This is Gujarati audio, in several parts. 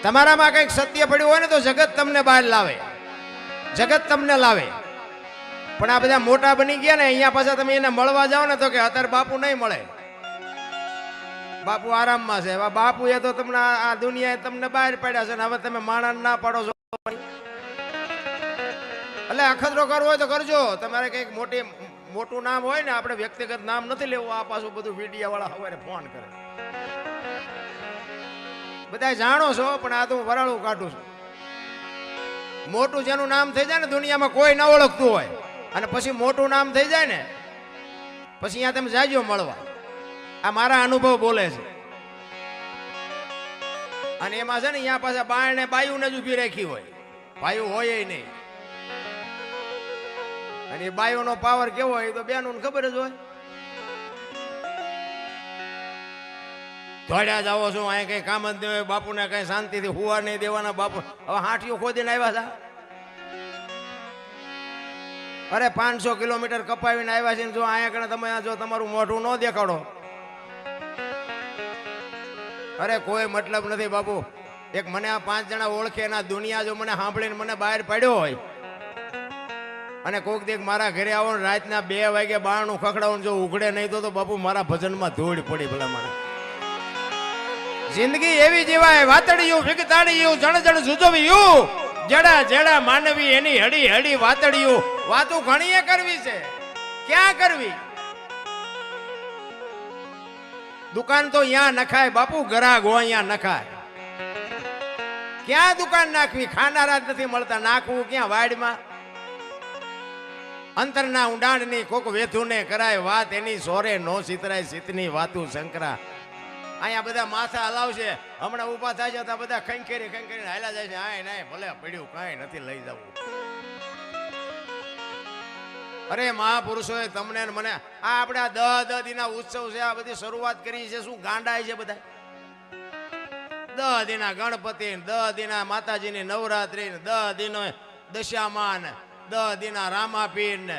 તમારામાં કંઈક સત્ય પડ્યું હોય ને તો જગત તમને બહાર લાવે, જગત તમને લાવે. પણ આ બધા મોટા બની ગયા ને અહીંયા પાછા તમે એને મળવા જાઓ ને તો કે અત્યારે બાપુ નહીં મળે, બાપુ આરામમાં છે. બાપુ એ તો તમને આ દુનિયાએ તમને બહાર પાડ્યા છે ને હવે તમે માણસ ના પાડો છો. એટલે અખતરો કરવો હોય તો કરજો. તમારે કંઈક મોટું નામ હોય ને, આપણે વ્યક્તિગત નામ નથી લેવું. આ પાછું બધું મીડિયા વાળા હવે ફોન કરે, બધા જાણો છો પણ આ તો હું વરાળું કાઢું છું. મોટું જેનું નામ થઈ જાય ને દુનિયામાં કોઈ ન ઓળખતું હોય અને પછી મોટું નામ થઈ જાય ને પછી અહીંયા તમે જાજો મળવા. આ મારા અનુભવ બોલે છે. અને એમાં છે ને અહીંયા પાછા બાયણે બાયુને જ ઉભી રાખી હોય, ભાઈઓ હોય નહીં. અને એ બાયુનો પાવર કેવો હોય તો બેનું ખબર જ હોય. ધોડ્યા જાવો છો અહીં કઈ કામ જ નહીં હોય, બાપુને કઈ શાંતિથી હુવા નહીં દેવાના. બાપુ હવે હાંઠીઓ ખોદીને આવ્યા હતા. અરે 500 કિલોમીટર કપાવીને આવ્યા છે. જો અહીંયા કણે તમે જો તમારું મોઢું ન દેખાડો, અરે કોઈ મતલબ નથી બાપુ. એક મને આ 5 જણા ઓળખે એના દુનિયા જો મને સાંભળીને મને બહાર પાડ્યો હોય અને કોઈક દેખ મારા ઘરે આવો ને રાતના 2 વાગે બારણું ખખડાવું જો ઉઘડે નહીં તો બાપુ મારા ભજનમાં ધૂળ પડી. ભલા મારા જિંદગી એવી જીવાય, વાતડિયું વિગતાડિયું જણ જણ જુજવ્યું, જડા જડા માનવી એની હડી હડી વાતડિયું. વાતું ઘણીએ કરવી છે, ક્યાં કરવી? દુકાન તો અહીંયા નખાય બાપુ, ગરાગ હોય અહીંયા નખાય. ક્યાં દુકાન નાખવી? ખાનારા જ નથી મળતા. નાખવું ક્યાં? વાડમાં. અંતરના ઊંડાણની કોક વેથુને કરાય વાત, એની સોરે નો સિતરાય સિતની વાતું શંકરા. અહીંયા બધા માથા હલાવશે, હમણાં ઊભા થાય છે તો બધા ખંખેરી હાલ્યા જાય છે. આય નાય ભલે પડ્યું, કાંઈ નથી લઈ જવું. અરે મહાપુરુષોએ તમને ને મને આ આપણે આ 10 દિના ઉત્સવ છે, આ બધી શરૂઆત કરી છે. શું ગાંડાય છે બધા? 10 દિના ગણપતિ, 10 દિના માતાજીની નવરાત્રી, 10 દિનો દશામાન, 10 દિના રામાપીર ને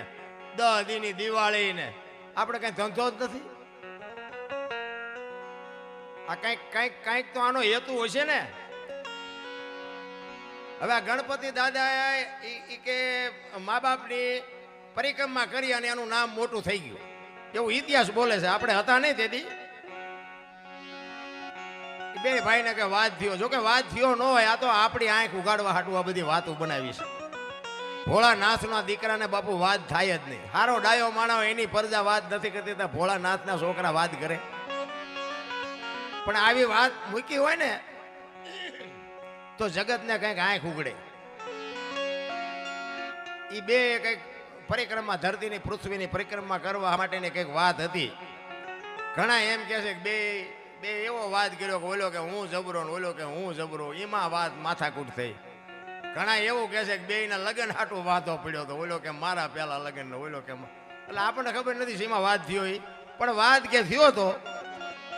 10 દિની દિવાળી ને. આપણે કઈ ધંધો જ નથી. આ કઈક તો આનો હેતુ હશે ને. હવે આ ગણપતિ દાદા કે મા બાપની પરિક્રમા કરી અને એનું નામ મોટું થઈ ગયું એવું ઇતિહાસ બોલે છે. આપણે હતા નહીં તેથી બે ભાઈને કે વાત થયો. જો કે વાત થયો ન હોય, આ તો આપણી આંખ ઉગાડવા હાટું આ બધી વાતો બનાવી છે. ભોળાનાથના દીકરાને બાપુ વાત થાય જ નહીં. હારો ડાયો માણસ એની પરજા વાત નથી કરતી, તો ભોળાનાથના છોકરા વાત કરે. પણ આવી વાત મૂકી હોય ને તો જગતને કંઈક આંખ ઉગડે. એ બે કંઈક પરિક્રમા, ધરતીની પૃથ્વીની પરિક્રમા કરવા માટેની કંઈક વાત હતી. ઘણા એમ કે છે કે બે એવો વાત કર્યો કે ઓલો કે હું જબરો ને ઓલો કે હું જબરો, એમાં વાત માથાકૂટ થઈ. ઘણા એવું કે છે કે બેયના લગ્ન હાટું વાતો પડ્યો તો, ઓલો કે મારા પહેલા લગ્ન ને ઓલો કે. એટલે આપણને ખબર નથી શેમાં વાત થયો એ, પણ વાત કે થયો તો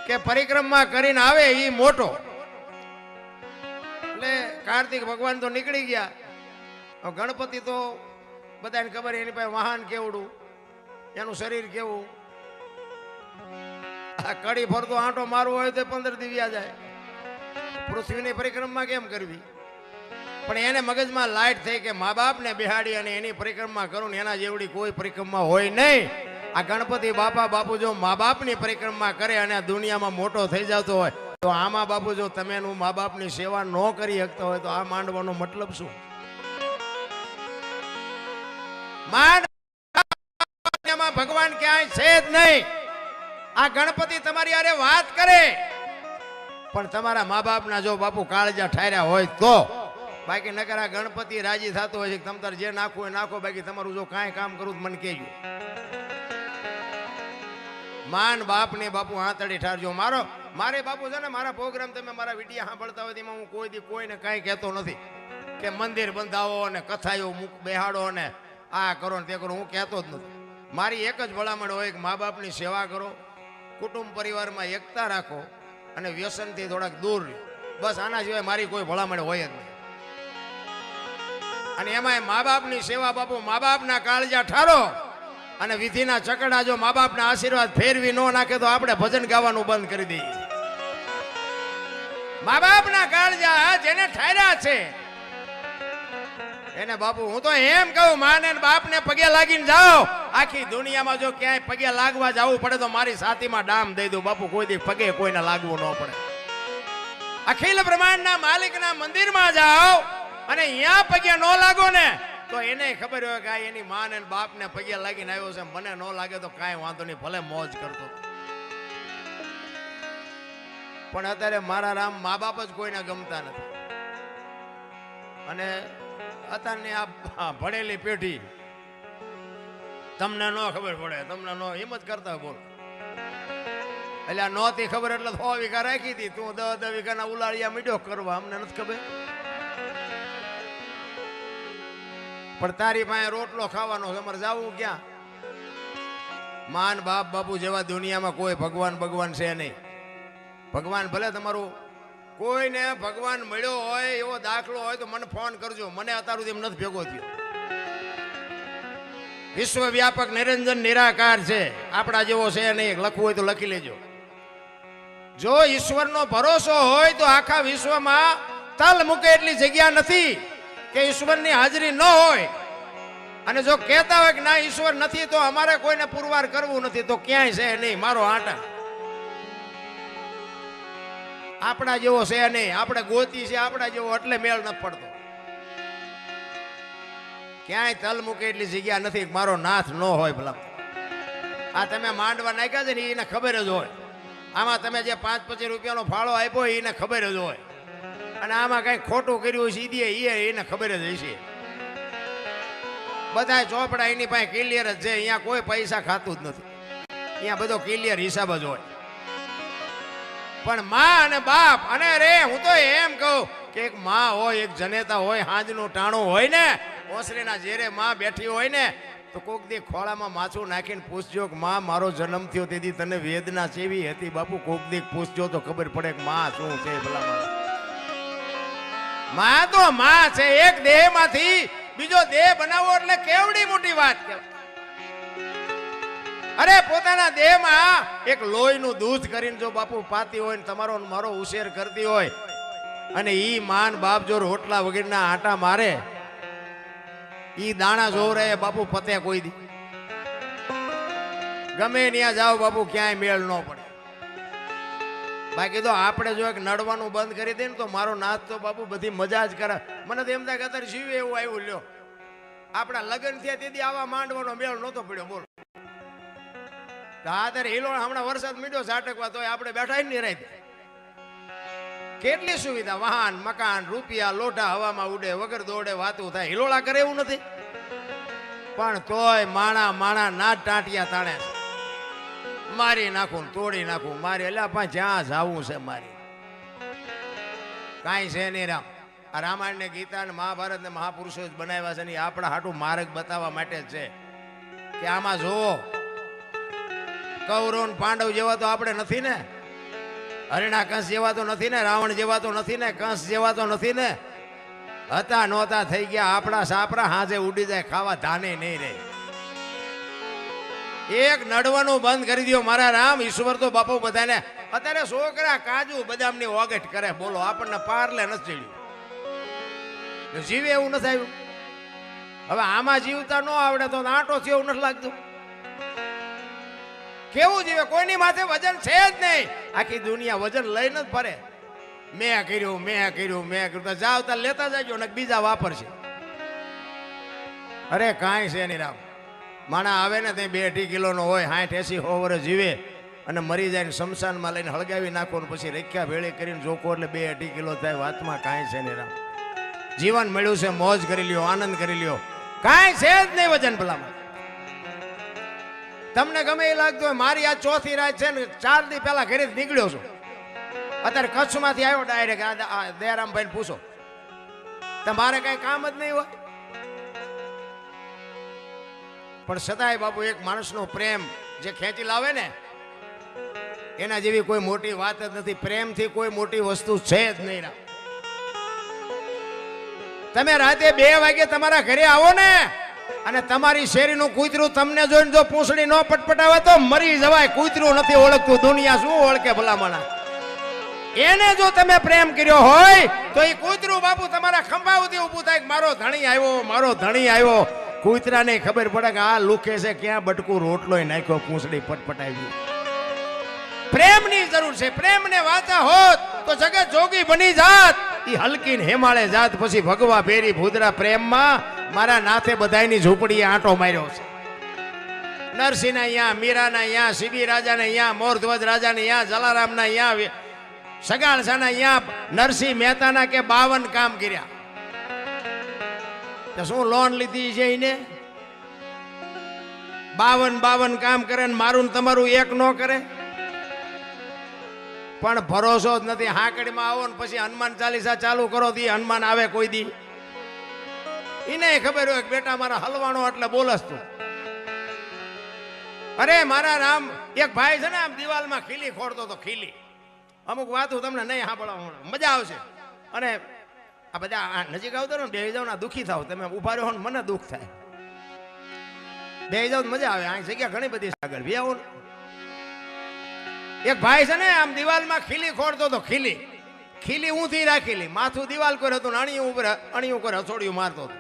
કે પરિક્રમા કરીને આવે એ મોટો. એટલે કાર્તિક ભગવાન તો નીકળી ગયા. ગણપતિ તો બધાને ખબર એની પાસે વાહન કેવડું, એનું શરીર કેવું. આ કડી ફરતો આંટો મારવો હોય તો 15 દિવસ જાય. પૃથ્વીની પરિક્રમા કેમ કરવી? પણ એને મગજમાં લાઈટ થઈ કે મા બાપને બેહાડી અને એની પરિક્રમા કરું ને એના જેવડી કોઈ પરિક્રમા હોય નહીં. આ ગણપતિ બાપુ જો મા બાપની પરિક્રમા કરે અને આ દુનિયામાં મોટો થઈ જતો હોય તો આમાં બાપુ જો તમે મા બાપની સેવા ન કરી શકતા હોય તો આ માંડવાનો મતલબ શું? ભગવાન ક્યાંય છે જ નહીં. આ ગણપતિ તમારી અરે વાત કરે પણ તમારા મા બાપના જો બાપુ કાળજા ઠાર્યા હોય તો. બાકી નકર આ ગણપતિ રાજી થતો હોય છે કે તમ તાર જે નાખવું હોય નાખો, બાકી તમારું જો કાંઈ કામ કરું મને કહેજો. માન બાપ ને બાપુ આંતળી ઠારજો. મારે બાપુ છે ને મારા પ્રોગ્રામ તમે મારા વિડીયો સાંભળતા હોય તેમાં હું કોઈને કાંઈ કહેતો નથી કે મંદિર બંધાવો ને કથાયો બેહાડો ને આ કરો ને તે કરો. હું કહેતો જ નથી. મારી એક જ ભલામણ હોય કે મા બાપની સેવા કરો, કુટુંબ પરિવારમાં એકતા રાખો અને વ્યસનથી થોડાક દૂર રહો. બસ આના સિવાય મારી કોઈ ભલામણ હોય જ નહીં. અને એમાં મા બાપની સેવા બાપુ મા બાપના કાળજા ઠારો અને વિધિના ચકડા જો મા બાપના આશીર્વાદ ફેરવી ન નાખે તો આપણે ભજન ગાવાનું બંધ કરી દઈએ. મા બાપના કાળજા જેને છે એને બાપુ હું તો એમ કહું માને ને બાપને પગે લાગીને જાઓ. આખી દુનિયામાં જો ક્યાંય પગે લાગવા જવું પડે તો મારી છાતીમાં ડામ દઈ દઉં બાપુ. કોઈ દી પગે કોઈને લાગવું ન પડે. અખિલ બ્રહ્માંડના માલિકના મંદિરમાં જાઓ અને અહીંયા પગે ન લાગો ને તો એને ખબર હોય કે આ એની માં ને બાપ ને પગે લાગીને આવ્યો છે. મને ન લાગે તો કાંઈ વાંધો નહીં, ભલે મોજ કરતો. પણ અત્યારે મારા રામ મા બાપ જ કોઈને ગમતા નથી. અને અત્યારની આ ભણેલી પેઢી તમને ન ખબર પડે, તમને નો હિંમત કરતા બોલો. એટલે નહોતી ખબર એટલે 100 વીઘા રાખી હતી, તું 10 વીઘાના ઉલાળિયા મીડ્યો કરવા. અમને નથી ખબર. પણ તારી પાસે રોટલો ખાવાનો છે, અમારે જવું ક્યાં? માન બાપ બાપુ જેવા દુનિયામાં કોઈ ભગવાન છે નહીં. ભગવાન ભલે તમારું કોઈને ભગવાન મળ્યો હોય એવો દાખલો હોય તો મને ફોન કરજો. મને અત્યાર સુધી એમ નથી ભેગો થયો. વિશ્વવ્યાપક નિરંજન નિરાકાર છે, આપણા જેવો છે નહીં. લખવું હોય તો લખી લેજો. જો ઈશ્વરનો ભરોસો હોય તો આખા વિશ્વમાં તલ મૂકે એટલી જગ્યા નથી કે ઈશ્વરની હાજરી ન હોય. અને જો કહેતા હોય કે ના ઈશ્વર નથી તો અમારે કોઈને પુરવાર કરવું નથી તો ક્યાંય છે નહીં. મારો આટા આપણા જેવો છે નહીં. આપણે ગોતી છે આપણા જેવો એટલે મેળ નથી પડતો. ક્યાંય તલ મૂકે એટલી જગ્યા નથી મારો નાથ ન હોય. ભલા આ તમે માંડવા નાખ્યા છે ને એને ખબર જ હોય. આમાં તમે જે 5-25 રૂપિયાનો ફાળો આપ્યો એને ખબર જ હોય. અને આમાં કઈ ખોટું કર્યું સીધી એને ખબર જ હશે. બધા ચોપડા એની પાસે ક્લિયર જ છે. અહીંયા કોઈ પૈસા ખાતું જ નથી. અહીંયા બધો ક્લિયર હિસાબ જ હોય. પણ માં અને બાપ અને રે હું તો એમ કહું કે એક માં હોય, એક જનેતા હોય, હાંજનું ટાણું હોય ને ઓસરીના જેરે માં બેઠી હોય ને તો કોક દી ખોળામાં માછું નાખીને પૂછજો કે માં મારો જન્મ થયો તેથી તને વેદના કેવી હતી બાપુ. કોક દી પૂછજો તો ખબર પડે કે માં શું છે. ભલા માં તો માં છે. એક દેહમાંથી બીજો દેહ બનાવવો એટલે કેવડી મોટી વાત કહેવાય. અરે પોતાના દેહમાં એક લોહીનું દૂધ કરીને જો બાપુ પાતી હોય ને તમારો મારો ઉછેર કરતી હોય અને ઈ માન બાપ જો રોટલા વગેરેના આટા મારે ઈ દાણા જોરે બાપુ પતે કોઈ દી. ગમે ત્યાં જાઓ બાપુ ક્યાંય મેળ ન પડે. બાકી તો આપણે જો એક નડવાનું બંધ કરી દે ને તો મારો નાથ તો બાપુ બધી મજા જ કરે. મને તો એમ થાય કે અત્યારે જીવે એવું આવ્યું. લ્યો આપણા લગ્ન થયા તેથી આવા માંડવાનો મેળ નહોતો પડ્યો. બોલો અત્યારે હિલોળ હમણાં વરસાદ મીડ્યો ઝાટકવા તોય આપણે બેઠા જ નહીં રહી. કેટલી સુવિધા, વાહન મકાન રૂપિયા લોઢા હવામાં ઉડે વગર દોડે વાતું થાય. હિલોળા કરે એવું નથી. પણ તોય માણા ના ટાંટિયા તાણે મારી નાખું તોડી નાખું મારી. એટલે પણ જ્યાં જાવું છે મારી કાંઈ છે નહીં. રામ આ રામાયણ ને ગીતા ને મહાભારત ને મહાપુરુષો જ બનાવ્યા છે ને આપણા હાટું માર્ગ બતાવવા માટે જ છે કે આમાં જોવો કૌરવ ને પાંડવ જેવા તો આપણે નથી ને. હરિણા કંસ જેવા તો નથી ને. રાવણ જેવા તો નથી ને. કંસ જેવા તો નથી ને. હતા નહોતા થઈ ગયા આપણા સાપરા હાજે ઉડી જાય ખાવા ધાને નહીં રહે. એક નડવાનું બંધ કરી દો મારા રામ. ઈશ્વર તો બાપુ બધાને અત્યારે છોકરા કાજુ બદામની ઓગટ કરે. બોલો આપણને પારલે નથી ચડ્યું. જીવે એવું નથી આવ્યું. હવે આમાં જીવતા ન આવડે તો આંટો થયો એવું નથી લાગતું. કેવું જીવે? કોઈની માથે વજન છે જ નહીં. આખી દુનિયા વજન લઈને જ ફરે. મેં કર્યું તો જાવ તો લેતા જાજો ને બીજા વાપરશે. અરે કાંઈ છે નહીં રામ. માણા આવે ને તે 2-2.5 કિલોનો હોય 60-80 વર્ષ જીવે અને મરી જાય ને શમશાનમાં લઈને હળગાવી નાખો ને પછી રેખ્યા ભેળી કરીને જોકો એટલે 2-2.5 કિલો થાય. વાતમાં કાંઈ છે નહીં રામ. જીવન મળ્યું છે, મોજ કરી લ્યો, આનંદ કરી લ્યો. કાંઈ છે જ નહીં વજન. ભલામાં તમને ગમે એ લાગતું હોય મારી આ ચોથી રાત છે ને 4 દી પહેલા ઘરે નીકળ્યો છું. અત્યારે કચ્છમાંથી આવ્યો ડાયરેક્ટ. દયારામભાઈ પૂછો તમારે કઈ કામ જ નહીં હોય. પણ છતાંય બાપુ એક માણસનો પ્રેમ જે ખેંચી લાવે ને એના જેવી કોઈ મોટી વાત જ નથી. પ્રેમથી કોઈ મોટી વસ્તુ છે જ નહીં. તમે રાતે 2 વાગે તમારા ઘરે આવો ને અને તમારી શેરીનું કૂતરું તમને જોઈને જો પૂંછડી ન પટપટાવે તો મરી જવાય. કૂતરું નથી ઓળખતું, દુનિયા શું ઓળખે ભલામણા. એને જો તમે પ્રેમ કર્યો હોય તો એ કૂતરું બાપુ તમારા ખંભા સુધી ઊભું થાય કે મારો ધણી આવ્યો, મારો ધણી આવ્યો. કૂતરાને ખબર પડે કે આ લુખે છે, ક્યાં બટકું રોટલોય નાખ્યો, પૂંછડી પટપટાવી. પ્રેમની જરૂર છે. પ્રેમને વાંચા હોત તો જગત જોગી બની જાત. ઈ હલકી ને હેમાળે જાત. પછી ભગવા ભેરી ભૂદરા પ્રેમમાં મારા નાથે બધાયની ઝૂંપડીએ આંટો માર્યો છે. નરસિંહના અહીંયા, મીરાના અહીંયા, સીબી રાજાના અહીંયા, મોરધ્વજ રાજાના અહીંયા, જલારામના અહીંયા, સગાળસાના અહીંયા, નરસિંહ મહેતાના કે 52 કામ કર્યા. તો શું લોન લીધી છે એને? 52 કામ કરે ને મારું તમારું એક ન કરે. પણ ભરોસો જ નથી. હાકડીમાં આવો ને પછી હનુમાન ચાલીસા ચાલુ કરો તી હનુમાન આવે કોઈ દી? એને ખબર હોય કે બેટા મારા હલવાનો એટલે બોલસ તું. અરે મારા રામ, એક ભાઈ છે ને આમ દિવાલમાં ખીલી ખોડતો તો. ખીલી અમુક વાતો તમને નહીં સાંભળવા મજા આવશે. અને આ બધા નજીક આવતો ને બે જાવ ના દુઃખી થાવ. તમે ઉભા રહ્યો ને મને દુઃખ થાય. બે જાવ મજા આવે. આ જગ્યા ઘણી બધી આગળ બે આવો. એક ભાઈ છે ને આમ દિવાલમાં ખીલી ખોડતો તો. ખીલી ઊંધી રાખેલી, માથું દિવાલ પર હતું, અણીયું પર હસોડિયું મારતો હતો.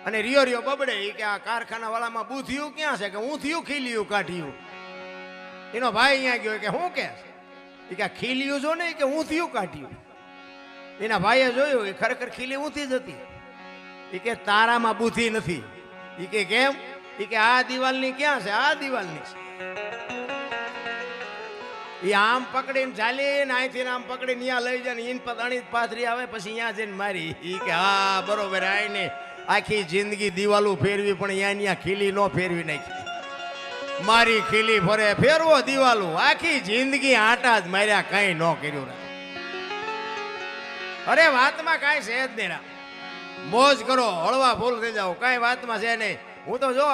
અને રિયો બબડે કે આ કારખાના વાળામાં બુથિયું ક્યાં છે કે ઊંધિયું ખીલિયું કાઢ્યું. એનો ભાઈ અહીંયા ગયો કે શું કે ખીલિયું જો ને કે ઊંધિયું કાઢ્યું. એના ભાઈએ જોયું એ ખરેખર ખીલી ઊંધી જ હતી. એ કે તારામાં બુદ્ધિ નથી. એ કે કેમ? એ કે આ દિવાલની ક્યાં છે? આ દિવાલની છે. એ આમ પકડીને ચાલીને અહીંથી આમ પકડીને અહીંયા લઈ જાય ને ઈન પદાણી પાથરી આવે પછી અહીંયા જઈને મારી. એ કે હા બરોબર. આઈને આખી જિંદગી દિવાલો ફેરવી પણ અહીંયા ખીલી ન ફેરવી નાખી. મારી ખીલી ફરે ફેરવો દિવાલો. આખી જિંદગી આટા જ માર્યા, કઈ ન કર્યું. અરે વાતમાં કાંઈ છે જ નહીં. મોજ કરો, હળવા ફૂલ થઈ જાઓ, કાંઈ વાતમાં છે નહીં. હું તો જો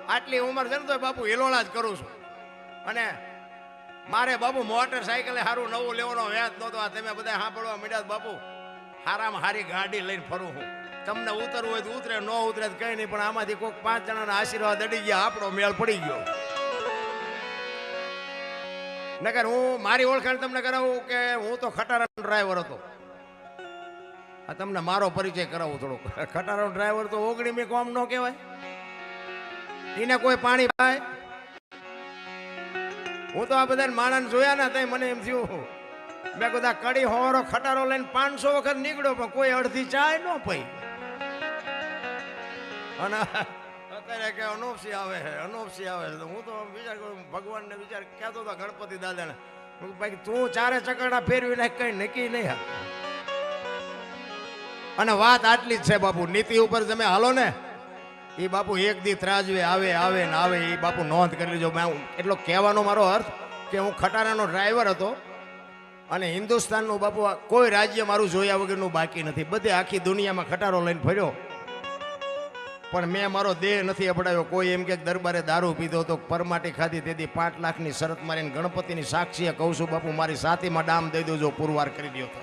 આટલી ઉંમર છે ને તો બાપુ હિલોળા જ કરું છું. અને મારે બાપુ મોટરસાઇકલે સારું નવું લેવાનો વ્યાજ નહોતો. આ તમે બધા સાંભળવા મળ્યા બાપુ હારામાં હારી ગાડી લઈને ફરું છું. તમને ઉતરવું હોય તો ઉતરે, ન ઉતરે તો કઈ નહીં. પણ આમાંથી કોઈક 5 જણાના આશીર્વાદ અડી ગયા, આપણો મેળ પડી ગયો. નકર હું મારી ઓળખાણ તમને કરાવું કે હું તો ખટારાનો ડ્રાઈવર હતો. આ તમને મારો પરિચય કરાવું થોડોક. ખટારાનો ડ્રાઈવર તો 19 કોમ ન કહેવાય. એને કોઈ પાણી પાય. હું તો આ બધા માણસ જોયા ને તઈ મને એમ થયું મેં બધા કડી હોરો ખટારો લઈને 500 વખત નીકળ્યો પણ કોઈ અડધી ચાય ન પઈ. અને અત્યારે કે અનોપસી આવે છે, અનોપસી આવે છે. હું તો વિચાર કરું ભગવાનને વિચાર કહેતો હતો ગણપતિ દાદાને, ભાઈ તું 4 ચકડા ફેરવી નાખ, કઈ નક્કી નહીં. અને વાત આટલી જ છે બાપુ. નીતિ ઉપર તમે હાલો ને એ બાપુ એક દી ત્રાજવે આવે ને આવે. એ બાપુ નોંધ કરી લેજો. એટલો કહેવાનો મારો અર્થ કે હું ખટારાનો ડ્રાઈવર હતો અને હિન્દુસ્તાનનું બાપુ કોઈ રાજ્ય મારું જોયા વગરનું બાકી નથી. બધે આખી દુનિયામાં ખટારો લઈને ફર્યો પણ મેં મારો દેહ નથી અપડાવ્યો. કોઈ એમ કે દરબારે દારૂ પીધો તો પરમાટી ખાધી તેથી 5 લાખની શરત મારીને ગણપતિની સાક્ષીએ કહું છું બાપુ મારી સાથીમાં ડામ દઈ દો જો પુરવાર કરી દો તો.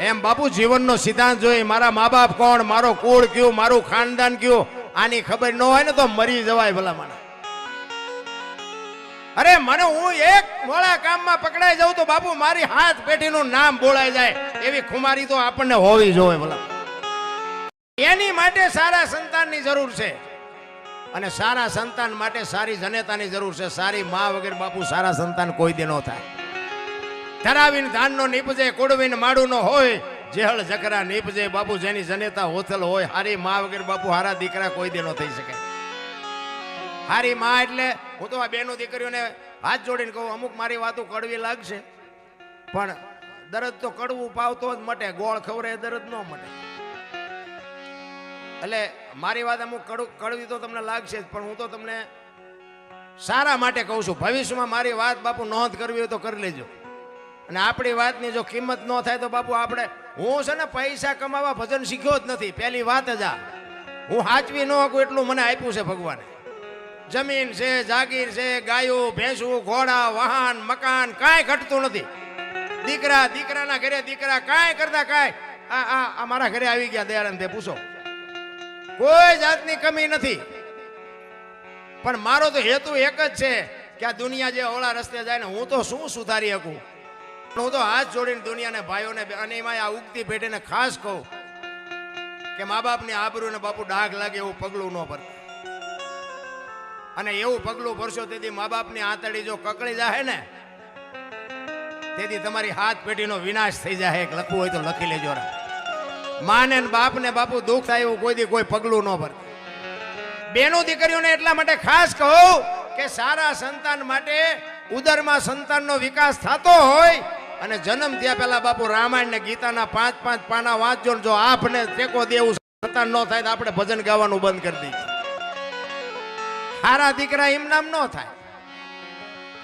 એમ બાપુ જીવનનો સિદ્ધાંત જોઈ મારા મા બાપ કોણ, મારો કુળ કયું, મારું ખાનદાન કયું, આની ખબર ન હોય ને તો મરી જવાય ભલા મને. અરે મને હું એક મોળા કામમાં પકડાઈ જાઉં તો બાપુ મારી હાથ પેઢીનું નામ બોલાઈ જાય એવી ખુમારી તો આપણને હોવી જોઈએ ભલા. એની માટે સારા સંતાનની જરૂર છે અને સારા સંતાન માટે સારી જનેતાની જરૂર છે. સારી મા વગર બાપુ સારા સંતાન કોઈ દે ન થાય. ધરાવીને ધાનનો નીપજે, કુડવીને માડું નો હોય, જેહળ જકરા નીપજે બાપુ જેની જનેતા હોથલ હોય. હારી મા વગર બાપુ હારા દીકરા કોઈ દે ન થઈ શકે. હારી મા એટલે હું તો આ બેનો દીકરીઓને હાથ જોડીને કહું, અમુક મારી વાતો કડવી લાગશે પણ દરદ તો કડવું પાવતો જ મટે, ગોળ ખવરે દરદ ન મટે. એટલે મારી વાત અમુક કડવી તો તમને લાગશે પણ હું તો તમને સારા માટે કહું છું. ભવિષ્યમાં મારી વાત બાપુ નોંધ કરવી હોય તો કરી લેજો. અને આપણી વાતની જો કિંમત ન થાય તો બાપુ આપણે, હું છે ને પૈસા કમાવા ભજન શીખ્યો જ નથી. પહેલી વાત જ આ, હું હાચવી ન શકું એટલું મને આપ્યું છે ભગવાને. જમીન છે, જાગીર છે, ગાયો ભેંસું, ઘોડા, વાહન, મકાન કાંઈ ઘટતું નથી. દીકરાના ઘરે દીકરા કાંઈ કરતા કાંઈ આ મારા ઘરે આવી ગયા દયાળન તે પૂછો, કોઈ જાતની કમી નથી. પણ મારો તો હેતુ એક જ છે કે આ દુનિયા જે ઓળા રસ્તે જાય ને હું તો શું સુધારી શકું. હું તો હાથ જોડીને દુનિયાને ભાઈઓને અને એમાં આ ઉગતી પેઢીને ખાસ કહું કે મા બાપની આબરૂને બાપુ ડાઘ લાગે એવું પગલું ન ભરતા. અને એવું પગલું ભરશો તેથી મા બાપની આંતળી જો કકળી જાય ને તેથી તમારી હાથ પેઢીનો વિનાશ થઈ જાય. એક લખવું હોય તો લખી લેજો. માને ને બાપને બાપુ દુઃખ થાય એવું કોઈ દી કોઈ પગલું ન ભરતા. બેનો દીકરીઓને એટલા માટે ખાસ કહું કે સારા સંતાન માટે ઉદરમાં સંતાનનો વિકાસ થતો હોય અને જન્મ થયા પહેલા બાપુ રામાયણ ને ગીતાના 5-5 પાના વાંચજો. જો આપને ટેકો દેવું સંતાન ન થાય તો આપણે ભજન ગાવાનું બંધ કરી દઈએ. હારા દીકરા એમ નામ ન થાય.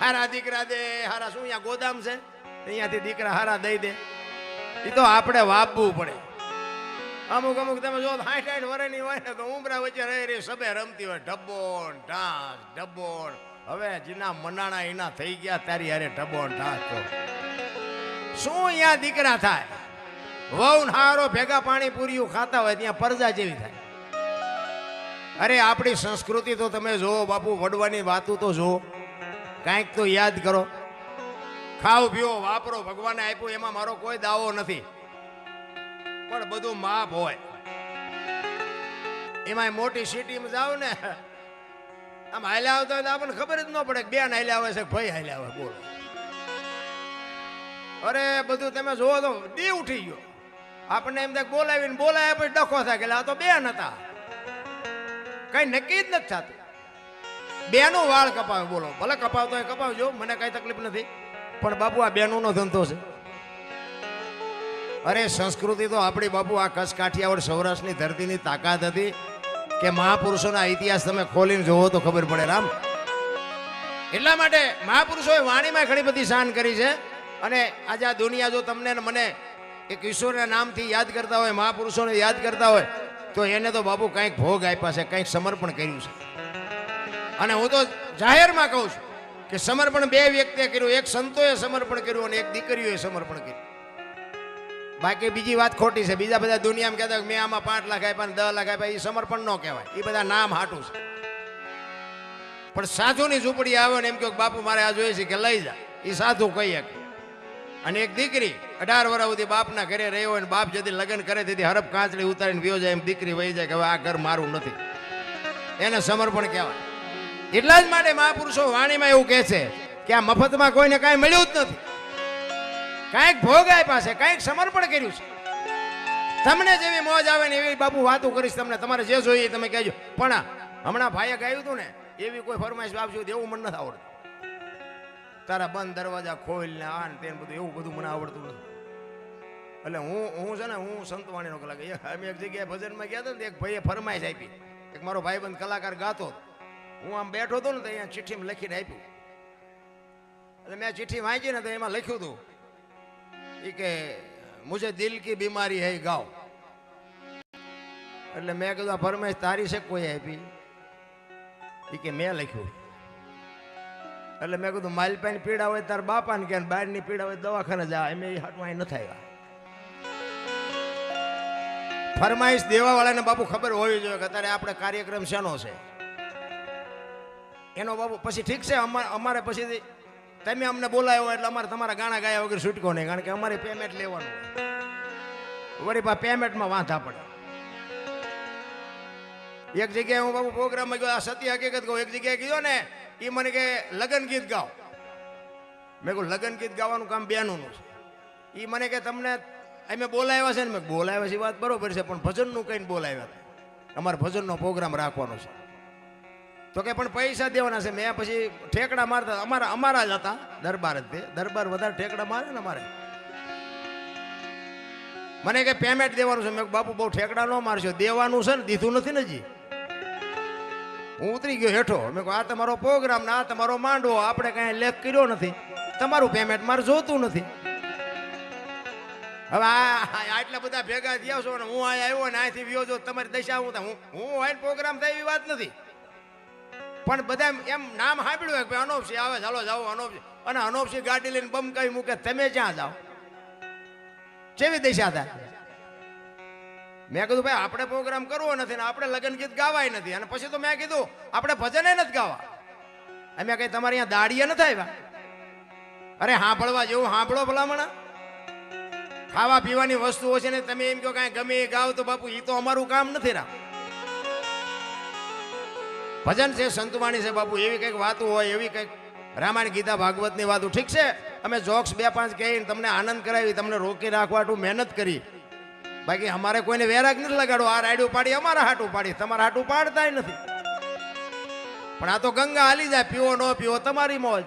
હારા દીકરા દે હારા શું અહીંયા ગોદામ છે અહીંયાથી દીકરા હારા દઈ દે. એ તો આપણે વાપવું પડે. અમુક અમુક તમે જો 60-60 વર્ષની હોય ને તો ઉમરા વચ્ચે રહી સબે રમતી હોય ઢબ્બોન ઢાંસ ઢબ્બોન. હવે જીના મનાણા એના થઈ ગયા તારી હારે ઢબ્બોન ઢાંસ. તો શું અહીંયા દીકરા થાય? વહુ હારો ભેગા પાણી પૂરીયું ખાતા હોય ત્યાં પરજા જેવી થાય. અરે આપણી સંસ્કૃતિ તો તમે જો બાપુ, વડવાની વાતું તો જો, કાંઈક તો યાદ કરો. ખાઓ પીઓ વાપરો, ભગવાને આપ્યું એમાં મારો કોઈ દાવો નથી, પણ બધું માપ હોય. એમાં મોટી સિટીમાં જાવ ને આમ હાલ્યા આવતા હોય તો આપણને ખબર જ ન પડે કે બેન હાલ્યા આવે છે ભાઈ હાલ્યા આવે. બોલો અરે બધું તમે જોવો તો દી ઉઠી ગયો. આપણને એમ થાય બોલાવીને બોલાય પછી ડખો થાય કે આ તો બેન હતા. કઈ નક્કી જ નથી થતું. બેનું વાળ કપાવે. બોલો ભલે કપાવતો હોય કપાવજો, મને કઈ તકલીફ નથી, પણ બાપુ આ બેનુંનો ધંધો છે. અરે સંસ્કૃતિ તો આપણી બાપુ આ કચ્છ કાઠિયાવાડ સૌરાષ્ટ્રની ધરતીની તાકાત હતી કે મહાપુરુષોના ઇતિહાસ તમે ખોલીને જોવો તો ખબર પડે. રામ એટલા માટે મહાપુરુષોએ વાણીમાં ઘણી બધી શાન કરી છે. અને આજે આ દુનિયા જો તમને મને એક ઈશ્વરના નામથી યાદ કરતા હોય, મહાપુરુષોને યાદ કરતા હોય તો એને તો બાપુ કંઈક ભોગ આપ્યા છે, કંઈક સમર્પણ કર્યું છે. અને હું તો જાહેરમાં કહું છું કે સમર્પણ બે વ્યક્તિએ કર્યું. એક સંતોએ સમર્પણ કર્યું અને એક દીકરીઓએ સમર્પણ કર્યું. બાકી બીજી વાત ખોટી છે. બીજા બધા દુનિયામાં કહેતા મેં આમાં 5 લાખ આપ્યા ને 10 લાખ આપ્યા, એ સમર્પણ ન કહેવાય. એ બધા નામ હાટું છે. પણ સાધુની ઝૂંપડી આવે ને એમ કહો બાપુ મારે આ જોઈએ છે કે લઈ જા, એ સાધુ કહી શકે. અને એક દીકરી 18 વર્ષ સુધી બાપના ઘરે રહ્યો હોય ને બાપ જતી લગ્ન કરે તેથી હરફ કાંચડી ઉતારીને વ્યો જાય એમ દીકરી વહી જાય કે હવે આ ઘર મારું નથી, એને સમર્પણ કહેવાય. એટલા જ માટે મહાપુરુષો વાણીમાં એવું કહે છે કે આ મફતમાં કોઈને કાંઈ મળ્યું જ નથી. કાંઈક ભોગ આપ્યા છે, કાંઈક સમર્પણ કર્યું છે. તમને જેવી મોજ આવે ને એવી બાપુ વાતો કરીશ. તમને તમારે જે જોઈએ તમે કહેજો. પણ હમણાં ભાઈએ ગાયું હતું ને એવી કોઈ ફરમાઈશ આપજો એવું મને નથી આવડતું. તારા બંધ દરવાજા ખોલ ને આ ને તેને બધું એવું બધું મને આવડતું નથી. એટલે હું છે ને હું સંતવાણીનો કલાકાર. અમે એક જગ્યાએ ભજનમાં ગયા હતા ને એક ભાઈએ ફરમાઈશ આપી. એક મારો ભાઈબંધ કલાકાર ગાતો, હું આમ બેઠો હતો ને તો અહીંયા ચિઠ્ઠીમાં લખીને આપ્યું. એટલે મેં ચિઠ્ઠી વાંચી ને તો એમાં લખ્યું હતું કે મુझे દિલ કી બીમારી હૈ ગાઓ. એટલે મેં કીધું આ ફરમાઈશ તારી છે કોઈ આપી? એ કે મેં લખ્યું. એટલે મેં કીધું માલપાની પીડા હોય તાર બાપાને કે બહારની પીડા હોય દવાખાને જા, એમ એ હાટમાં અહીં નથી આવ્યા. ફરમાઈશ દેવા વાળાને બાપુ ખબર હોવી જોઈએ કે અત્યારે આપણે કાર્યક્રમ શેનો છે એનો બાપુ. પછી ઠીક છે અમારે પછી તમે અમને બોલાયો એટલે અમારે તમારા ગાણા ગાયા વગર છૂટકો નહીં, કારણ કે અમારે પેમેન્ટ લેવાનું વળી પા પેમેન્ટમાં વાંધા પડે. એક જગ્યાએ હું બાપુ પ્રોગ્રામમાં ગયો, આ સત્ય હકીકત કહું. એક જગ્યાએ ગયો ને એ મને કે લગ્ન ગીત ગાઓ. મેં કહું લગ્ન ગીત ગાવાનું કામ બેનનું છે. એ મને કે તમને અમે બોલાવ્યા છે ને. મેં બોલાવ્યા છે વાત બરોબર છે, પણ ભજનનું કહીને બોલાવ્યા હતા. અમારે ભજનનો પ્રોગ્રામ રાખવાનો છે. તો કે પણ પૈસા દેવાના છે. મેં પછી ઠેકડા મારતા અમારા જ હતા દરબાર જ. તે દરબાર વધારે ઠેકડા મારે ને અમારે. મને કે પેમેન્ટ દેવાનું છે. મેં બાપુ બહુ ઠેકડા ન મારશો, દેવાનું છે ને, દીધું નથી ને જી. હું ઉતરી ગયો હેઠો. મેં કહું આ તમારો પ્રોગ્રામ ને આ તમારો માંડવો, આપણે કાંઈ લેખ કર્યો નથી, તમારું પેમેન્ટ મારે જોતું નથી. હવે આટલા બધા ભેગા થયા છો ને હું અહીંયા આવ્યો ને અહીંથી વ્યો છો, તમારી દશા હું હોય પ્રોગ્રામ થાય એવી વાત નથી. પણ બધા એમ નામ સાંભળ્યું કે અનોપસિંહ આવે, ચાલો જાઓ અનોપસિંહ. અને અનોપસિંહ ગાડી લઈને બમ કઈ મૂકે, તમે ક્યાં જાઓ? કેવી દશા થાય? મેં કીધું ભાઈ આપણે પ્રોગ્રામ કરવો નથી ને આપણે લગ્ન ગીત ગાવાય નથી. અને પછી તો મેં કીધું આપણે ભજન નથી ગાવા. અમે કઈ તમારે અહીંયા દાડિયા નથી આવ્યા? અરે સાંભળવા જેવું સાંભળો ભલામણા. ખાવા પીવાની વસ્તુઓ છે ને તમે એમ કહો કાંઈ ગમે એ ગાવ તો બાપુ એ તો અમારું કામ નથી. ભજન છે, સંતવાણી છે બાપુ, એવી કંઈક વાતો હોય, એવી કંઈક રામાયણ ગીતા ભાગવતની વાતો. ઠીક છે, અમે જોક્સ 2-5 કહીને તમને આનંદ કરાવી, તમને રોકી રાખવાનું મહેનત કરી. બાકી અમારે કોઈને વેરાગ નથી લગાડો. આ રાયડું પાડી અમારા હાટું પાડી, તમારા હાટું પાડતા નથી. પણ આ તો ગંગા હાલી જાય, પીવો ન પીવો તમારી મોજ.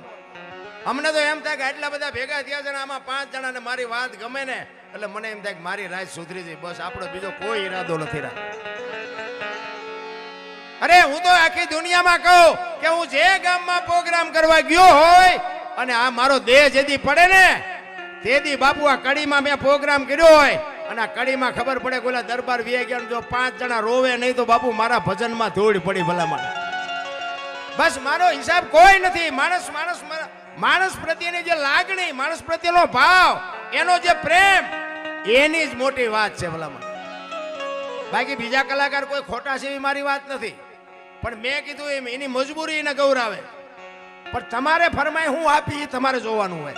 અમને તો એમ થાય કે આટલા બધા ભેગા થયા છે ને આમાં 5 જણાને મારી વાત ગમે ને એટલે મને એમ થાય કે મારી રાત સુધરી જાય. બસ આપણો બીજો કોઈ ઈરાદો નથી રાખતો. અરે હું તો આખી દુનિયામાં કહું કે હું જે ગામમાં પ્રોગ્રામ કરવા ગયો હોય અને આ મારો દેહ જેદી પડે ને તેદી બાપુ આ કડીમાં મેં પ્રોગ્રામ કર્યો હોય અને આ કડીમાં ખબર પડે કે ઓલા દરબાર વી ગયા જો 5 જણા રોવે નહીં તો બાપુ મારા ભજનમાં ધૂળ પડી ભલામણ. બસ મારો હિસાબ કોઈ નથી. માણસ પ્રત્યેની જે લાગણી, માણસ પ્રત્યેનો ભાવ, એનો જે પ્રેમ, એની જ મોટી વાત છે ભલામણ. બાકી બીજા કલાકાર કોઈ ખોટા છે એવી મારી વાત નથી. પણ મેં કીધું એમ એની મજબૂરી એને ગૌરાવે. પણ તમારે ફરમાય હું આપી એ તમારે જોવાનું હોય.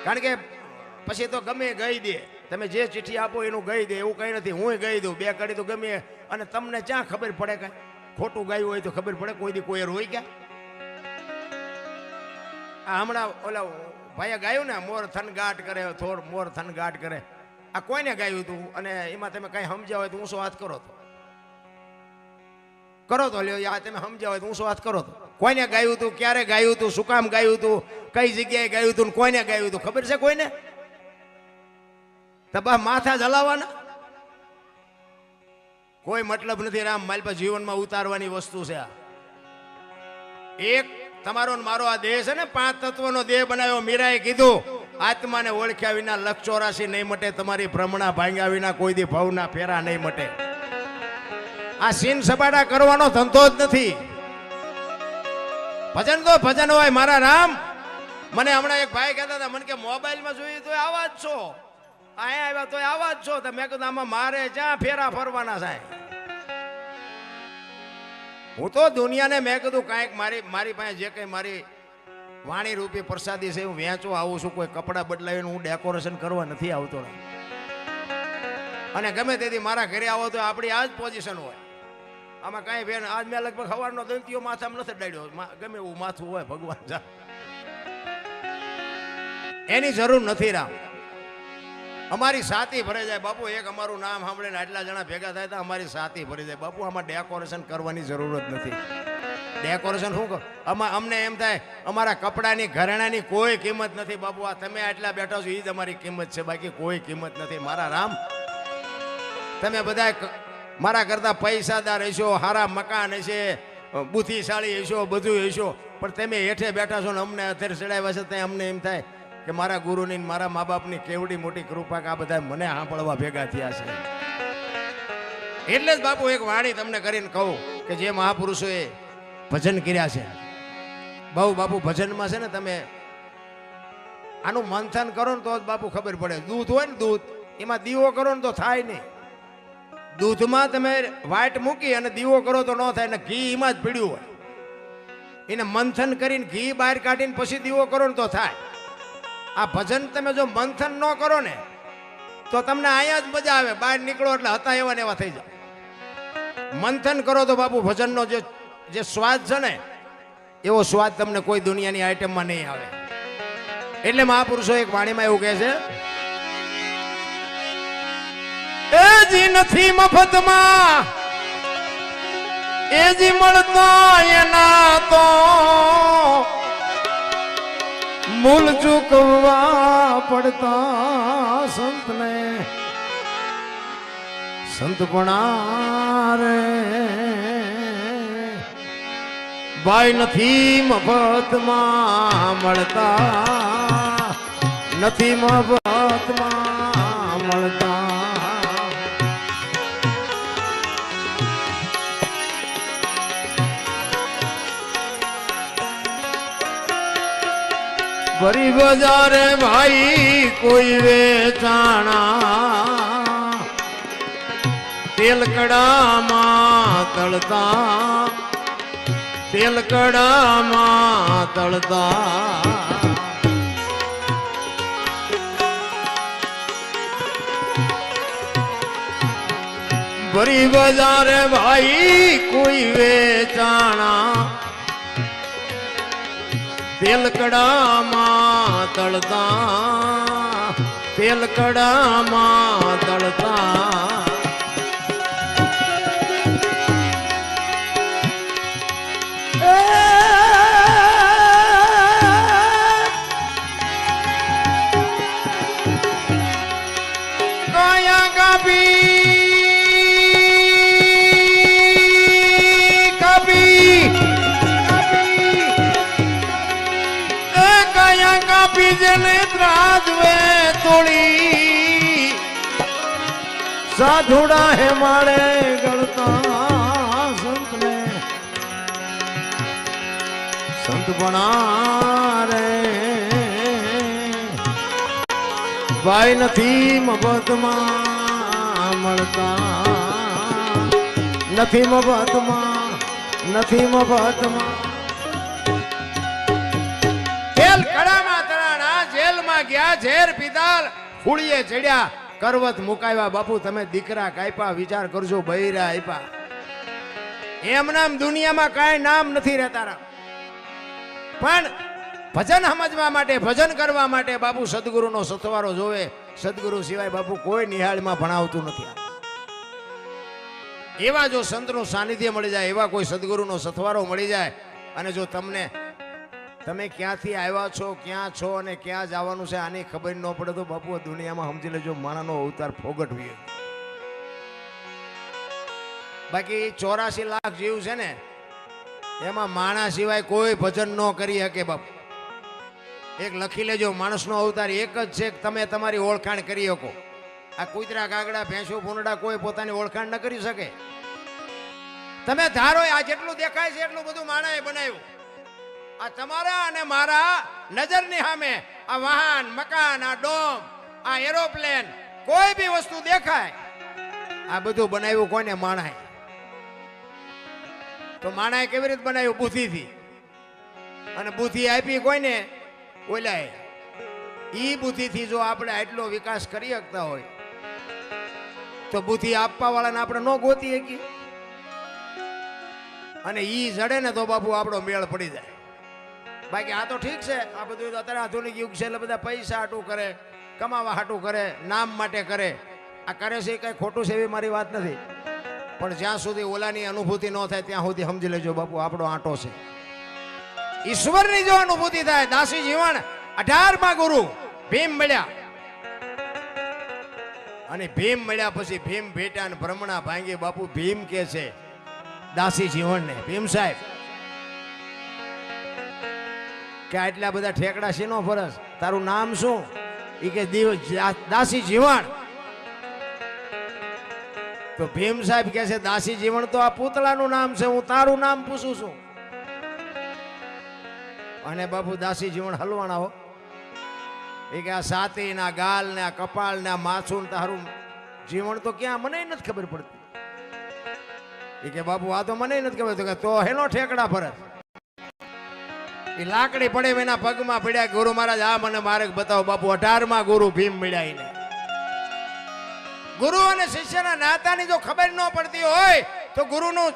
કારણ કે પછી તો ગમે ગઈ દે. તમે જે ચિઠ્ઠી આપો એનું ગઈ દે, એવું કઈ નથી. હું ગઈ દઉં 2 કડી તો ગમે. અને તમને ક્યાં ખબર પડે કે ખોટું ગાયું હોય તો ખબર પડે? કોઈ દી કોઈ રોઈ ગયા? આ હમણાં ઓલા ભાઈએ ગાયું ને મોર થનગાટ કરે, થોડ મોર થનગાટ કરે. આ કોઈને ગાયું હતું અને એમાં તમે કઈ સમજ્યા હોય તો ઊંચો હાથ કરો તો લ્યો. આ તમે સમજ્યા હોય તો ઊંચો હાથ કરો તો. કોઈને ગાયું હતું, ક્યારે ગાયું હતું, શું કામ ગાયું હતું, કઈ જગ્યાએ ગાયું હતું, કોઈને ગાયું હતું ખબર છે કોઈને? તબા માથા જલાવવાના કોઈ મતલબ નથી. રામ મારી પાસે જીવનમાં ઉતારવાની વસ્તુ છે આ. એક તમારો મારો આ દેહ છે ને 5 તત્વનો દેહ બનાવ્યો. મીરાએ કીધું આત્માને ઓળખ્યા વિના 184 નહીં મટે, તમારી ભ્રમણા ભાંગ્યા વિના કોઈ દી ભવના ફેરા નહીં મટે. આ સીન સપાટા કરવાનો ધંધો જ નથી. ભજન તો ભજન હોય મારા રામ. મને હમણાં એક ભાઈ કહેતા હતા, મને કે મોબાઈલમાં જોઈએ તો આવા જ છો, અહીંયા આવ્યા તો આવા જ છો. તો મેં કીધું આમાં મારે જ્યાં ફેરા ફરવાના થાય. હું તો દુનિયાને મેં કીધું કાંઈક મારી પાસે જે કંઈ મારી વાણી રૂપી પ્રસાદી છે હું વેચવા આવું છું. કોઈ કપડાં બદલાવીને હું ડેકોરેશન કરવા નથી આવતો. અને ગમે તેથી મારા ઘરે આવો તો આપણી આ જ પોઝિશન હોય. આમાં કાંઈ બેન આજ મેં લગભગ સવારનો દંતીઓ માથામાં નથી ડાળ્યો. ગમે એવું માથું હોય ભગવાન જા, એની જરૂર નથી. રામ અમારી સાથી ભરાઈ જાય બાપુ. એક અમારું નામ સાંભળીને આટલા જણા ભેગા થાય તો અમારી સાથી ભરી જાય બાપુ. આમાં ડેકોરેશન કરવાની જરૂર જ નથી. ડેકોરેશન શું કહો? અમને એમ થાય અમારા કપડાની ઘરેણાની કોઈ કિંમત નથી બાપુ. આ તમે આટલા બેઠા છો એ જ અમારી કિંમત છે, બાકી કોઈ કિંમત નથી. મારા રામ તમે બધા મારા કરતા પૈસાદાર હશો, સારા મકાન હશે, બુદ્ધિશાળી હશો, બધું હશો, પણ તમે હેઠે બેઠા છો ને અમને અત્યારે ચડાવ્યા છે ત્યાં અમને એમ થાય કે મારા ગુરુની મારા મા બાપની કેવડી મોટી કૃપા કે આ બધા મને સાંભળવા ભેગા થયા છે. એટલે જ બાપુ એક વાણી તમને કરીને કહું કે જે મહાપુરુષોએ ભજન કર્યા છે બહુ બાપુ. ભજનમાં છે ને તમે આનું મંથન કરો ને તો જ બાપુ ખબર પડે. દૂધ હોય ને દૂધ, એમાં દીવો કરો ને તો થાય નહીં. દૂધમાં તમે વાટ મૂકી અને દીવો કરો તો ન થાય ને. ઘી એમાં જ પીડ્યું હોય, એને મંથન કરીને ઘી બહાર કાઢીને પછી દીવો કરો ને તો થાય. આ ભજન તમે જો મંથન ન કરો ને તો તમને અહીંયા જ મજા આવે. બહાર નીકળો એટલે હતા એવા ને એવા થઈ જાય. મંથન કરો તો બાપુ ભજનનો જે સ્વાદ છે ને એવો સ્વાદ તમને કોઈ દુનિયાની આઈટમમાં નહીં આવે. એટલે મહાપુરુષો એક વાણીમાં એવું કહે છે, એ જી નથી મફતમાં, એ જી મળતા એના તો મૂલ ચૂકવવા પડતા સંતને. સંતપણા રે ભાઈ નથી મફતમાં મળતા, નથી મફતમાં મળતા. ભરી બજારે ભાઈ કોઈ વેચાણા, તેલ કડામાં તળતા તેલ કડામાં તળતા ભરી બજારે ભાઈ કોઈ વેચાણા તેલ કડામાં તળતા તેલ કડામાં તળતા કાયા કાપી જેને ત્રાજવે તોડી સાધુડા હે માળે ગળતા સંતને સંત બનારે ભાઈ નથી મફતમાં મળતા નથી મફતમાં નથી મફતમાં ગયા ઝેર પીધાલ ફૂળીએ ચડ્યા કરવત મુકાવ્યા બાપુ તમે દીકરા કાપ્યા વિચાર કરજો બૈરા આપ્યા એમ નામ દુનિયામાં કાંઈ નામ નથી રહેતા પણ ભજન સમજવા માટે ભજન કરવા માટે બાપુ સદગુરુનો સથવારો જોવે સદગુરુ સિવાય બાપુ કોઈ નિહાળમાં ભણાવતું નથી એવા જો સંતનું સાનિધ્ય મળી જાય એવા કોઈ સદગુરુનો સથવારો મળી જાય અને જો તમે ક્યાંથી આવ્યા છો ક્યાં છો અને ક્યાં જવાનું છે આની ખબર ન પડે તો બાપુ દુનિયામાં સમજી લેજો માણાનો અવતાર ફોગટવી બાકી 84 લાખ જીવ છે ને એમાં માણા સિવાય કોઈ ભજન ન કરી શકે બાપુ એક લખી લેજો માણસનો અવતાર એક જ છે કે તમે તમારી ઓળખાણ કરી શકો આ કૂતરા કાગડા ભેંસો ભૂંડા કોઈ પોતાની ઓળખાણ ન કરી શકે તમે ધારો આ જેટલું દેખાય છે એટલું બધું માણાએ બનાવ્યું આ તમારા અને મારા નજરની સામે આ વાહન મકાન આ ડોમ આ એરોપ્લેન કોઈ બી વસ્તુ દેખાય આ બધું બનાવ્યું કોને માણાએ તો માણાએ કેવી રીતે બનાવ્યું બુદ્ધિથી અને બુદ્ધિ આપી કોઈને ઓલાએ ઈ બુદ્ધિથી જો આપણે આટલો વિકાસ કરી શકતા હોય તો બુદ્ધિ આપવા વાળાને આપણે ન ગોતી શકીએ અને ઈ જડે ને તો બાપુ આપણો મેળ પડી જાય બાકી આ તો ઠીક છે આ બધું અત્યારે આધુનિક યુગ છે એટલે બધા પૈસા હાટું કરે કમાવા હાટું કરે નામ માટે કરે આ કરે છે કઈ ખોટું છે એવી મારી વાત નથી પણ જ્યાં સુધી ઓલાની અનુભૂતિ ન થાય ત્યાં સુધી સમજી લેજો બાપુ આપણો આંટો છે ઈશ્વરની જો અનુભૂતિ થાય દાસી જીવન 18માં ગુરુ ભીમ મળ્યા અને ભીમ મળ્યા પછી ભીમ ભેટા ને ભ્રમણા ભાંગી બાપુ ભીમ કે છે દાસી જીવનને ભીમ સાહેબ કે આટલા બધા ઠેકડા શીનો ફરસ તારું નામ શું ઈ કે દાસી જીવન તો ભીમ સાહેબ કે છે દાસી જીવન તો આ પૂતળાનું નામ છે હું તારું નામ પૂછું છું અને બાપુ દાસી જીવન હલવાના હો એ કે આ સાતી ના ગાલ ને આ કપાળ ને આ માથું ને તારું જીવન તો ક્યાં મને નથી ખબર પડતી એ કે બાપુ આ તો મને નથી ખબર તો હેનો ઠેકડા ફરસ એ લાકડી પડે એના પગમાં પડ્યા ગુરુ મહારાજ આ મને માર્ગ બતાવો બાપુ 18માં ગુરુ ભીમ મળ્યા એને ગુરુ અને શિષ્યના નાતાની જો ખબર ન પડતી હોય તો ગુરુનું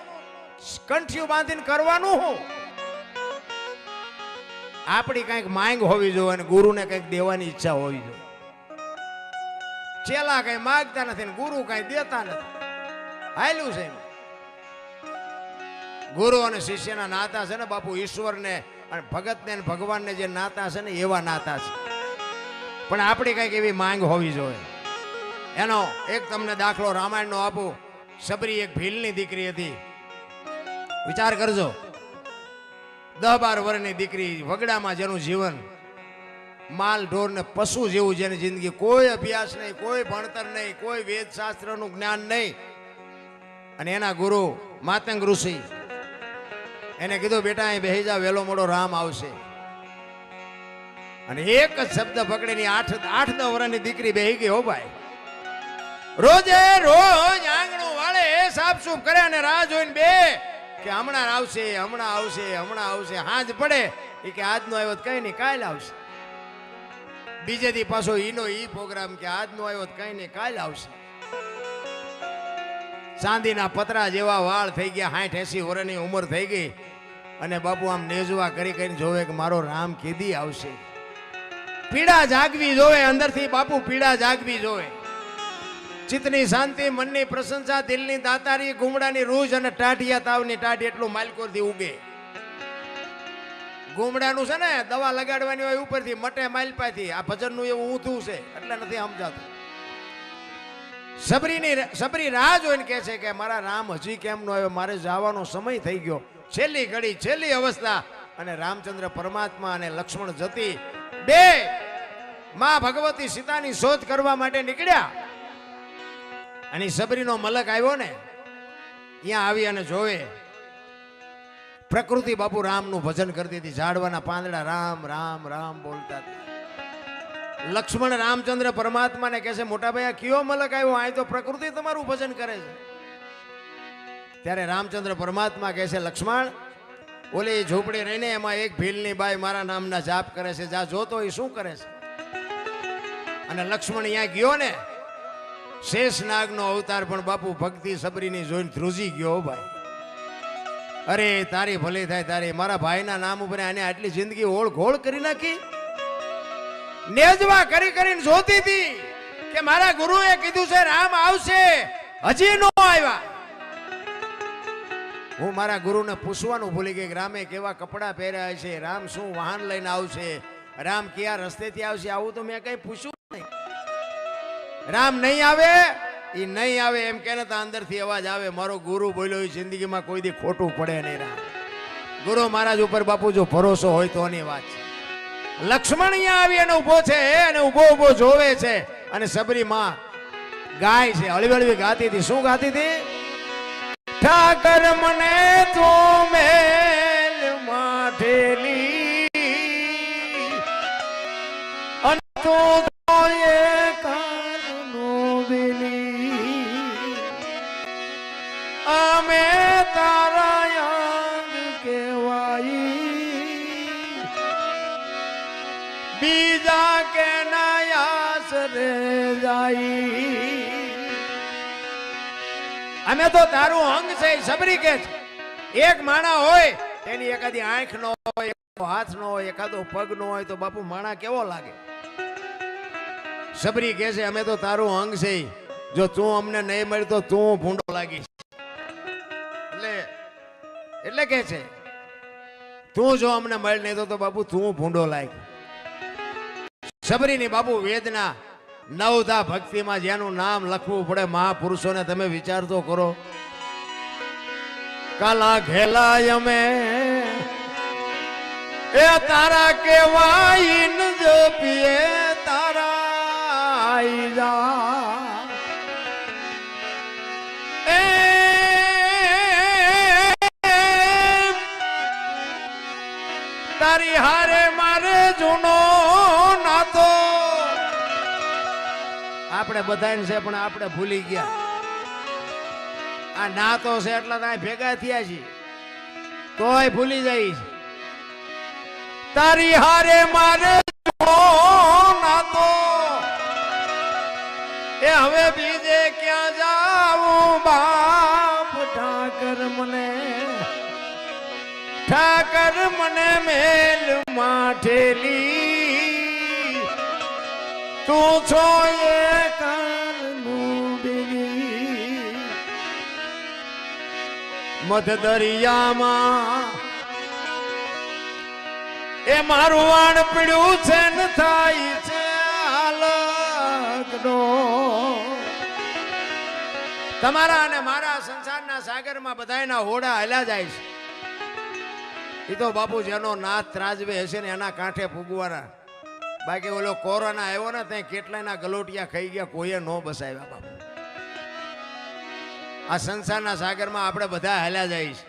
કંઠિયું બાંધીને કરવાનું હું આપણી કઈક માંગ હોવી જોઈએ અને ગુરુને કઈક દેવાની ઈચ્છા હોવી જોઈએ ચેલા કઈ માંગતા નથી ને ગુરુ કઈ દેતા નથી હાલ્યું છે ગુરુ અને શિષ્યના નાતા છે ને બાપુ ઈશ્વરને અને ભગતને અને ભગવાનને જે નાતા છે ને એવા નાતા છે પણ આપણી કઈક એવી માંગ હોવી જોઈએ એનો એક તમને દાખલો રામાયણનો આપું સબરી એક ભીલની દીકરી હતી વિચાર કરજો 10-12 વર્ષની દીકરી વગડામાં જેનું જીવન માલ ઢોર ને પશુ જેવું જેની જિંદગી કોઈ અભ્યાસ નહીં કોઈ ભણતર નહીં કોઈ વેદ શાસ્ત્રનું જ્ઞાન નહીં અને એના ગુરુ માતંગ ઋષિ એને કીધું બેટા અહીં બેહી જા વેલો મોડો રામ આવશે અને એક જ શબ્દ પકડીને 8-10 વર્ષની દીકરી બેહી ગઈ હો ભાઈ રોજે રોજ આંગણું વાળે સાફ સૂફ કરે અને રાહ જોઈને બે કે હમણાં આવશે હમણાં આવશે હમણાં આવશે, હાજ પડે એ કે આજનો આવ્યો તો કઈ નહીં કાલ આવશે. બીજે દી પાછો ઈનો ઈ પ્રોગ્રામ કે આજનો આવ્યો તો કઈ નહીં કાલ આવશે. ચાંદીના પતરા જેવા વાળ થઈ ગયા, 60-80 વર્ષની ઉંમર થઈ ગઈ, અને બાપુ આમ નેજવા કરી કરીને જોવે કે મારો રામ કીધી આવશે. પીડા જાગવી જોવે અંદરથી બાપુ, પીડા જાગવી જોવે. ચિત્તની શાંતિ, મનની પ્રશંસા, દિલની દાતારી, ગુમડાની રૂજ અને ટાઢિયા તાવની ટાઢ એટલું માલકોરથી ઉગે. ગુમડાનું છે ને દવા લગાડવાની હોય ઉપરથી, મટે માલપાથી. આ ભજનનું એવું ઊંધું છે એટલે નથી સમજાતું. સબરી રાહ જોઈને કહે છે કે મારા રામ હજી કેમ નો આવ્યો, મારે જવાનો સમય થઈ ગયો. છેલ્લી ઘડી, છેલ્લી અવસ્થા, અને રામચંદ્ર પરમાત્મા અને લક્ષ્મણ જતી બે માં ભગવતી સીતાની શોધ કરવા માટે નીકળ્યા. અને સબરીનો મલક આવ્યો ને, ત્યાં આવી અને જોવે પ્રકૃતિ બાપુ રામનું ભજન કરતી હતી. ઝાડવાના પાંદડા રામ રામ રામ બોલતા હતા. લક્ષ્મણ રામચંદ્ર પરમાત્માને કહે છે મોટા ભાઈ આ કયો મલક આવ્યો, અહીં તો પ્રકૃતિ તમારું ભજન કરે છે. ત્યારે રામચંદ્ર પરમાત્મા કહે છે લક્ષ્મણ, ઓલી ઝૂંપડી રહીને એમાં એક ભીલની બાઈ મારા નામના જાપ કરે છે, જા જોતો એ શું કરે છે. અને લક્ષ્મણ અહીંયા ગયો ને, શેષનાગનો અવતાર પણ બાપુ ભક્તિ સબરીની જોઈને ધ્રુજી ગયો ભાઈ. અરે તારી ભલી થાય તારી, મારા ભાઈના નામ ઉપર આને આટલી જિંદગી ઓળ ઘોળ કરી નાખી. નેજવા કરી કરીને જોતી હતી કે મારા ગુરુએ કીધું છે રામ આવશે, હજી નો આવ્યા. હું મારા ગુરુને પૂછવાનું ભૂલી ગઈ, રામે કેવા કપડા પહેર્યા છે, રામ શું વાહન લઈને આવશે, રામ કયા રસ્તેથી આવશે, આવું તો મેં કઈ પૂછ્યું નહીં. રામ નહીં આવે, એ નહીં આવે એમ કે અંદરથી અવાજ આવે, મારો ગુરુ બોલ્યો જિંદગીમાં કોઈ દી ખોટું પડે નહીં. રામ ગુરુ મહારાજ ઉપર બાપુ જો ભરોસો હોય તો ની વાત છે. લક્ષ્મણ અહીંયા આવી અને ઉભો છે, અને ઉભો ઉભો જોવે છે, અને સબરી માં ગાય છે, હળવી હળવી ગાતી હતી. શું ગાતી હતી? ઠાકર મને તો મેલ માઠેલી અને તું તો એકાંતનો બેલી, અમે તારા યાદ કહેવાઈ, બીજા કે ના આશરે જાય. અમે તો તારું અંગ છે. સબરી કે છે એક માણા હોય એની એકાદી આંખ નો હોય, હાથ નો હોય, એકાદો પગ નો હોય તો બાપુ માણા કેવો લાગે. સબરી કે છે અમે તો તારું અંગ છે, જો તું અમને નહીં મળી તો તું ભૂંડો લાગીશ. એટલે કે છે તું જો અમને મળી નહીં તો બાપુ તું ભૂંડો લાગી. સબરીની બાપુ વેદના, નવધા ભક્તિમાં જેનું નામ લખવું પડે મહાપુરુષોને તમે વિચાર તો કરો. કાલા ઘેલા અમે એ તારા કેવાય ન જપીએ તારા એ તારી હારે મારે જૂનો નાતો. આપણે બધાને છે પણ આપણે ભૂલી ગયા. આ નાતો છે એટલા ત્યાં ભેગા થયા છીએ તોય ભૂલી જાય છે. તારી હારે મારે નાતો એ હવે બીજે ક્યાં જાવું બાપ. ઠાકર મને મેલ માઠેલી, તું છો મધ દરિયામાં એ મારું વાણ પીડ્યું છે ને થાય છે હાલકનો. તમારા અને મારા સંસારના સાગરમાં બધાયના હોડા હલ્યા જાય છે. એ તો બાપુ જેનો નાથ ત્રાજવે હશે ને એના કાંઠે ફૂગવાના. બાકી ઓલો કોરોના આવ્યો ને ત્યાં કેટલાયના ગલોટિયા ખાઈ ગયા, કોઈએ નો બસાવ્યા બાપુ. આ સંસારના સાગરમાં આપણે બધા હાલ્યા જાય છે,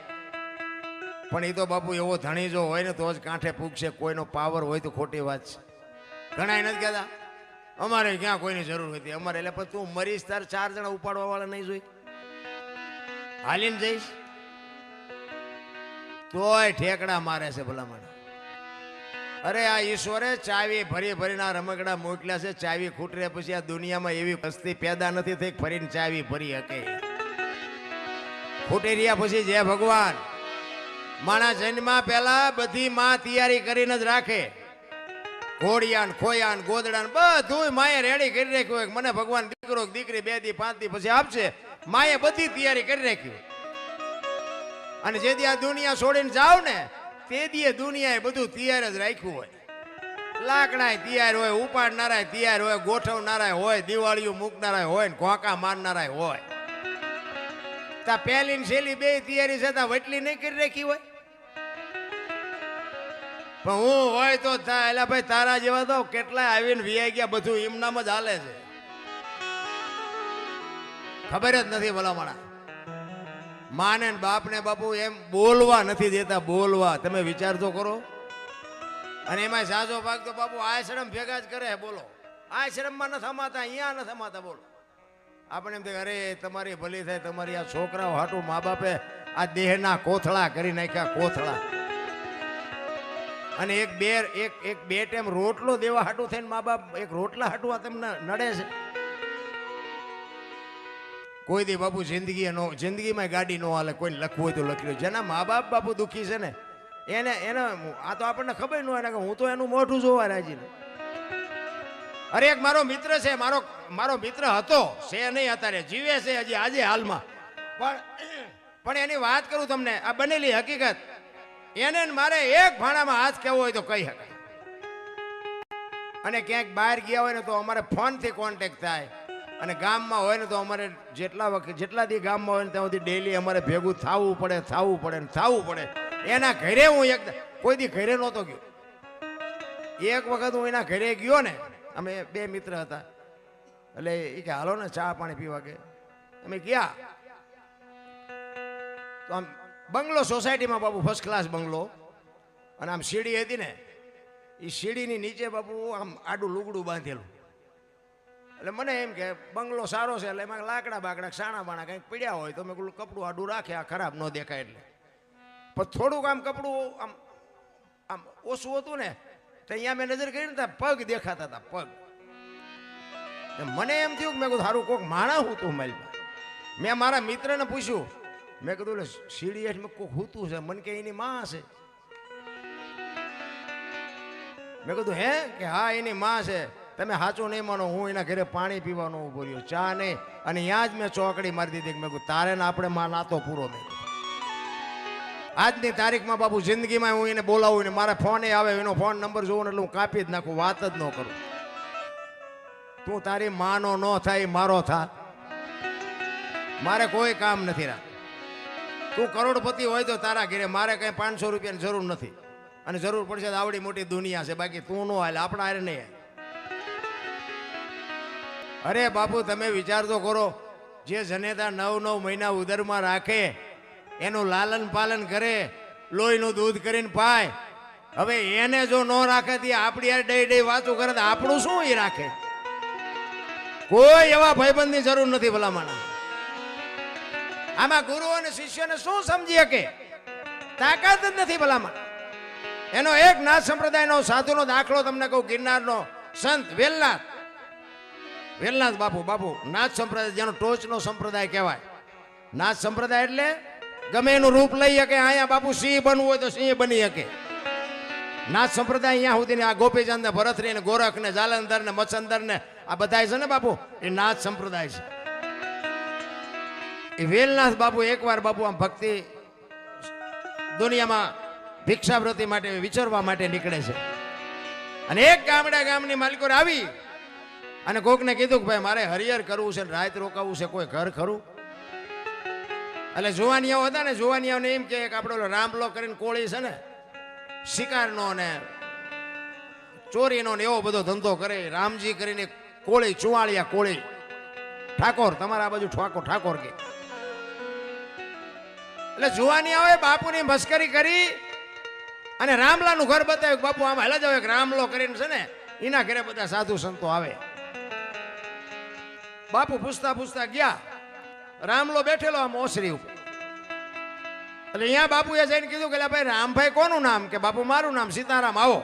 પણ એ તો બાપુ એવો ધણી જો હોય ને તો જ કાંઠે પૂગશે. કોઈનો પાવર હોય તો ખોટી વાત છે. ઘણા નથી કહેતા અમારે ક્યાં કોઈની જરૂર હતી અમારે. એટલે પણ તું મરીશ તાર 4 જણા ઉપાડવા વાળા નહીં જોઈ, હાલીને જઈશ. તોય ઠેકડા મારે છે ભલામણ. અરે આ ઈશ્વરે ચાવી ભરી ભરીને રમકડા મોકલ્યા છે. ચાવી ખૂટરે પછી આ દુનિયામાં એવી વસ્તી પેદા નથી થઈ ફરીને ચાવી ભરી શકે. ખૂટી રહ્યા પછી જે ભગવાન માણા જન્મા પહેલા બધી માં તૈયારી કરીને જ રાખે. ઘોડિયાન ખોયાન ગોદડાન બધું માએ રેડી કરી રાખ્યું હોય. મને ભગવાન દીકરો દીકરી 2 દી 5 દી પછી આપશે. માએ બધી તૈયારી કરી રાખ્યું. અને જે દી આ દુનિયા છોડીને જાવ ને તે દી દુનિયાએ બધું તૈયાર જ રાખ્યું હોય. લાકડા તૈયાર હોય, ઉપાડનારા તૈયાર હોય, ગોઠવનારા હોય, દિવાળીઓ મૂકનારા હોય ને ઘોંકા મારનારા હોય. તા પહેલી ને છેલ્લી 2 તૈયારી છે તા વટલી નહીં કરી રાખી હોય. પણ હું હોય તો થાય. એટલે ભાઈ તારા જેવા તો કેટલાય આવીને વિયાઈ ગયા. બધું એમનામ જ હાલે છે. ખબર જ નથી ભલામણા. માને ને બાપને બાપુ એમ બોલવા નથી દેતા. બોલવા તમે વિચાર તો કરો. અને એમાં સાજો ભાગ તો બાપુ આશ્રમ ભેગા જ કરે. બોલો આશ્રમમાં ન થમાતા, અહીંયા ન થમાતા. બોલો આપણે એમ થાય અરે તમારી ભલી થાય. તમારી આ છોકરાઓ હાટું મા બાપે આ દેહના કોથળા કરી નાખ્યા. કોથળા. અને એક બે ટાઈમ રોટલો દેવા હાટું થઈને મા બાપ એક રોટલા હાટું આ તમને નડે છે. કોઈ દી બાપુ જિંદગીમાં ગાડી ન હાલે. કોઈને લખવું હોય તો લખી લો. જેના મા બાપ બાપુ દુઃખી છે ને એને આ તો આપણને ખબર ન હોય કે હું તો એનું મોઢું જોવા રાજી ને. અરે એક મારો મિત્ર છે. મારો મિત્ર હતો છે નહીં અત્યારે જીવે છે હજી આજે હાલમાં. પણ એની વાત કરું તમને. આ બનેલી હકીકત. એને મારે એક ભાણામાં હાથ કેવો હોય તો કહી શકાય. અને ક્યાંક બહાર ગયા હોય ને તો અમારે ફોનથી કોન્ટેક્ટ થાય. અને ગામમાં હોય ને તો અમારે જેટલા દી ગામમાં હોય ને ત્યાં સુધી ડેલી અમારે ભેગું થવું પડે. એના ઘરે હું કોઈ દી ઘરે નહોતો ગયો. એક વખત હું એના ઘરે ગયો ને. અમે 2 મિત્ર હતા. એટલે એ કે હાલો ને ચા પાણી પીવા. કે અમે ગયા તો આમ બંગલો સોસાયટીમાં બાપુ ફર્સ્ટ ક્લાસ બંગલો. અને આમ સીડી હતી ને એ સીડીની નીચે બાપુ આમ આડું લુગડું બાંધેલું. એટલે મને એમ કે બંગલો સારો છે એટલે એમાં લાકડા બાકડા સાણા બાણા કંઈક પીડ્યા હોય તો મેં પેલું કપડું આડું રાખે. આ ખરાબ ન દેખાય એટલે. પણ થોડુંક આમ કપડું આમ ઓછું હતું ને તો અહીંયા મેં નજર કરી ને પગ દેખાતા હતા. પગ. મને એમ થયું કે મેં કીધું સારું કોઈક માણા હું તું મારી. મેં મારા મિત્રને પૂછ્યું. મેં કીધું એટલે સીડી હેઠ મેં કોઈક હૂતું છે. મને કે એની માં છે. મેં કીધું હે કે હા એની માં છે. તમે સાચું નહીં માનો. હું એના ઘરે પાણી પીવાનો ઉભો રહ્યો, ચા નહીં. અને ત્યાં જ મેં ચોકડી મારી દીધી. મેં કીધું તારે ને આપણે માં નાતો પૂરો. મેં આજની તારીખમાં બાપુ જિંદગીમાં હું એને બોલાવું ને મારા ફોને આવે એનો ફોન નંબર જોવો ને એટલે હું કાપી જ નાખું. વાત જ ન કરું. તું તારી માનો ન થાય મારો થા. મારે કોઈ કામ નથી રાખ. તું કરોડપતિ હોય તો તારા ઘરે. મારે કઈ 500 રૂપિયાની જરૂર નથી. અને જરૂર પડશે તો આવડી મોટી દુનિયા છે. બાકી તું ન હાલે. આપણા હારે નહીં. અરે બાપુ તમે વિચાર તો કરો. જે જનેતા 9 મહિના ઉદરમાં રાખે, એનું લાલન પાલન કરે, લોહીનું દૂધ કરીને પાય. હવે એને જો ન રાખે તો આપણી યાર ડઈ વાતો કરે તો આપણું શું એ રાખે? કોઈ એવા ભાઈબંધની જરૂર નથી ભલામણા. આમાં ગુરુ અને શિષ્યને શું સમજી શકે? તાકાત જ નથી ભલામણ. એનો એક નાથ સંપ્રદાયનો સાધુનો દાખલો તમને કહું. ગિરનારનો સંત વેલનાથ બાપુ નાથ સંપ્રદાય જેનો ટોચનો સંપ્રદાય કહેવાય. નાથ સંપ્રદાય એટલે ગમે એનું રૂપ લઈ શકે. અહીંયા બાપુ સિંહ બનવું હોય તો સિંહ બની શકે. નાથ સંપ્રદાય અહીંયા સુધી આ ગોપીચંદ ને ભરતરી ને ગોરખ ને જાલંધર ને મચ્છંદર ને આ બધા છે ને બાપુ એ નાથ સંપ્રદાય છે. એ વેલનાથ બાપુ એકવાર બાપુ આમ ભક્તિ દુનિયામાં ભિક્ષાવૃત્તિ માટે વિચરવા માટે નીકળે છે. અને એક ગામની માલિકો આવી અને કોકને કીધું કે ભાઈ મારે હરિહર કરવું છે, રાત રોકાવું છે, કોઈ ઘર ખરું? એટલે જુવાનિયાઓ હતા ને, જુવાનિયાઓને એમ કે આપણો રામલો કરીને કોળી છે ને શિકારનો ને ચોરીનો ને એવો બધો ધંધો કરે. રામજી કરીને કોળી, ચુવાળિયા કોળી, ઠાકોર. તમારા આ બાજુ ઠાકોર કે. એટલે જુવાનિયાઓએ બાપુની મસ્કરી કરી અને રામલાનું ઘર બતાવ્યું. બાપુ આમ હાલા જાવ. એક રામલો કરીને છે ને એના ઘરે બધા સાધુ સંતો આવે. બાપુ પૂછતા ગયા. રામલો બેઠેલો આમ ઓસરી ઉપર. એટલે અહીંયા બાપુએ જઈને કીધું કે ભાઈ રામભાઈ કોનું નામ? કે બાપુ મારું નામ સીતારામ. આવો.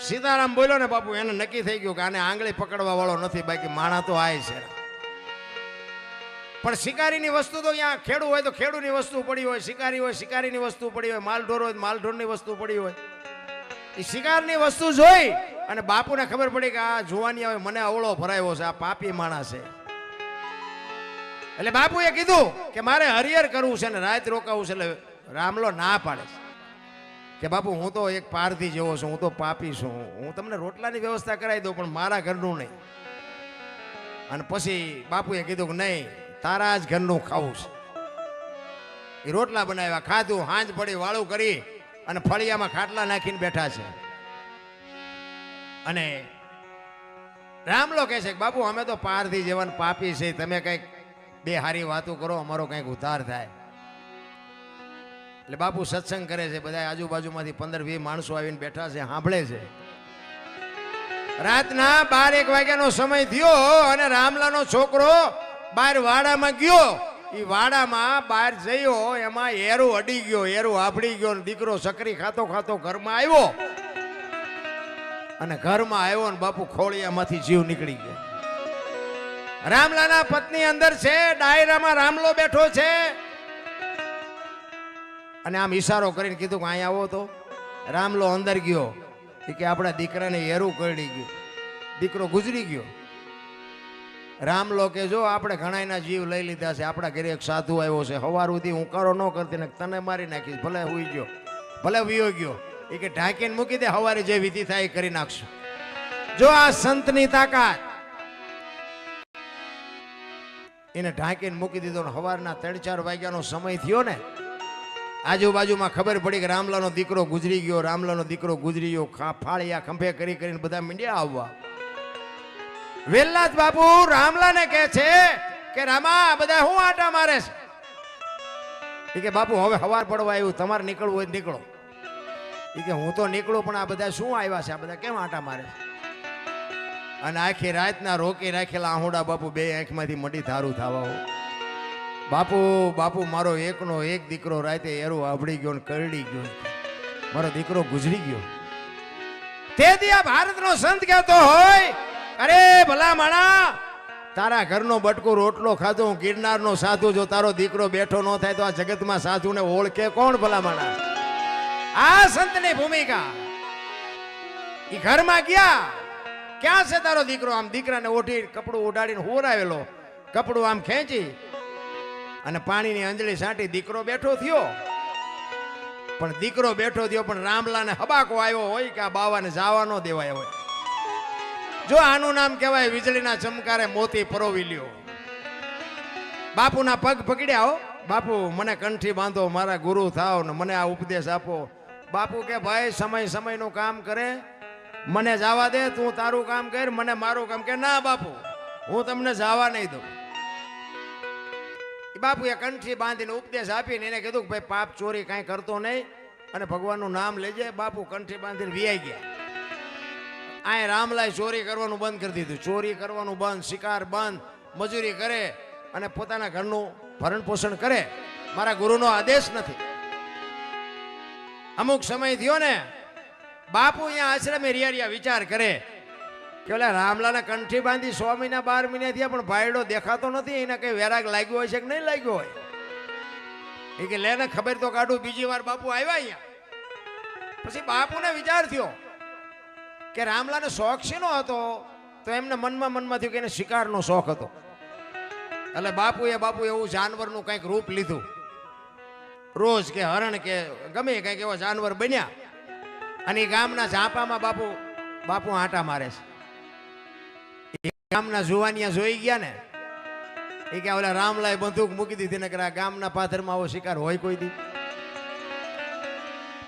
સીતારામ બોલ્યો ને બાપુ એને નક્કી થઈ ગયું કે આને આંગળી પકડવા વાળો નથી, બાકી માણા તો આય છે. પણ શિકારીની વસ્તુ તો અહીંયા ખેડૂ હોય તો ખેડૂની વસ્તુ પડી હોય, શિકારી હોય શિકારીની વસ્તુ પડી હોય, માલઢોર હોય માલઢોરની વસ્તુ પડી હોય. એ શિકારની વસ્તુ જોઈ અને બાપુને ખબર પડી કે આ જુવાની આવે મને અવળો ભરાયો છે, આ પાપી માણસ છે. એટલે બાપુએ કીધું કે મારે હરિહર કરવું છે ને રાત રોકાવું છે. એટલે રામલો ના પાડે છે કે બાપુ હું તો એક પારધી જેવો છું, હું તો પાપી છું, હું તમને રોટલાની વ્યવસ્થા કરાવી દઉં પણ મારા ઘરનું નહીં. અને પછી બાપુએ કીધું કે નહીં, તારા જ ઘરનું ખાવું છે. એ રોટલા બનાવ્યા, ખાધું, હાંજ પડી વાળું કરી અને ફળિયામાં ખાટલા નાખીને બેઠા છે. અને રામલો કહે છે કે બાપુ અમે તો પારધી જેવા પાપી છે, તમે કંઈક બે હારી વાતો કરો, અમારો કંઈક ઉદ્ધાર થાય. એટલે બાપુ સત્સંગ કરે છે, બધા આજુબાજુમાંથી 15-20 માણસો આવીને બેઠા છે, સાંભળે છે. રાતના 12-1 વાગ્યાનો સમય થયો અને રામલાનો છોકરો બહાર વાડામાં ગયો. એ વાડામાં બહાર જયો, એમાં એરું અડી ગયો, એરું આભડી ગયો. દીકરો સકરી ખાતો ખાતો ઘરમાં આવ્યો અને ઘરમાં આવ્યો ને બાપુ ખોળિયામાંથી જીવ નીકળી ગયો. રામલાના પત્ની અંદર છે, ડાયરામાં રામલો બેઠો છે. અને આમ ઈશારો કરીને કીધું કે અહીંયા આવો. તો રામલો અંદર ગયો. એ કે આપણા દીકરાને એરું કરડી ગયું, દીકરો ગુજરી ગયો. રામલો કે જો આપણે ઘણાના જીવ લઈ લીધા છે, આપણા ઘરે એક સાધુ આવ્યો છે, સવાર સુધી હું કરો ન કરતી ને તને મારી નાખીશ, ભલે હુઈ ગયો ભલે વિયો ગયો. એ કે ઢાંકીને મૂકી દે, સવારે જે વિધિ થાય એ કરી નાખશું. જો આ સંતની તાકાત. એને ઢાંકીને મૂકી દીધો ને સવારના 3-4 વાગ્યાનો સમય થયો ને, આજુબાજુમાં ખબર પડી કે રામલાનો દીકરો ગુજરી ગયો, રામલાનો દીકરો ગુજરી ગયો. ફાળિયા ખંભે કરી કરીને બધા મીંડ્યા આવવા. વેલ્લાદ બાપુ રામલાને કહે છે કે રામા બધા હું આટા મારે છે? એ કે બાપુ હવે સવાર પડવા આવ્યું, તમારે નીકળવું હોય નીકળો. એ કે હું તો નીકળું પણ આ બધા શું આવ્યા છે, આ બધા કેમ આટા મારે છે? અને આખી રાતના રોકી રાખેલા આહુડા બાપુ બે આંખમાંથી મડી ધારું થવા. બાપુ બાપુ મારો એકનો એક દીકરો રાતે એરું આભડી ગયો ને કરડી ગયો, મારો દીકરો ગુજરી ગયો. તે દી આ ભારતનો સંત કહેતો હોય, અરે ભલા માણા, તારા ઘરનો બટકો રોટલો ખાધો, હું ગિરનારનો સાધુ, જો તારો દીકરો બેઠો ન થાય તો આ જગતમાં સાધુને ઓળખે કોણ? ભલા માણા. આ સંતની ભૂમિકા. એ ઘરમાં ગયા, ક્યાં છે તારો દીકરો? આમ દીકરાને ઓઢી કપડું ઉડાડીને હોરાવેલો, કપડું આમ ખેંચી અને પાણીની અંજળી છાંટી દીકરો બેઠો થયો. પણ દીકરો બેઠો થયો પણ રામલાને હબાકો આવ્યો હોય કે આ બાવાને જવા ન દેવાય હોય. જો આનું નામ કહેવાય વીજળીના ચમકારે મોતી પરોવી લ્યો. બાપુના પગ પકડ્યા. હો બાપુ મને કંઠી બાંધો, મારા ગુરુ થાવ ને મને આ ઉપદેશ આપો. બાપુ કે ભાઈ સમય સમયનું કામ કરે, મને જવા દે, તું તારું કામ કર, મને મારું કામ. કે ના બાપુ હું તમને જવા નહીં દઉં. બાપુએ કંઠી બાંધીને ઉપદેશ આપીને એને કીધું કે ભાઈ પાપ ચોરી કાંઈ કરતો નહીં અને ભગવાનનું નામ લેજે. બાપુ કંઠી બાંધીને વિયાઈ ગયા. આ રામલાએ ચોરી કરવાનું બંધ કરી દીધું, ચોરી કરવાનું બંધ, શિકાર બંધ, મજૂરી કરે અને પોતાના ઘરનું ભરણ પોષણ કરે. મારા ગુરુનો આદેશ નથી. અમુક સમય થયો ને બાપુ અહીંયા આશ્રમે રિયા વિચાર કરે કે ઓલા રામલાને કંઠી બાંધી 6 મહિના 12 મહિના થયા પણ ભાઈડો દેખાતો નથી, એને કઈ વેરાગ લાગ્યો હોય છે કે નહીં લાગ્યો હોય? એ કે લેને ખબર તો કાઢું. બીજી વાર બાપુ આવ્યા અહીંયા. પછી બાપુને વિચાર થયો કે રામલાને શોખ શેનો હતો? તો એમને મનમાં થયું કે એને શિકારનો શોખ હતો. એટલે બાપુ એવું જાનવરનું કંઈક રૂપ લીધું. રોજ કે હરણ કે ગમે કંઈક એવો જાનવર બન્યા અને ગામના ઝાંપામાં બાપુ આટા મારે છે. ગામના જુવાનિયા જોઈ ગયા ને, એ કે ઓલા રામલાએ બંદૂક મૂકી દીધી ને કે ગામના પાથરમાં આવો શિકાર હોય કોઈ દી?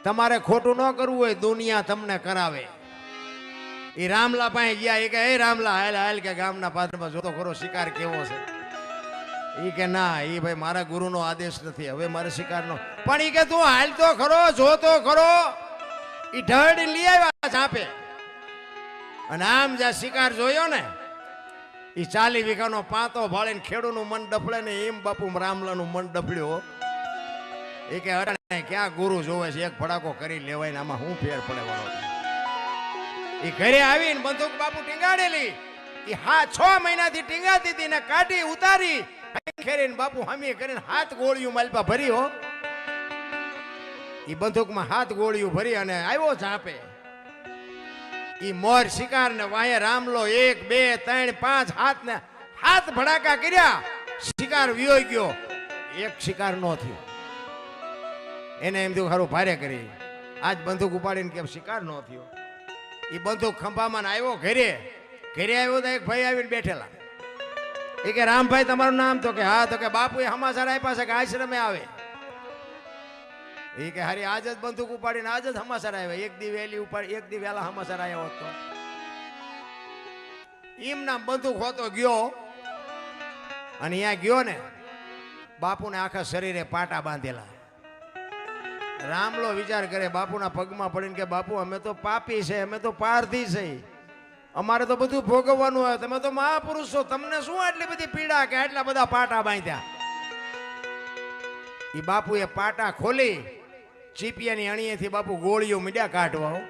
તમારે ખોટું ન કરવું હોય, દુનિયા તમને કરાવે. એ રામલા પાસે ગયા. એ કે એ રામલા હાલ હાલ કે ગામના પાથરમાં જોતો ખરો શિકાર કેવો છે. એ કે ના, એ ભાઈ મારા ગુરુનો આદેશ નથી, હવે મારે શિકારનો. પણ એ કે તું હાલ તો ખરો, જોતો ખરો. એ ઢળી લઈ આવ્યા ઝાંપે અને આમ જ્યાં શિકાર જોયો ને, એ 40 વીઘાનો પાતો ભાળીને ખેડૂનું મન ડફળે ને એમ બાપુ રામલાનું મન ડફળ્યો. એ કે અરે ક્યાં ગુરુ જોવે છે, એક ફડાકો કરી લેવાય ને આમાં શું ફેર પડે વાળો. એ ઘરે આવીને બંદૂક બાપુ ટીંગાડેલી, એ 6 મહિનાથી ટીંગાતી હતી ને કાઢી ઉતારી ખેરીને બાપુ હમી કરીને 7 ગોળીઓ માલપા ભરી હો. એ બંદૂકમાં 7 ગોળીઓ ભરી અને આવ્યો ઝાપે. એ મોર શિકાર ને વાહે રામલો 1 2 3 5 7 ને 7 ભડાકા કર્યા. શિકાર વિયો ગયો, એક શિકાર નો થયો. એને એમ થયું ખરું ભારે કરી, આજ બંદૂક ઉપાડીને કેમ શિકાર નો થયો. એ બંદૂક ખંભામાં આવ્યો ઘરે આવ્યો તો એક ભાઈ આવીને બેઠેલા. એ કે રામભાઈ તમારું નામ? તો કે હા. તો કે બાપુએ સમાચાર આપ્યા છે કે આશ્રમે આવે. એ કે હારી આજ જ બંદૂક ઉપાડીને આજ જ સમાચાર આવ્યા. એક દી વહેલી ઉપાડી, એક દી વહેલા સમાચાર આવ્યા હોત તો એમ નામ બંદૂક હોતો ગયો. અને અહીંયા ગયો ને, બાપુને આખા શરીરે પાટા બાંધેલા. રામલો વિચાર કરે, બાપુના પગમાં પડીને કે બાપુ અમે તો પાપી છે, અમે તો પારધી છે, અમારે તો બધું ભોગવવાનું હોય, તમે તો મહાપુરુષ છો, તમને શું આટલી બધી પીડા કે આટલા બધા પાટા બાંધ્યા. એ બાપુએ પાટા ખોલી ચીપિયાની અણીએથી બાપુ ગોળીઓ મીડ્યા કાઢવા.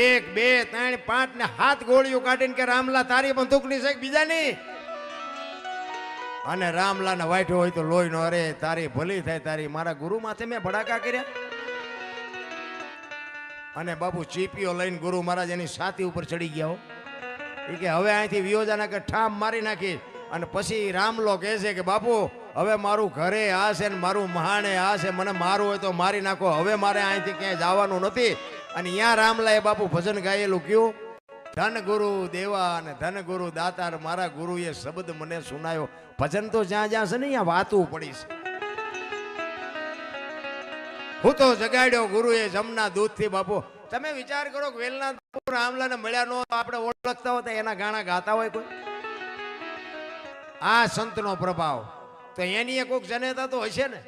1 2 3 5 ને 7 ગોળીઓ કાઢીને કે રામલા તારી બંદૂકની છે બીજાની. અને રામલાને વાઠ્યો હોય તો લોહી નો, અરે તારી ભલી થાય તારી, મારા ગુરુ માથે મેં ભડાકા કર્યા. અને બાપુ ચીપીઓ લઈને ગુરુ મહારાજ એની છાતી ઉપર ચડી ગયા. એ કે હવે અહીંથી વિયોજાના કે ઠામ મારી નાખી. અને પછી રામલો કહે છે કે બાપુ હવે મારું ઘરે આ છે ને મારું મહાણે આ છે, મને મારું હોય તો મારી નાખો, હવે મારે અહીંથી ક્યાંય જવાનું નથી. અને ત્યાં રામલાએ બાપુ ભજન ગાયેલું કયું, ધન ગુરુ દેવા અને ધન ગુરુ દાતાર, મારા ગુરુએ શબ્દ મને સુનાયો. ભજન તો જ્યાં જ્યાં છે ને અહીંયા વાતું પડી છે. હું તો જગાડ્યો ગુરુએ જમના દૂધથી. બાપુ તમે વિચાર કરો કે વેલના રામલાને મળ્યા નો આપણે ઓળખતા હોય તો એના ગાણા ગાતા હોય કોઈ? આ સંતનો પ્રભાવ તો એની કોઈક જનેતા તો હશે ને.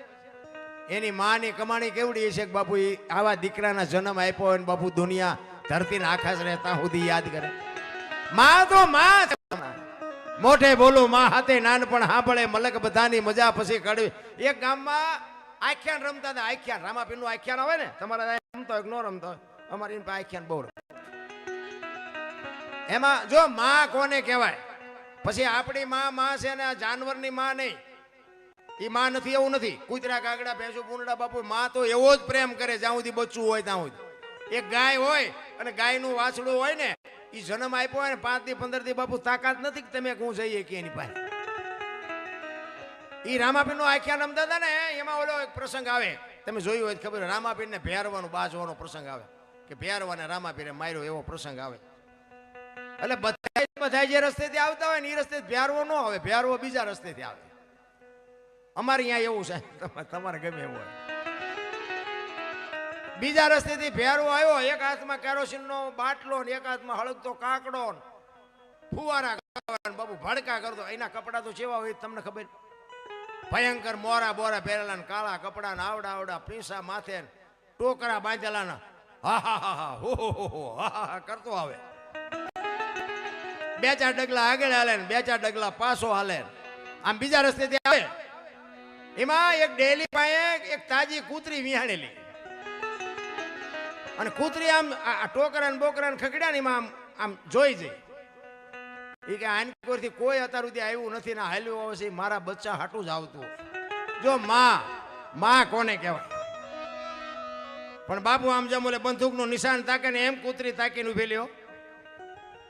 એની માની કમાણી કેવડી હશે કે બાપુ આવા દીકરાના જન્મ આપ્યો હોય ને બાપુ દુનિયા ધરતીને આખા જ રહેતા સુધી યાદ કરે. માં તો માં મોઢે બોલું, માં હાથે નાનપણ સાંભળે, મલક બધાની મજા પછી કાઢવી. એક ગામમાં આખ્યાન રમતા હતા. આખ્યાન રામાપીરનું આખ્યાન આવે ને, તમારા રમતો હોય ન રમતો હોય, અમારી આખ્યાન બહુ. એમાં જો માં કોને કહેવાય, પછી આપણી માં છે ને જાનવરની માં નહીં. એ માં નથી એવું નથી. કૂતરા કાગડા ભેંસો પૂંડા બાપુ માં તો એવો જ પ્રેમ કરે જ્યાં સુધી બચ્ચું હોય ત્યાં સુધી. એક ગાય હોય અને ગાયનું વાછડું હોય ને, એ જન્મ આપ્યો હોય ને 5 દી 15 દી બાપુ તાકાત નથી કે તમે હું જઈએ કે એની પાસે. એ રામાપીરનો આખ્યાન રમતા હતા ને, એમાં ઓલો એક પ્રસંગ આવે, તમે જોયું હોય ખબર, રામાપીરને ભેરવાનું બાજવાનો પ્રસંગ આવે કે ભેરવાને રામાપીરે માર્યો એવો પ્રસંગ આવે. એટલે બધા જે રસ્તેથી આવતા હોય ને એ રસ્તે ભેરવો ન આવે, ભેરવો બીજા રસ્તેથી આવે. અમારે અહીંયા એવું છે, તમારે ગમે એવું હોય. બીજા રસ્તેથી ભેરવો આવ્યો, એક હાથમાં કેરોસીનનો બાટલો ને એક હાથમાં હળગતો કાકડો, ફુવારા બાપુ ભડકા કરતો. એના કપડા તો કેવા હોય તમને ખબર? ભયંકર મોરા બોરા પહેરેલા ને કાળા કપડા ને આવડા આવડા પીસા માથે ટોકરા બાંધેલા ને હા હા હા હા હો હો હા હા કરતો આવે. 2-4 ડગલા આગળ હાલે ને 2-4 ડગલા પાછો હાલે. આમ બીજા રસ્તેથી આવે. એમાં એક ડેલી પાસે એક તાજી કૂતરી વિહાણેલી, અને કૂતરી આમ ટોકરા ને બોકરા ને ખકડ્યા ને એમાં આમ જોઈ જાય. એ કે આનકોરથી કોઈ અત્યાર સુધી આવ્યું નથી ને હાલ્યું આવશે, મારા બચ્ચા હાટું જ આવતું. જો માં કોને કહેવાય? પણ બાપુ આમ જેમ ઓલે બંદૂકનું નિશાન તાકે ને એમ કૂતરી તાકીને ઉભી લ્યો.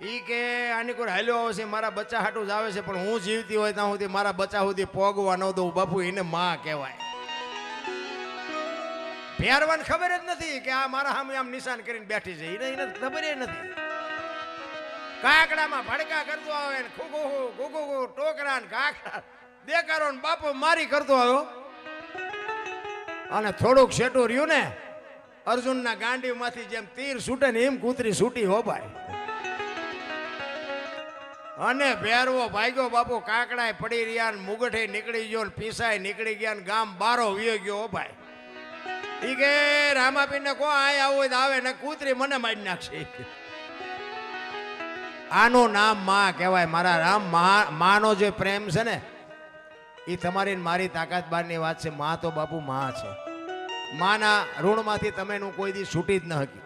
ઈ કે આની કોઈ હાલ્યો આવશે, મારા બચ્ચા હાટું જ આવે છે, પણ હું જીવતી હોય ત્યાં સુધી મારા બચ્ચા સુધી પોગવા ન દઉં. બાપુ એને માં કહેવાય. ભેરવાને ખબર જ નથી કે આ મારા સામે આમ નિશાન કરીને બેઠી છે, એને ખબર નથી. કાકડામાં ભડકા કરતો આવે ને ખુગુ ટોકરા ને કાકડા દેકારો ને બાપુ મારી કરતો આવ્યો. અને થોડુંક શેટું રહ્યું ને, અર્જુનના ગાંડી માંથી જેમ તીર છૂટે ને એમ કૂતરી છૂટી હો ભાઈ. અને ભેરવો ભાગ્યો બાપુ. કાકડાય પડી રહ્યા ને મુગઠે નીકળી ગયો ને પીસાય નીકળી ગયા ને ગામ બારો વિયો ગયો હો ભાઈ. ઈ કે રામાપીર ને કો આય આવું હોય આવે ને કૂતરી મને મારી નાખશે. આનું નામ માં કહેવાય. મારા રામ માનો જે પ્રેમ છે ને એ તમારી ને મારી તાકાત બહારની વાત છે. માં તો બાપુ માં છે. માના ઋણમાંથી તમે નું કોઈ દી છૂટી જ ન હકી.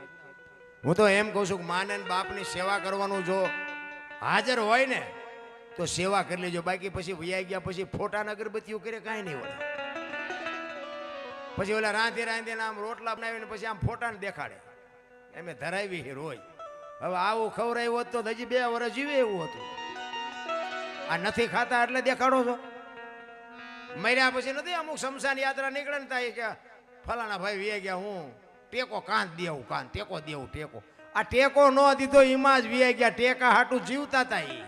હું તો એમ કહું છું કે માને ને બાપની સેવા કરવાનું જો હાજર હોય ને તો સેવા કરી લેજો. બાકી પછી વૈયા ગયા પછી ફોટા અગરબત્તીઓ કરે કાંઈ નહીં હોય. પછી ઓલા રાંધે રાંધીને આમ રોટલા બનાવીને પછી આમ ફોટાને દેખાડે એમે ધરાવી છે રોજ. હવે આવું ખવડાવ્યું હોત તો હજી 2 વર્ષ જીવે એવું હતું. આ નથી ખાતા એટલે દેખાડો છો. મર્યા પછી નથી અમુક શમશાન યાત્રા નીકળે ને થાય કે ફલાણા ભાઈ વી ગયા, હું ટેકો કાંત દેવું, કાંત ટેકો દેવું, ટેકો. આ ટેકો ન દીધો એમાં જ વી ગયા. ટેકા હાટું જીવતા હતા ઈ.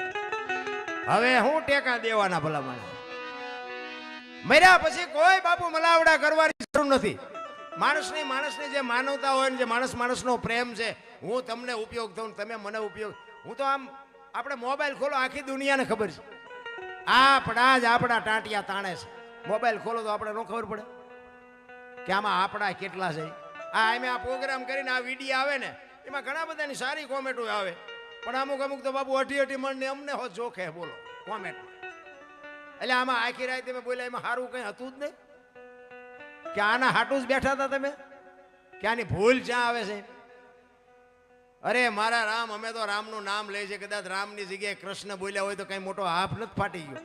હવે હું ટેકા દેવાના ભલામણ. મર્યા પછી કોઈ બાપુ મલાવડા કરવાની જરૂર નથી. માણસની જે માનવતા હોય ને જે માણસનો પ્રેમ છે, હું તમને ઉપયોગ થઉં તમે મને ઉપયોગ. હું તો આમ આપણે મોબાઈલ ખોલો આખી દુનિયાને ખબર છે. આપણા ટાંટિયા તાણે છે. મોબાઈલ ખોલો તો આપણે ન ખબર પડે કે આમાં આપણા કેટલા છે. અમે આ પ્રોગ્રામ કરીને આ વિડીયો આવે ને એમાં ઘણા બધાની સારી કોમેન્ટો આવે, પણ અમુક તો બાબુ 80 મણ ને અમને હો જોખે બોલો કોમેન્ટ. એટલે આમાં આખી રાત તમે બોલ્યા એમાં સારું કઈ હતું જ નહીં કે આના હાટું જ બેઠા હતા તમે કે આની ભૂલ ક્યાં આવે છે? અરે મારા રામ, અમે તો રામનું નામ લે છે. કદાચ રામની જગ્યાએ કૃષ્ણ બોલ્યા હોય તો કઈ મોટો હાફ નથી ફાટી ગયો.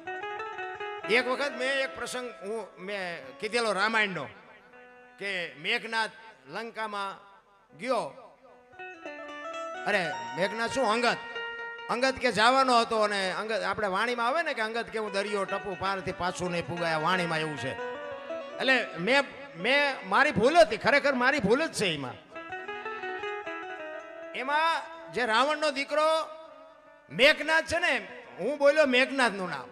એક વખત મેં એક પ્રસંગ મેં કીધેલો રામાયણનો કે મેઘનાથ લંકામાં ગયો. અરે મેઘનાથ શું અંગત કે જવાનો હતો અને અંગત આપણે વાણીમાં આવે ને કે અંગત કે હું દરિયો ટપુ પારથી પાછું નહીં પુગાયા, વાણીમાં એવું છે. એટલે મેં મારી ભૂલ હતી, ખરેખર મારી ભૂલ જ છે. એમાં જે રાવણનો દીકરો મેઘનાથ છે ને, હું બોલ્યો મેઘનાથનું નામ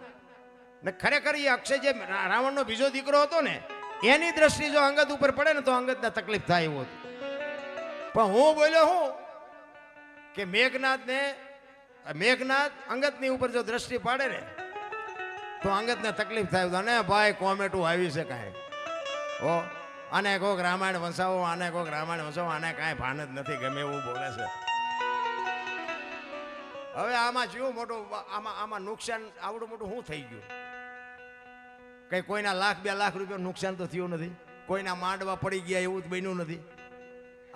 ને ખરેખર એ અક્ષય જે રાવણનો બીજો દીકરો હતો ને એની દ્રષ્ટિ જો અંગત ઉપર પડે ને તો અંગતને તકલીફ થાય એવું હતું. પણ હું બોલ્યો હું કે મેઘનાથ અંગતની ઉપર જો દ્રષ્ટિ પાડે ને તો અંગતને તકલીફ થાય. અને ભાઈ કોમેટું આવી છે કાંઈ ઓ આને કોક રામાયણ વંસાવો, આને કોક રામાયણ વંસાવો, આને કાંઈ ભાન જ નથી, ગમે એવું બોલે છે. હવે આમાં જેવું મોટું આમાં નુકસાન આવડું મોટું શું થઈ ગયું? કઈ કોઈના $1,00,000 2 લાખ રૂપિયા નુકસાન તો થયું નથી. કોઈના માંડવા પડી ગયા એવું જ બન્યું નથી.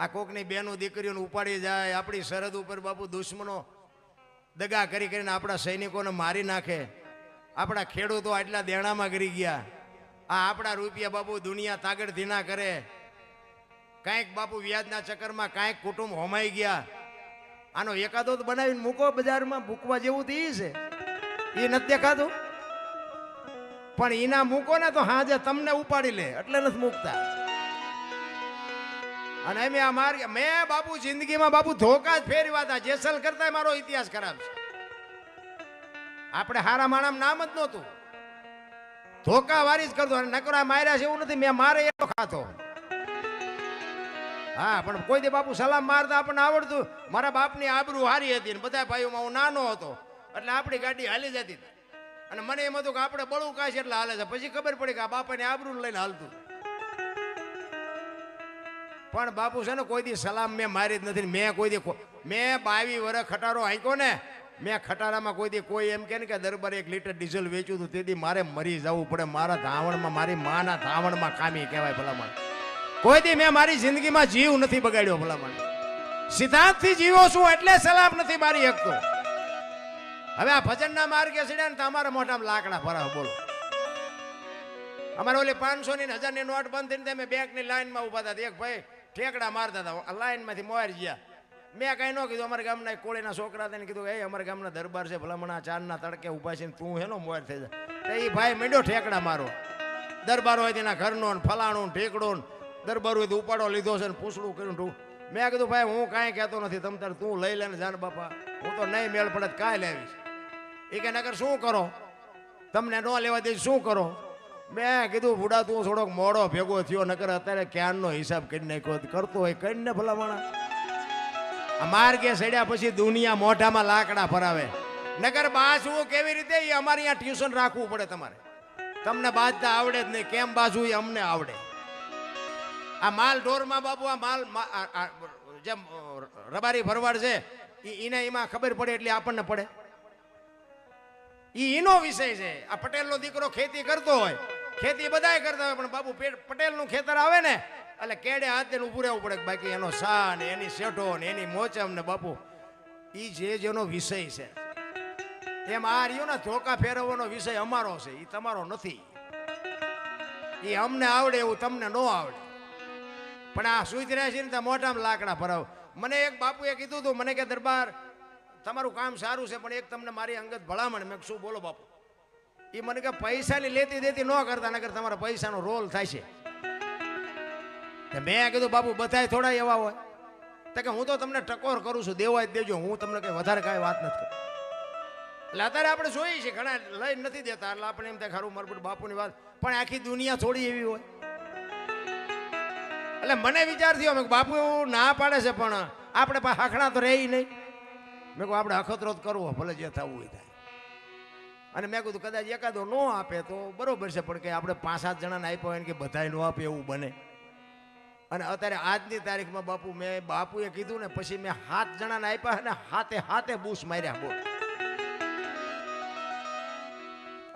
આ કોકની બેનો દીકરીઓને ઉપાડી જાય. આપણી સરહદ ઉપર બાપુ દુશ્મનો દગા કરીને આપણા સૈનિકોને મારી નાખે. આપણા ખેડૂતો આટલા દેણામાં ગરી ગયા. આ આપણા રૂપિયા બાપુ દુનિયા તાગડથી ના કરે. કાંઈક બાપુ વ્યાજના ચક્કરમાં કાંઈક કુટુંબ હોમાઈ ગયા. આનો એકાદો બનાવીને મૂકો બજારમાં, મૂકવા જેવું તો એ છે. એ નથી દેખાતું, પણ એના મૂકો ને તો હાજે તમને ઉપાડી લે એટલે નથી મૂકતા. અને અમે આ મેં બાપુ જિંદગીમાં બાપુ ધોકા જ ફેરવા હતા. જેસલ કરતા મારો ઇતિહાસ ખરાબ છે. આપણે હારા માણસ નામ જ નહોતું, ધોકા વારી જ કરતો. નકરા માર્યા છે એવું નથી, મેં મારે એટલો ખાતો. હા, પણ કોઈ દે બાપુ સલામ મારતા આપણને આવડતું. મારા બાપની આબરૂ હારી હતી ને બધા ભાઈઓમાં હું નાનો હતો એટલે આપણી ગાડી હાલી જતી. અને મને એમ હતું કે આપણે બળું કાંઈ છે એટલે હાલે છે. પછી ખબર પડી કે આ બાપાની આબરૂ લઈને હાલતું. પણ બાપુ છે ને કોઈ દી સલામ મેં મારી જ નથી. મેં કોઈ દી મેં 22 વર્ષ ખટારો હાંક્યો ને, મેં ખટારામાં કોઈ દી કોઈ એમ કે દરબારે 1 લીટર ડીઝલ વેચ્યું હતું તેથી મારે મરી જવું પડે. મારા ધાવણમાં, મારી માના ધાવણમાં ખામી કહેવાય ભલામણ. કોઈ દી મેં મારી જિંદગીમાં જીવ નથી બગાડ્યો ભલામણ. સિદ્ધાંતથી જીવો છું એટલે સલામ નથી મારી શકતો. હવે આ ભજનના માર્ગે ચડ્યા ને તમારા મોઢામાં લાકડા ભરાવ બોલો. અમારે ઓલી 500 ની 1000 ની નોટ બંધ થઈને અમે બેંકની લાઈનમાં ઉભા હતા. એક ભાઈ ઠેકડા મારતા હતા, લાઈનમાંથી મોર ગયા. મેં કઈ ન કીધું. અમારા ગામના કોળીના છોકરા હતા ને કીધું એ અમારા ગામના દરબાર છે ભલામણા 4ના તડકે ઉભા છે ને તું હેનો મોર થઈ જાય. તો એ ભાઈ મંડ્યો ઠેકડા મારો. દરબાર હોય તેના ઘરનો ને ફલાણું ઠેકડો ને દરબાર હોય તો ઉપાડો લીધો છે ને પૂછડું કર્યું તું. મેં કીધું ભાઈ હું કાંઈ કહેતો નથી, તમ તાર તું લઈ લે ને જાણ બાપા, હું તો નહીં મેળ પડે કાંઈ લેવીશ. એ કે નગર શું કરો, તમને ન લેવા દે શું કરો? મેં કીધું બુડા તું થોડોક મોડો ભેગો થયો, નકર અત્યારે ક્યારનો હિસાબ કરી નાખ્યો. કરતો હોય કરીને ભલામણા. આ માર્ગે સડ્યા પછી દુનિયા મોઢામાં લાકડા ફરાવે. નગર બાજવું કેવી રીતે એ અમારે અહીંયા ટ્યુશન રાખવું પડે તમારે. તમને બાજતા આવડે જ નહીં, કેમ બાજવું એ અમને આવડે. આ માલ ઢોરમાં બાપુ આ માલ જેમ રબારી ભરવાડ છે એને એમાં ખબર પડે એટલે આપણને પડે. એનો વિષય છે. આ પટેલનો દીકરો ખેતી કરતો હોય, ખેતી બધાય કરતા હોય, પણ બાપુ પટેલનું ખેતર આવે ને એટલે કેડે હાથે ઊભું રહેવું પડે. બાકી એનો સા ને એની શેઠો ને એની મોચમ ને બાપુ એ જેનો વિષય છે. એમ આ રહ્યો ને ધોકા ફેરવવાનો વિષય અમારો છે, એ તમારો નથી. એ અમને આવડે એવું તમને ન આવડે. પણ આ સુઈ રહ્યા છે ને ત્યાં મોઢામાં લાકડા ભરાવ. મને એક બાપુએ કીધું હતું, મને કે દરબાર તમારું કામ સારું છે, પણ એક તમને મારી અંગત ભલામણ. મેં શું બોલો બાપુ? એ મને કે પૈસાની લેતી દેતી ન કરતા, નકર તમારા પૈસાનો રોલ થાય છે. મેં કીધું બાપુ બધાય થોડા એવા હોય? તો કે હું તો તમને ટકોર કરું છું, દેવાય દેજો, હું તમને કઈ વધારે કાંઈ વાત નથી કરતો. એટલે અત્યારે આપણે જોઈએ છીએ ઘણા લઈ નથી દેતા, એટલે આપણે એમ થાય ખારું મારું બાપુની વાત. પણ આખી દુનિયા થોડી એવી હોય. એટલે મને વિચાર થયો બાપુ ના પાડે છે, પણ આપણે પાસે હખણા તો રહી નહીં. મેં કહું આપણે અખતરો જ કરવો, ભલે જે થવું હોય થાય. અને મેં કીધું કદાચ એકાદો ન આપે તો બરોબર છે, પણ કે આપણે 5-7 જણાને આપ્યો હોય ને કે બધાય ન આપે એવું બને. અને અત્યારે આજની તારીખમાં બાપુ મેં બાપુએ કીધું ને પછી મેં 7 જણાને આપ્યા અને હાથે બૂસ માર્યા. બોલ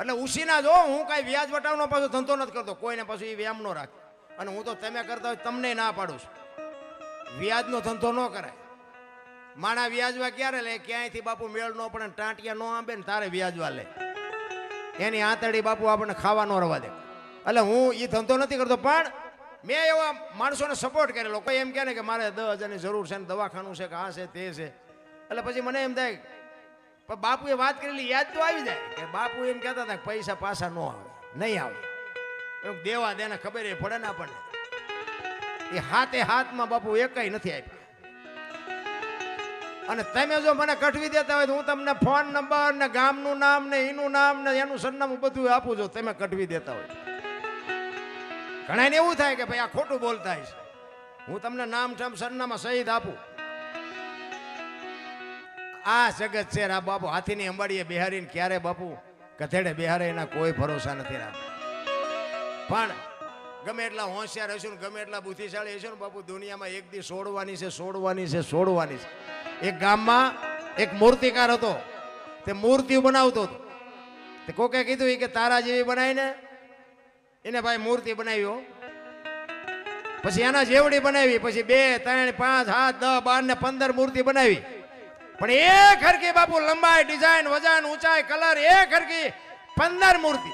એટલે ઉસીના જો હું કાંઈ વ્યાજ વટાવનો પાછો ધંધો નથી કરતો, કોઈને પાછું એ વ્યામ ન રાખે. અને હું તો તમે કરતા હોય તમને ના પાડું છું, વ્યાજનો ધંધો ન કરાય. માણા વ્યાજવા ક્યારે લે? ક્યાંયથી બાપુ મેળ ન પડે, ટાંટિયા ન આંબે ને તારે વ્યાજવા લે. એની આંતળી બાપુ આપણને ખાવા ન રવા દે. એટલે હું એ ધંધો નથી કરતો, પણ મેં એવા માણસોને સપોર્ટ કરેલો. કોઈ એમ કહે ને કે મારે 10,000ની જરૂર છે ને દવાખાનું છે કે આ છે તે છે, એટલે પછી મને એમ થાય પણ બાપુએ વાત કરેલી યાદ તો આવી જાય કે બાપુ એમ કહેતા હતા કે પૈસા પાછા ન આવે, નહીં આવે. દેવા દેને ખબર એ પડે ને આપણને. એ હાથમાં બાપુ એકાઈ નથી આપ્યા. અને તમે જો મને કઠવી દેતા હોય તો હું તમને ફોન નંબર ને ગામનું નામ ને એનું નામ ને એનું સરનામું બધું આપું છું, તમે કઠવી દેતા હોય. ઘણાને એવું થાય કે ભાઈ આ ખોટું બોલતા છે, હું તમને નામ ઠામ સરનામા સહિત આપું. આ જગત છે રા બાપુ. હાથીની અંબાડીએ બિહારીને ક્યારે બાપુ ગધેડે બિહારે એના કોઈ ભરોસા નથી રાખ. પણ ગમે એટલા હોશિયાર હશું ને ગમે એટલા બુદ્ધિશાળી હશું ને બાપુ, દુનિયામાં એક દી છોડવાની છે. એક ગામમાં એક મૂર્તિકાર હતો, તે મૂર્તિ બનાવતો હતો. તે કોકે કીધું કે તારા જેવી બનાવીને એને ભાઈ મૂર્તિ બનાવ્યો. પછી એના જેવડી બનાવી, પછી 2, 3, 5, 7, 10, 12 ને 15 મૂર્તિ બનાવી. પણ એક હરકી બાપુ લંબાઈ, ડિઝાઇન, વજન, ઊંચાઈ, કલર એક હરકી 15 મૂર્તિ.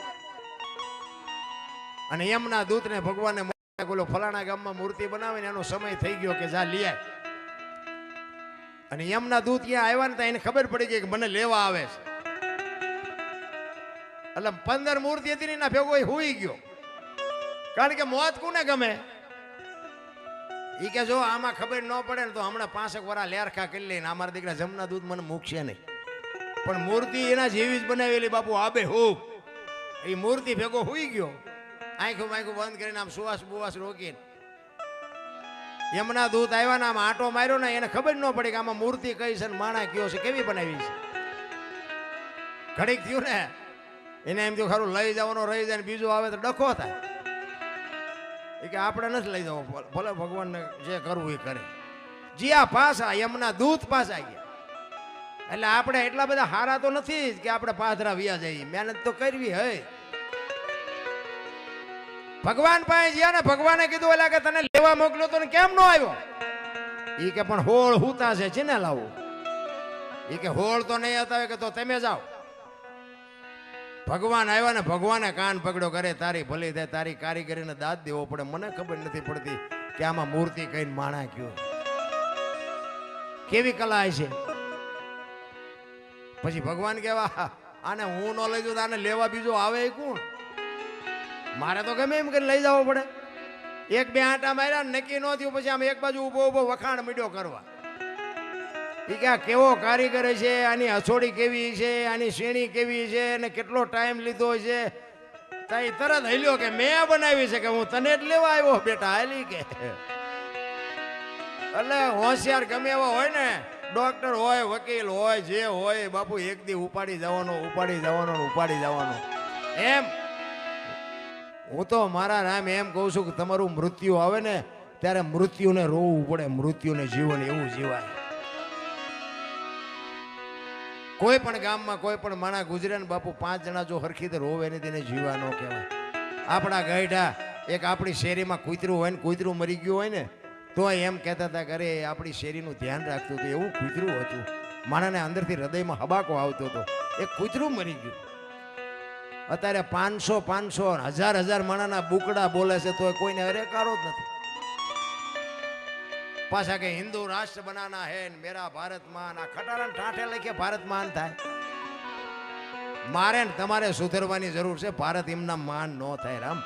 અને એમના દૂતને ભગવાને બોલો ફલાણા ગામમાં મૂર્તિ બનાવીને એનો સમય થઈ ગયો કે જા લઈ આય. અને એમના દૂત ત્યાં આવ્યા ને એને ખબર પડી ગઈ કે મને લેવા આવે છે. એટલે 15 મૂર્તિ હતી ને એના ભેગો હુઈ ગયો. કારણ કે મોત કોને ગમે? ઈ કે જો આમાં ખબર ન પડે ને તો હમણાં 5 વર્ષ લેરખા કરી લઈને અમારા દીકરા જમના દૂધ મને મૂકશે નહીં. પણ મૂર્તિ એના જેવી જ બનાવેલી બાપુ આબે હૂબ. એ મૂર્તિ ભેગો હુઈ ગયો, આંખું બંધ કરીને આમ સુવાસ બુવાસ રોકીને. એમના દૂત આવ્યા ને આમ આંટો માર્યો ને એને ખબર ન પડી કે આમાં મૂર્તિ કઈ છે ને માણા કયો છે, કેવી બનાવી છે. ઘડીક થયું ને એને એમ થયું ખરું લઈ જવાનો રહી જાય ને બીજું આવે તો ડખો થાય. એ કે આપણે નથી લઈ જવો, ભલે ભગવાનને જે કરવું એ કરે. જ્યાં પાછા એમના દૂત પાછા ગયા. એટલે આપણે એટલા બધા હારા તો નથી કે આપણે પાથરા વ્યા જઈએ, મહેનત તો કરવી હે. ભગવાન પાસે ગયા ને ભગવાને કીધું એટલે કે તને લેવા મોકલ્યો તો કેમ ન આવ્યો? એ કે પણ હોળ હુતા છે ને લાવું. એ કે હોળ તો નહીં હતા કે તો તમે જાઓ. ભગવાન આવ્યા ને ભગવાને કાન પકડ્યો, કરે તારી ભલી થાય, તારી કારીગરીને દાદ દેવો પડે. મને ખબર નથી પડતી કે આમાં મૂર્તિ કઈ માણા કયો, કેવી કલા છે. પછી ભગવાન કહેવા આને હું ન લઈ જાઉં આને લેવા બીજો આવે કોણ? મારે તો ગમે એમ કરીને લઈ જવો પડે. 1-2 આંટા માર્યા નક્કી ન થયું, પછી આમ એક બાજુ ઉભો વખાણ મીડ્યો કરવા. એ કે આ કેવો કારીગર છે, આની હથોડી કેવી છે, આની શેણી કેવી છે, અને કેટલો ટાઈમ લીધો છે. તઈ તરત હલ્યો કે મેં બનાવી છે, કે હું તને જ લેવા આવ્યો બેટા હાલી કે. એટલે હોશિયાર ગમે એવા હોય ને, ડોક્ટર હોય, વકીલ હોય, જે હોય બાપુ એક દી ઉપાડી જવાનો. એમ હું તો મારા રામ એમ કહું છું કે તમારું મૃત્યુ આવે ને ત્યારે મૃત્યુને રોવું પડે, મૃત્યુને જીવન એવું જીવાય. કોઈ પણ ગામમાં કોઈ પણ માણા ગુજરે ને બાપુ 5 જણા જો હરખી તો રોવે ને તેને જીવા ન કહેવાય. આપણા ગઈઢા એક આપણી શેરીમાં કૂતરું હોય ને કૂતરું મરી ગયું હોય ને તો એમ કહેતા હતા કે અરે આપણી શેરીનું ધ્યાન રાખતું હતું, એવું કૂતરું હતું. માણાને અંદરથી હૃદયમાં હબાકો આવતો હતો, એક કૂતરું મરી ગયું. અત્યારે 500 1000 માણાના બુકડા બોલે છે તો કોઈને અરેકારો જ નથી. પાછા કે હિન્દુ રાષ્ટ્ર બનાના હે ને મેરા ભારત માન, આ ખટારા ઠાઠે લખે ભારત માન થાય. મારે ને તમારે સુધરવાની જરૂર છે. ભારત એમના માન ન થાય. રામ,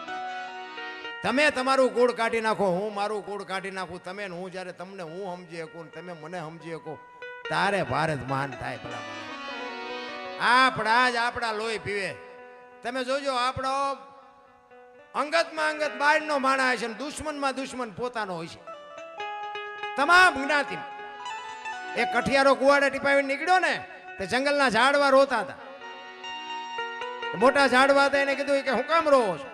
તમે તમારું કુળ કાઢી નાખો, હું મારું કુળ કાઢી નાખું, તમે ને હું જ્યારે તમને હું સમજી શકું ને તમે મને સમજી શકો તારે ભારત માન થાય. ભલા આપણા જ આપણા લોહી પીવે. તમે જોજો આપણો અંગતમાં અંગત બહારનો માણા હોય છે ને દુશ્મનમાં દુશ્મન પોતાનો હોય છે. તમામ જ્ઞાતિ એક કઠિયારો કુવાડે ટીપાવીને નીકળ્યો ને તે જંગલના ઝાડવા રોતા હતા. મોટા ઝાડવા હતા એને કીધું કે હું કામ રોવો છો?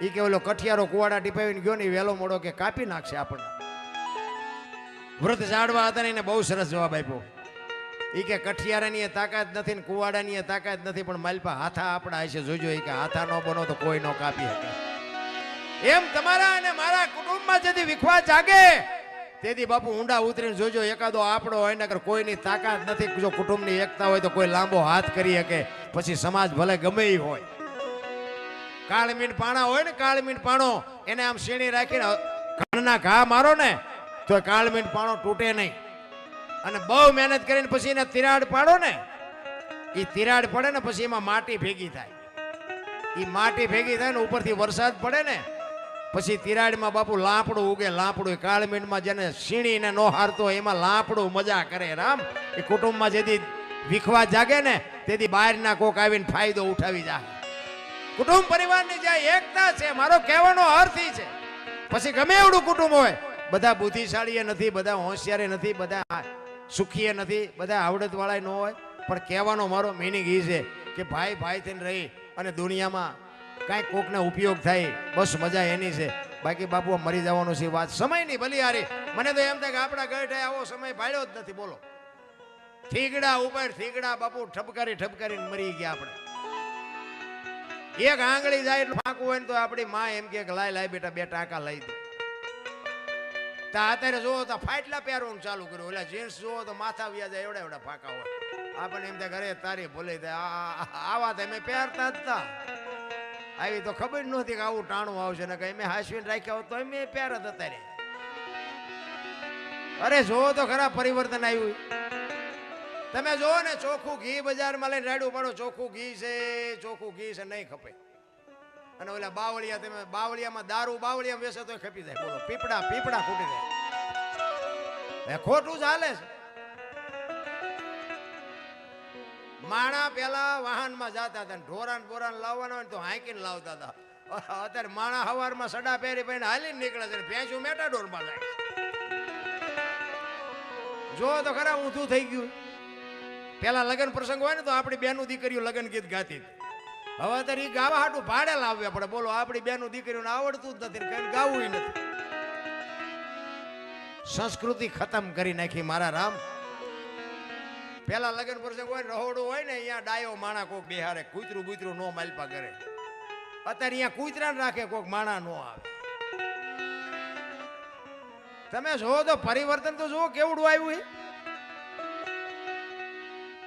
એ કે ઓલો કઠિયારો કુવાડા ટીપાવીને ગયો ને વેલો મોડો કે કાપી નાખશે આપણને. વૃદ્ધ ઝાડવા હતા ને એને બહુ સરસ જવાબ આપ્યો. એ કે કઠિયારાની તાકાત નથી ને કુવાડાની તાકાત નથી, પણ માલપા હાથા આપણા હશે, જોજો. એ કે હાથા ન બનો તો કોઈ ન કાપી શકે. એમ તમારા અને મારા કુટુંબમાં જેથી વિખવા જાગે તેથી બાપુ ઊંડા ઉતરીને જોજો. એકાદો આપણો હોય ને કોઈની તાકાત નથી. જો કુટુંબની એકતા હોય તો કોઈ લાંબો હાથ કરી શકે. પછી સમાજ ભલે ગમે એ હોય. કાળમીન પાણા હોય ને, કાળમીન પાણો એને આમ શેણી રાખીને ઘણના ઘા મારો ને તો કાળમીન પાણો તૂટે નહીં. અને બહુ મહેનત કરીને પછી એને તિરાડ પાડો ને, એ તિરાડ પડે ને પછી એમાં માટી ભેગી થાય. એ માટી ભેગી થાય ને ઉપરથી વરસાદ પડે ને પછી તિરાડમાં બાપુ લાપડું ઉગે. લાપડું કાળમીનમાં જેને સીણીને નો હારતો એમાં લાપડું મજા કરે. રામ, એ કુટુંબમાં જેથી વિખવા જાગે ને તેથી બહારના કોક આવીને ફાયદો ઉઠાવી જાય. કુટુંબ પરિવારની જે એકતા છે, મારો કહેવાનો અર્થ એ છે. પછી ગમે એવડું કુટુંબ હોય, બધા બુદ્ધિશાળી નથી, બધા હોશિયાર નથી, બધા સુખી નથી, બધા આવડત વાળા ન હોય, પણ કહેવાનો મારો મિનિંગ એ છે કે ભાઈ ભાઈ થઈને રહી અને દુનિયામાં કાંઈક કોકને ઉપયોગ થાય, બસ મજા એની છે. બાકી બાપુ મરી જવાનું છે વાત સમયની બલિહારી. મને તો એમ થાય કે આપણા ગઢે આવો સમય ભાડ્યો જ નથી. બોલો, થીગડા ઉપર થીગડા બાપુ ઠપકારીને મરી ગયા. આપણે એક આંગળી જાય એટલે ફાંકવું હોય ને તો આપણી માં એમ કે લાય બેટા 2 ટાંકા લઈ દે. અત્યારે જોવો તો ફાટલા પહેરવાનું ચાલુ કર્યું. એટલે જીન્સ જોવો તો માથા વ્યા જાય એવડા ફાંકા હોય. આપણને એમ થાય ઘરે તારી ભૂલી થાય આવા તો મેં પહેરતા જ હતા. આવી તો ખબર નહોતી કે આવું ટાણું આવશે ને કઈ મેં હાસવીને રાખ્યા હોત તો મેં પહેર જ હતા. અરે જોવો તો ખરા પરિવર્તન આવ્યું. તમે જોવો ને ચોખ્ખું ઘી બજારમાં લઈને રાડું પાડો, ચોખ્ખું ઘી છે નહીં ખપે. અને ઓલા બાવળિયા, તમે બાવળિયામાં દારૂ બાવળિયા વેચે તો ખપી જાય. બોલો, પીપડા ખૂટી જાય. ખોટું ચાલે છે. માણા પેલા વાહનમાં જતા હતા, ઢોરાન બોરાન લાવવાના હોય તો હાંકીને લાવતા હતા. અત્યારે માણા હવારમાં સડા પહેરી પહેરીને હાલીને નીકળે છે, ભેંસું મેટાડોરમાં જાય. જો તો ખરા ઊંધું થઈ ગયું. પેલા લગ્ન પ્રસંગ હોય ને તો આપણી બેનું દીકરીઓ લગ્ન ગીત ગાતી. હવે અત્યારે એ ગાવા હાટું ભાડે લાવવા પડે. બોલો, આપણી બેનું દીકરીઓને આવડતું જ નથી, કઈ ગાવું નથી. સંસ્કૃતિ ખતમ કરી નાખી મારા રામ. પેલા લગ્ન પ્રસંગ હોય રહોડું હોય ને અહીંયા ડાયો માણા કોક બેહારે, કૂતરું બૂતરું નો માલપા કરે. અત્યારે અહીંયા કૂતરાને રાખે કોક માણા નો આવે. તમે જો તો પરિવર્તન તો જુઓ કેવડું આવ્યું.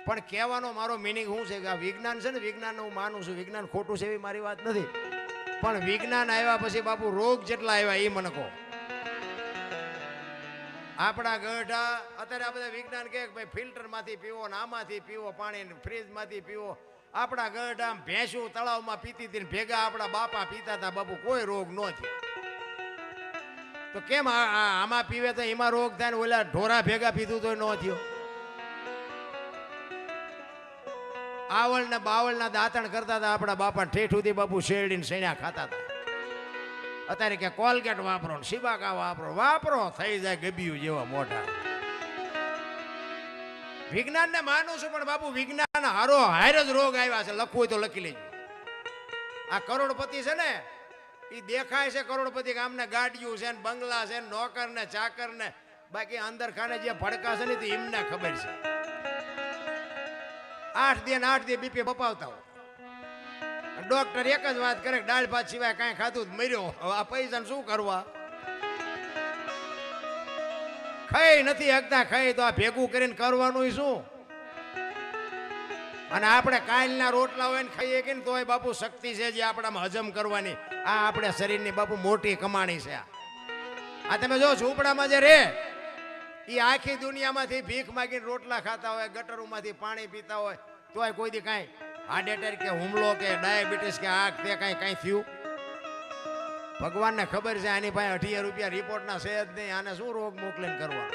પણ કહેવાનો મારો મિનિંગ શું છે કે આ વિજ્ઞાન છે ને, વિજ્ઞાન હું માનું છું. વિજ્ઞાન ખોટું છે એવી મારી વાત નથી, પણ વિજ્ઞાન આવ્યા પછી બાપુ રોગ જેટલા આવ્યા એ મને કહો. આપણા ગઢા અત્યારે આ બધા વિજ્ઞાન કહે ભાઈ ફિલ્ટર માંથી પીવો ને આમાંથી પીવો પાણી, ફ્રીજ માંથી પીવો. આપણા ગઢા ભેંસું તળાવમાં પીતી હતી ભેગા આપણા બાપા પીતા હતા બાપુ, કોઈ રોગ ન થયો. તો કેમ આમાં પીવે તો એમાં રોગ થાય ને ઓલા ઢોરા ભેગા પીધું તો ન થયો. આવળ ને બાવળ ના દાંતણ કરતા હતા આપણા બાપા, ઠેઠ સુધી બાપુ શેરડીને શેણ્યા ખાતા હતા. અત્યારે કે કોલગેટ વાપરો ને સિબાકા વાપરો થઈ જાય ગબિયું જેવા મોટા. વિજ્ઞાન ને માનું છું, પણ બાપુ વિજ્ઞાન હારો હાર જ રોગ આવ્યા છે. લખવું હોય તો લખી લેજો. આ કરોડપતિ છે ને, એ દેખાય છે કરોડપતિ, આમને ગાડીઓ છે ને બંગલા છે ને નોકર ને ચાકર ને, બાકી અંદર ખાને જે ભડકા છે ને તો એમને ખબર છે. 8 દી ને 8 દી બીપી બપાવતા હોય. ડોક્ટર એક જ વાત કરે, દાળ ભાત સિવાય કાંઈ ખાધું જ મર્યો. હવે આ પૈસાને શું કરવા? ખાઈ નથી હકતા, ખાઈ તો આ ભેગું કરીને કરવાનું શું? અને આપણે કાલના રોટલા હોય ને ખાઈએ કે તોય બાપુ શક્તિ છે જે આપણામાં હજમ કરવાની. આ આપણે શરીરની બાપુ મોટી કમાણી છે. આ તમે જો ઝૂંપડામાં જે રે એ આખી દુનિયામાંથી ભીખ માગીને રોટલા ખાતા હોય, ગટરોમાંથી પાણી પીતા હોય, તોય કોઈ દી કાંઈ હાર્ટ એટેક કે હુમલો કે ડાયાબિટીસ કે આ તે કાંઈ થયું? ભગવાનને ખબર છે આની પાસે 18 રૂપિયા રિપોર્ટના છે જ નહીં, આને શું રોગ મોકલીને કરવા?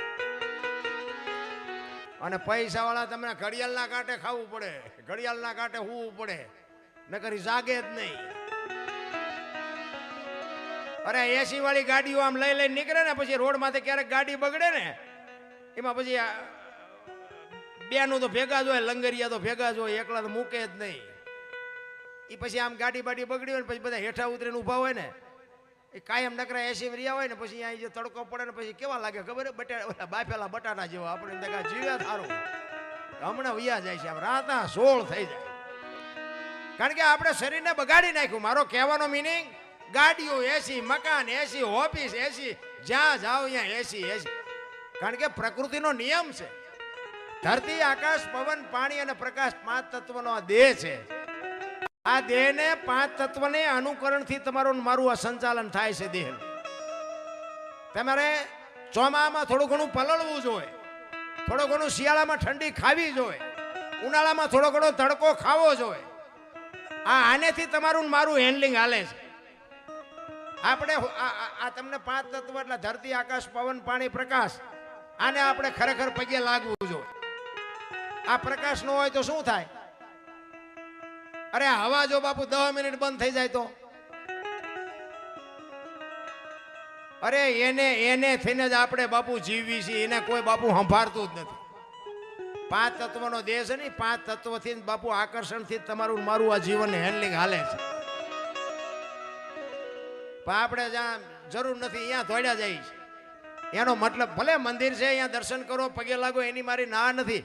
અને પૈસા વાળા તમને ઘડિયાળના કાંઠે ખાવું પડે, ઘડિયાળના કાંઠે હોવું પડે, નકર જાગે જ નહીં. અરે એસી વાળી ગાડીઓ આમ લઈ લઈને નીકળે ને, પછી રોડ માંથી ક્યારેક ગાડી બગડે ને, એમાં પછી બેનું તો ભેગા જ હોય, લંગરિયા તો ભેગા જ હોય, એકલા તો મૂકે જ નહીં. એ પછી આમ ગાડી બાડી બગડી હોય ને પછી બધા હેઠા ઉતરીને ઊભા હોય ને, એ કાયમ નકરા એસી રહ્યા હોય ને, પછી અહીં જે તડકો પડે ને પછી કેવા લાગે ખબર? બાફેલા બટાટા જેવા. આપણે જીવ્યા સારું, હમણાં વૈયા જાય છે, આમ રાતા સોળ થઈ જાય. કારણ કે આપણે શરીરને બગાડી નાખ્યું. મારો કહેવાનો મિનિંગ, ગાડીઓ એસી, મકાન એસી, ઓફિસ એસી, જ્યાં જાઓ ત્યાં એસી એસી. કારણ કે પ્રકૃતિનો નિયમ છે. ધરતી, આકાશ, પવન, પાણી અને પ્રકાશ 5 તત્વનો આ દેહ છે. આ દેહને 5 તત્વને અનુકરણથી તમારું મારું આ સંચાલન થાય છે. દેહ તમારે ચોમામાં થોડું ઘણું પલળવું જોઈએ, થોડું ઘણું શિયાળામાં ઠંડી ખાવી જોઈએ, ઉનાળામાં થોડો ઘણો તડકો ખાવો જોઈએ. આનેથી તમારું મારું હેન્ડલિંગ હાલે છે. આપણે આ તમને 5 તત્વ એટલે ધરતી, આકાશ, પવન, પાણી, પ્રકાશ, આને આપણે ખરેખર પગે લાગવું જોઈએ. આ પ્રકાશ નો હોય તો શું થાય? અરે હવા જો બાપુ 10 મિનિટ બંધ થઈ જાય તો, અરે એને થઈને જ આપણે બાપુ જીવી છીએ, એને કોઈ બાપુ સંભાળતું જ નથી. 5 તત્વનો દેહ છે ને, 5 તત્વથી બાપુ આકર્ષણથી તમારું મારું આ જીવન હેન્ડલિંગ હાલે છે. પણ આપણે જ્યાં જરૂર નથી અહીંયા દોડ્યા જાય છે. એનો મતલબ ભલે મંદિર છે અહીંયા દર્શન કરો, પગે લાગો, એની મારી ના નથી,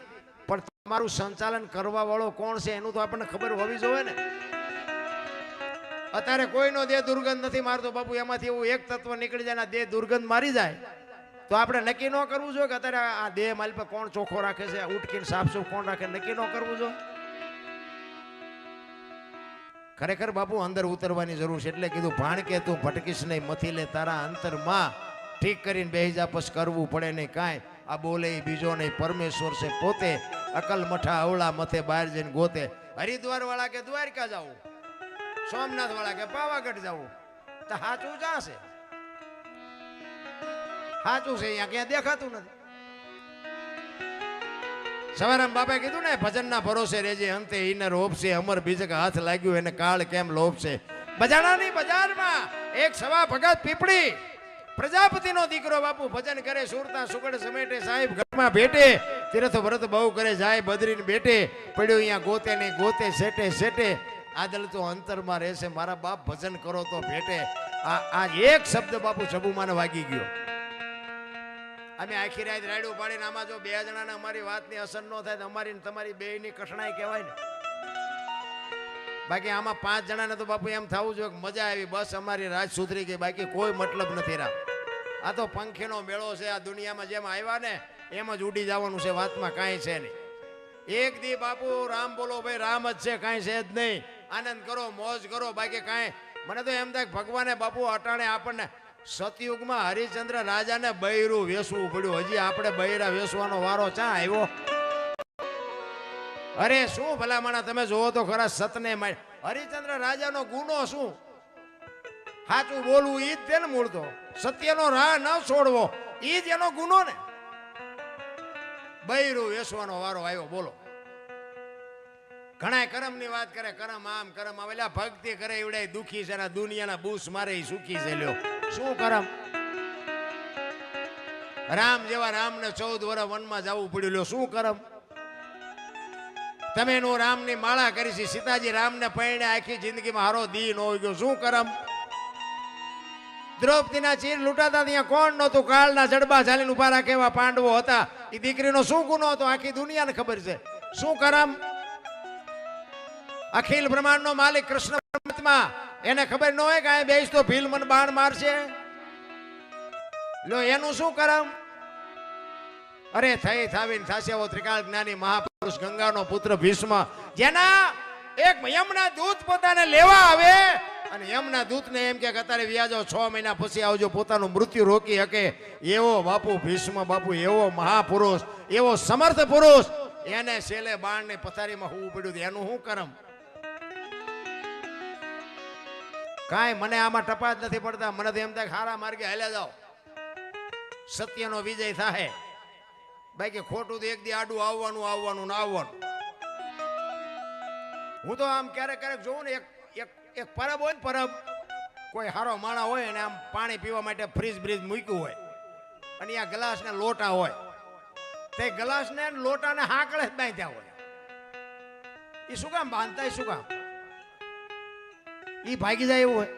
પણ તમારું સંચાલન કરવા વાળો કોણ છે એનું તો આપણને ખબર હોવી જોઈએ ને. અત્યારે કોઈનો દેહ દુર્ગંધ નથી મારતો બાપુ, એમાંથી એવું એક તત્વ નીકળી જાય, દેહ દુર્ગંધ મારી જાય, તો આપણે નક્કી ન કરવું જોઈએ કે અત્યારે આ દેહ મારી પર કોણ ચોખ્ખો રાખે છે, ઉટકીને સાફસૂફ કોણ રાખે, નક્કી ન કરવું જોઈએ. ખરેખર બાપુ અંદર ઉતરવાની જરૂર છે. એટલે કીધું ભાણ કે તું ભટકીશ નહીં, મથી લે તારા અંતરમાં, ઠીક કરીને બેહી જા, પછી કરવું પડે નહીં કાંઈ. આ બોલે બીજો નહીં, પરમેશ્વર છે પોતે, અકલ મઠા અવળા મથે બહાર જઈને ગોતે. હરિદ્વાર વાળા કે દ્વારકા જાવું, સોમનાથ વાળા કે પાવાગઢ જાવું, તો સાચું ક્યાં છે? સાચું છે અહીંયા ક્યાં દેખાતું નથી. સવારામ બાપા કીધું ને, ભજનના ભરોસે રેજે, અંતે ઈનર રોપશે, અમર બીજક હાથ લાગ્યું એને કાળ કેમ લોપશે. બજાણાની બજારમાં એક સવા ભગત પીપળી પ્રજાપતિનો દીકરો બાપુ ભજન કરે, સુરતા સુગડ સમેટે, સાહેબ ઘરમાં ભેટે, તીર્થ વ્રત બહુ કરે, જાય બદરીને બેટે, પડ્યો અહીંયા ગોતે નહીં ગોતે, સેટે સેટે, આદલ તો અંતરમાં રહેશે, મારા બાપ ભજન કરો તો ભેટે. આ એક શબ્દ બાપુ ચબુમાને વાગી ગયો. અમે આખી રાત રાડ્યું પાડીને આમાં જો 2 જણાને અમારી વાતની અસર ન થાય તો અમારી તમારી બેયની કઠણાઈ કહેવાય ને. બાકી આમાં 5 જણાને તો બાપુ એમ થવું જોઈએ કે મજા આવી, બસ અમારી રાત સુધરી ગઈ, બાકી કોઈ મતલબ નથી રામ. આ તો પંખીનો મેળો છે. આ દુનિયામાં જેમ આવ્યા ને એમ જ ઉડી જવાનું છે, વાતમાં કાંઈ છે નહીં. એક દી બાપુ રામ બોલો ભાઈ, રામ જ છે, કાંઈ છે જ નહીં. આનંદ કરો, મોજ કરો, બાકી કાંઈ. મને તો એમ થાય ભગવાને બાપુ અટાણે આપણને સતયુગમાં હરિશ્ચંદ્ર રાજાને બૈરું વેસવું પડ્યું, હજી આપણે બૈરા વેસવાનો વારો ચા આવ્યો? અરે શું ભલામણા, તમે જોવો તો ખરા સતને માર. હરિશ્ચંદ્ર રાજાનો ગુનો શું? સાચું બોલવું ઈ જ છે ને મૂળ તો, સત્યનો રાહ ન છોડવો ઈ જ એનો ગુનો ને. બૈરું વેસવાનો વારો આવ્યો, બોલો. ઘણા કરમ ની વાત કરે, કરમ આમ કરમ આમ, એટલે ભક્તિ કરે એવડે દુખી છે, દુનિયાના બૂસ મારે એ સુખી છે. લ્યો શું કરમ? રામ જેવા રામને 14 વર્ષ વનમાં જવું પડ્યું, લ્યો શું કરમ? તમે નો રામની માળા કરી છે, સીતાજી રામને પૈણે આખી જિંદગીમાં હારો દી ન હોય ગયો, શું કરમ? દ્રૌપદીના ચીર લૂંટાતા ત્યાં કોણ નહોતું? કાળના જડબા ચાલીને ઉભા રાખે એવા પાંડવો હતા. એ દીકરીનો શું ગુનો હતો આખી દુનિયાને ખબર છે, શું કરમ? અખિલ બ્રહ્માંડનો માલિક કૃષ્ણ પરમાત્મા, એને ખબર ન હોય કે આ બેસ તો ભીલ મને બાણ મારશે. લો એનું શું કરમ? અરે થઈ થાવીને થાશે એવો ત્રિકાળ જ્ઞાની મહાપુરુષ ગંગાનો પુત્ર ભીષ્મ, જેના એક યમના દૂત પોતાને લેવા આવે અને યમના દૂતને એમ કે અત્યારે વ્યાજો 6 મહિના પછી આવજો, પોતાનું મૃત્યુ રોકી શકે એવો બાપુ ભીષ્મ બાપુ, એવો મહાપુરુષ, એવો સમર્થ પુરુષ, એને છેલ્લે બાણની પથારીમાં હોવું પડ્યું. એનું શું કરમ? કાંઈ મને આમાં ટપા જ નથી પડતા. મને તો એમ થાય ખારા માર્ગે હાલ્યા જાઓ, સત્યનો વિજય થાય. બાકી ખોટું તો એક દી આડું આવવાનું આવવાનું ને આવવાનું. હું તો આમ ક્યારેક ક્યારેક જોઉં ને, એક પરબ હોય ને, પરબ કોઈ હારો માણા હોય ને આમ પાણી પીવા માટે ફ્રીજ બ્રીજ મૂક્યું હોય અને આ ગ્લાસ ને લોટા હોય, તે ગ્લાસ ને લોટા ને હાકળે જ બાંધ્યા હોય. એ શું કામ બાંધતા? શું કામ? એ ભાગી જાય એવું હોય,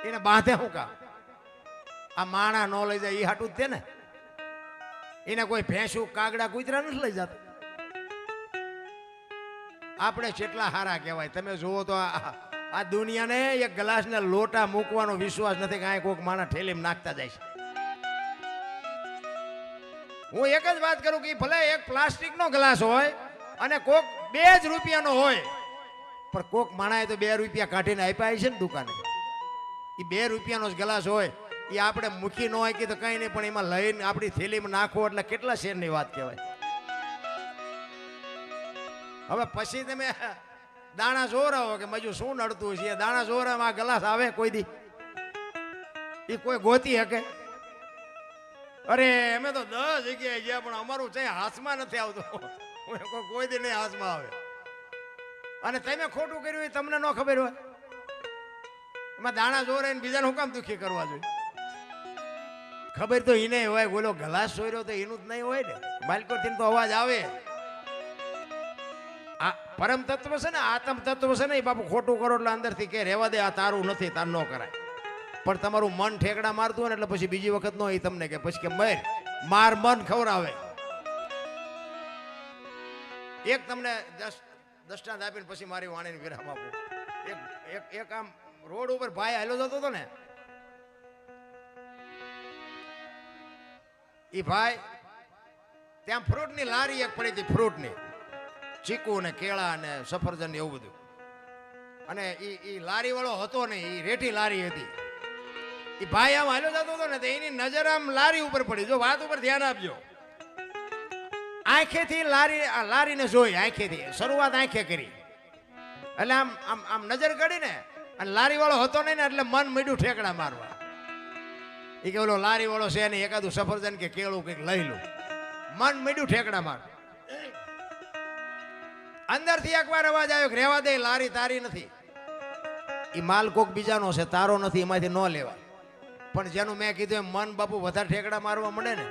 એને બાંધે શું કામ? આ માણા ન લઈ જાય એ હાટું જ છે ને. એને કોઈ ભેંસું કાગડા કૂતરા નથી લઈ જતા. આપણે કેટલા હારા કહેવાય. તમે જુઓ તો આ દુનિયાને એક ગ્લાસ ને લોટા મૂકવાનો વિશ્વાસ નથી કે આ કોઈક માણા ઠેલીમાં નાખતા જાય છે. હું એક જ વાત કરું કે ભલે એક પ્લાસ્ટિકનો ગ્લાસ હોય અને કોક 2 જ રૂપિયાનો હોય, પણ કોક માણાએ તો 2 રૂપિયા કાઢીને આપ્યા છે ને દુકાને. એ 2 રૂપિયાનો જ ગ્લાસ હોય, એ આપણે મૂકી ન હોય કે તો કઈ નહીં, પણ એમાં લઈને આપણી થેલીમાં નાખો એટલે કેટલા શેરની વાત કહેવાય. હવે પછી તમે દાણા જોરાવો કે મજુ શું નડતું છે, દાણા જોરામાં ગ્લાસ આવે કોઈ દી? એ કોઈ ગોતી શકે? અરે અમે તો 10 જગ્યાએ ગયા પણ અમારું છે હાથમાં નથી આવતું. કોઈ દી નહીં હાથમાં આવે. અને તમે ખોટું કર્યું હોય તમને ન ખબર હોય, એમાં દાણા જોરાઈને બીજાને હું કામ દુખી કરવા જોઈએ? ખબર તો એને હોય, બોલો ગ્લાસ સોર્યો તો એનું જ નહીં હોય ને. બાલકોથી તો અવાજ આવે. આ પરમ તત્વ છે ને, આત્મ તત્વ છે ને, એ બાપુ ખોટું કરો એટલે અંદરથી કે રહેવા દે, આ તારું નથી, તાર ન કરાય. પણ તમારું મન ઠેકડા મારતું હોય ને એટલે પછી બીજી વખત નો એ તમને કે પછી કે માર મન ખવડાવે. એક તમને દષ્ટાંત આપીને પછી મારી વાણીને વિરામ આપું. એક આમ રોડ ઉપર ભાઈ હાલ્યો જતો હતો ને, એ ભાઈ ત્યાં ફ્રૂટની લારી એક પડી હતી, ફ્રૂટની, ચીકુ ને કેળા ને સફરજન એવું બધું. અને એ લારી વાળો હતો નહીં, એ રેઠી લારી હતી. એ ભાઈ આમ હાલ્યો જતો હતો ને તો એની નજર આમ લારી ઉપર પડી. જો વાત ઉપર ધ્યાન આપજો. આંખેથી લારીને જોઈ, આંખેથી શરૂઆત આંખે કરી, એટલે આમ આમ આમ નજર કરી ને, અને લારી વાળો હતો નહીં ને એટલે મન મીડું ઠેકડા મારવા. એ કે ઓલો લારી વાળો છે ને એકાદું સફરજન કે કેળું કંઈક લઈ લો, મન મીડું ઠેકડા માર. અંદરથી એકવાર અવાજ આવ્યો કે રહેવા દે, લારી તારી નથી, એ માલ કોક બીજાનો છે, તારો નથી, એમાંથી ન લેવાય. પણ જેનું મેં કીધું એમ મન બાપુ વધારે ઠેકડા મારવા મળે ને,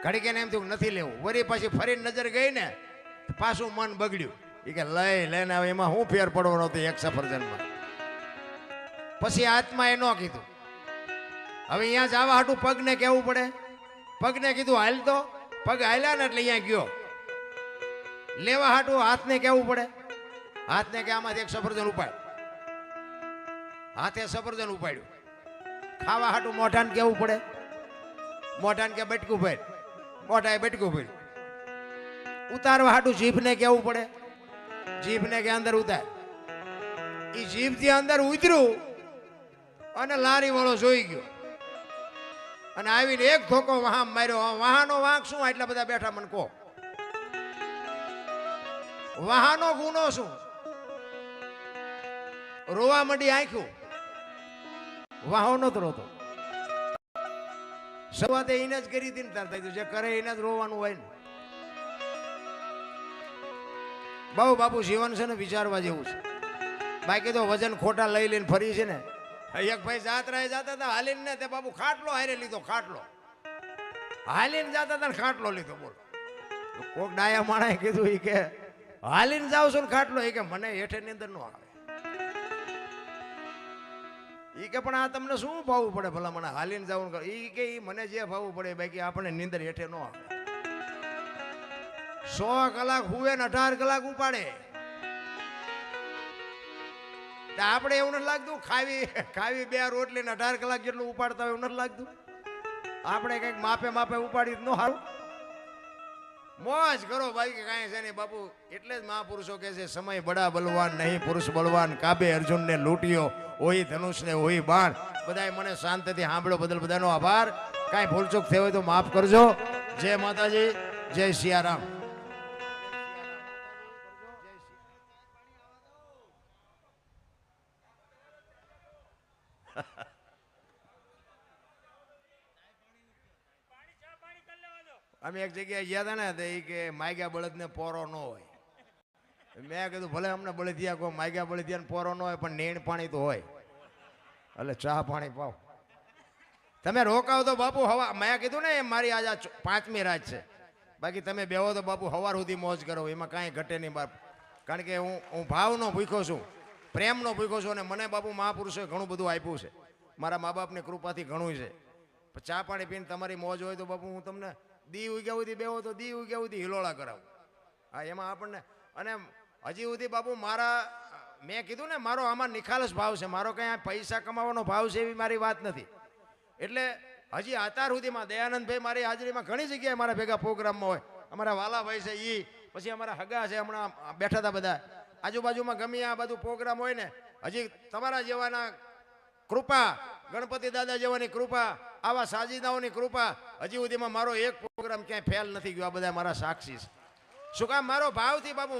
ઘડી કે એમ થયું નથી લેવું. વળી પાછી ફરીને નજર ગઈ ને પાછું મન બગડ્યું. એ કે લઈ લઈને આવે, એમાં હું ફેર પડવાનો હતો એક સફરજનમાં. પછી આત્મા એ ન કીધું. હવે અહીંયા જવા હાટું પગને કહેવું પડે. પગને કીધું હાલ તો, પગ હાલ્યા ને એટલે અહીંયા ગયો. લેવા હાટું હાથને કહેવું પડે. હાથને કે આમાંથી એક સફરજન ઉપાડ. હાથે સફરજન ઉપાડ્યું. ખાવા હાટું મોઢાને કહેવું પડે. મોઢાને કે બટકું ભર, મોઢાએ બટકું ભર્યું. ઉતારવા હાટું જીભને કહેવું પડે. જીભને કે અંદર ઉતાર. એ જીભથી અંદર ઉતર્યું અને લારી વાળો જોઈ ગયો અને આવીને એક ધોકો વહાં માર્યો. વહાનો વાંક શું? એટલા બધા બેઠા મને કહો, વહાનો ગુનો શું? રોવા માંડી આંખ્યું. વાહો નતો રોતો. શરૂઆત એને જ કરી હતી ને, તાર થાય જે કરે એને જ રોવાનું હોય ને. બહુ બાપુ જીવન છે ને વિચારવા જેવું છે. બાકી તો વજન ખોટા લઈ લઈને ફરી છે ને. એક ભાઈ જાત્રાએ જતા હતા હાલીને ને, તે બાપુ ખાટલો હારે લીધો. ખાટલો હાલીને જતા હતા ને ખાટલો લીધો. બોલો, કોક ડાયા માણાએ કીધું, એ કે હાલીને જાવ છો ને ખાટલો? એ કે મને હેઠે ની અંદર નો આવે. એ કે પણ આ તમને શું ભાવવું પડે ભલા મને હાલીને જવું? એ કે મને જે ભાવવું પડે, બાકી આપણે નીંદર હેઠે ન આવે. 100 કલાક હુએ ને 18 કલાક ઉપાડે. આપણે એવું નથી લાગતું ખાવી ખાવી 2 રોટલી ને 18 કલાક જેટલું ઉપાડતા હોય એવું નથી લાગતું? આપણે કંઈક માપે માપે ઉપાડી ન સારું? મોજ કરો ભાઈ કે કાંઈ છે નહીં બાપુ. એટલે જ મહાપુરુષો કહે છે સમય બડા બલવાન નહીં પુરુષ બળવાન, કાબે અર્જુનને લૂંટ્યો હોય ધનુષ ને હોય બાણ. બધાએ મને શાંતિથી સાંભળ્યો બદલ બધાનો આભાર. કાંઈ ભૂલચૂક થઈ હોય તો માફ કરજો. જય માતાજી, જય સિયારામ. અમે એક જગ્યાએ ગયા હતા ને તો એ કે માગ્યા બળદને પોરો ન હોય. મેં કીધું ભલે અમને બળદિયા કહો, માગ્યા બળદિયાને પોરો ન હોય પણ નેણ પાણી તો હોય. એટલે ચા પાણી પાવ. તમે રોકાવ તો બાપુ હવા, મેં કીધું ને મારી આજે 5મી રાત છે. બાકી તમે બેહો તો બાપુ સવાર સુધી મોજ કરો, એમાં કાંઈ ઘટે નહીં બાપ. કારણ કે હું ભાવનો ભૂખ્યો છું, પ્રેમનો ભૂખ્યો છું. અને મને બાપુ મહાપુરુષોએ ઘણું બધું આપ્યું છે. મારા મા બાપની કૃપાથી ઘણું છે. ચા પાણી પીને તમારી મોજ હોય તો બાપુ હું તમને દી ઉગ્યા સુધી બેહો તો દી ઉગ્યા સુધી હિલોળા કરાવું. હા એમાં આપણને. અને હજી સુધી બાપુ મારા, મેં કીધું ને મારો આમાં નિખાલસ ભાવ છે. મારો કંઈ પૈસા કમાવાનો ભાવ છે એવી મારી વાત નથી. એટલે હજી અત્યાર સુધીમાં દયાનંદભાઈ મારી હાજરીમાં ઘણી જગ્યાએ મારા ભેગા પ્રોગ્રામમાં હોય. અમારા વાલાભાઈ છે એ, પછી અમારા હગા છે, હમણાં બેઠા હતા બધા આજુબાજુમાં ગમે આ બધું પ્રોગ્રામ હોય ને, હજી તમારા જેવાના કૃપા, ગણપતિ દાદા જેવાની કૃપા, આવા સાજીદાઓની કૃપા, હજી સુધીમાં મારો એક પ્રોગ્રામ ક્યાંય ફેલ નથી ગયો. આ બધા મારા સાક્ષી છે. શું કામ? મારો ભાવથી બાપુ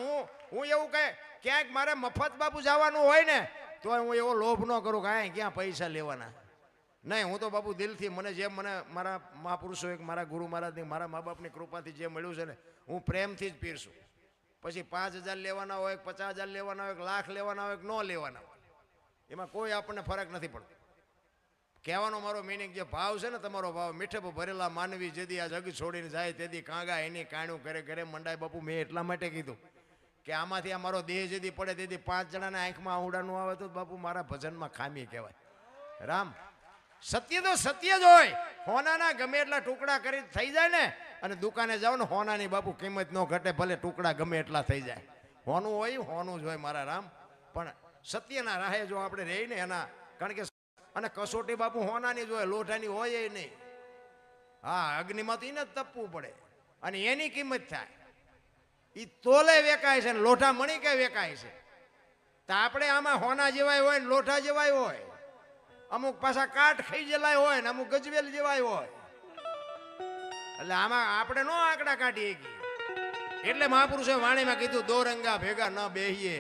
હું એવું કહે ક્યાંક મારે મફત બાપુ જવાનું હોય ને તો હું એવો લોભ ન કરું કાંઈ ક્યાં પૈસા લેવાના નહીં. હું તો બાપુ દિલથી મને જેમ મને મારા મહાપુરુષો એક મારા ગુરુ મહારાજની મારા મા બાપની કૃપાથી જે મળ્યું છે ને હું પ્રેમથી જ પીરશું. પછી 5,000 લેવાના હોય, 50,000 લેવાના હોય, લાખ લેવાના હોય, ન લેવાના હોય, એમાં કોઈ આપણને ફરક નથી પડતો. કહેવાનો મારો મિનિંગ જે ભાવ છે ને તમારો ભાવ, મીઠે ભરેલા માનવી જેદી આ જગ છોડીને જાય તેથી કાંગા એની કાણું ઘરે ઘરે મંડાય. બાપુ મેં એટલા માટે કીધું કે આમાંથી આ મારો દેહ જેદી પડે તેથી 5 જણાને આંખમાં આવડાનું આવે તો બાપુ મારા ભજનમાં ખામી કહેવાય. રામ સત્ય તો સત્ય જ હોય. હોનાના ગમે એટલા ટુકડા કરી થઈ જાય ને, અને દુકાને જાઓ ને હોનાની બાપુ કિંમત ન ઘટે, ભલે ટુકડા ગમે એટલા થઈ જાય. હોનું હોય હોનું જ હોય મારા રામ. પણ સત્યના રાહે જો આપણે રહીને એના, કારણ કે અને કસોટી બાપુ હોનાની જ હોય, લોઢાની હોય એ નહીં. હા અગ્નિમાં તો એને જ તપવું પડે અને એની કિંમત થાય. એ તોલે વેકાય છે ને લોઢા મણી કે વેકાય છે. તો આપણે આમાં હોના જેવાય હોય ને લોઢા જેવાય હોય, અમુક પાછા કાઠ ખાઈ જેલાય હોય ને અમુક ગજવેલ જેવાય હોય. એટલે આમાં આપણે નો આંકડા કાઢીએ ગઈએ. એટલે મહાપુરુષે વાણીમાં કીધું દોરંગા ભેગા ન બેહીએ,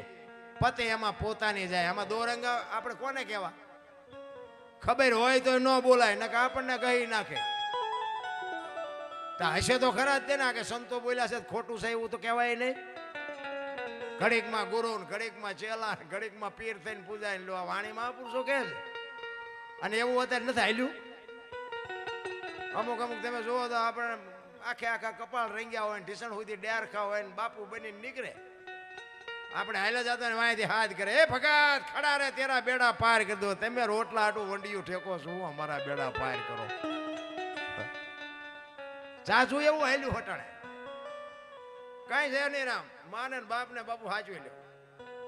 પતે એમાં પોતાની જાય. આમાં દોરંગા આપણે કોને કહેવા? ખબર હોય તો ન બોલાય, ને કે આપણને કહી નાખે. હશે તો ખરા જ ને કે સંતો બોલ્યા છે ખોટું છે એવું તો કહેવાય નહીં. ઘડીકમાં ગુરુ, ઘડીકમાં ચેલા, ઘડીકમાં પીર થઈને પૂજાય લો. આ વાણી મહાપુરુષો કહે છે. અને એવું અત્યારે નથી હાલ્યું. અમુક અમુક તમે જુઓ તો આપણે આખે આખા કપાળ રંગ્યા હોય ને ઢીસણ સુધી ડેરખા હોય ને બાપુ બનીને નીકળે. આપણે હાલે જતા ને વાંયથી હાથ કરે, એ ભગત ખડા રે તેરા બેડા પાર કરી દો. તમે રોટલા આટું વંડિયું ઠેકો શું અમારા બેડા પાર કરો? ચાચું એવું હાલ્યું હટાણે કઈ છે નહીં. રામ માને બાપ ને બાપુ સાચવી લે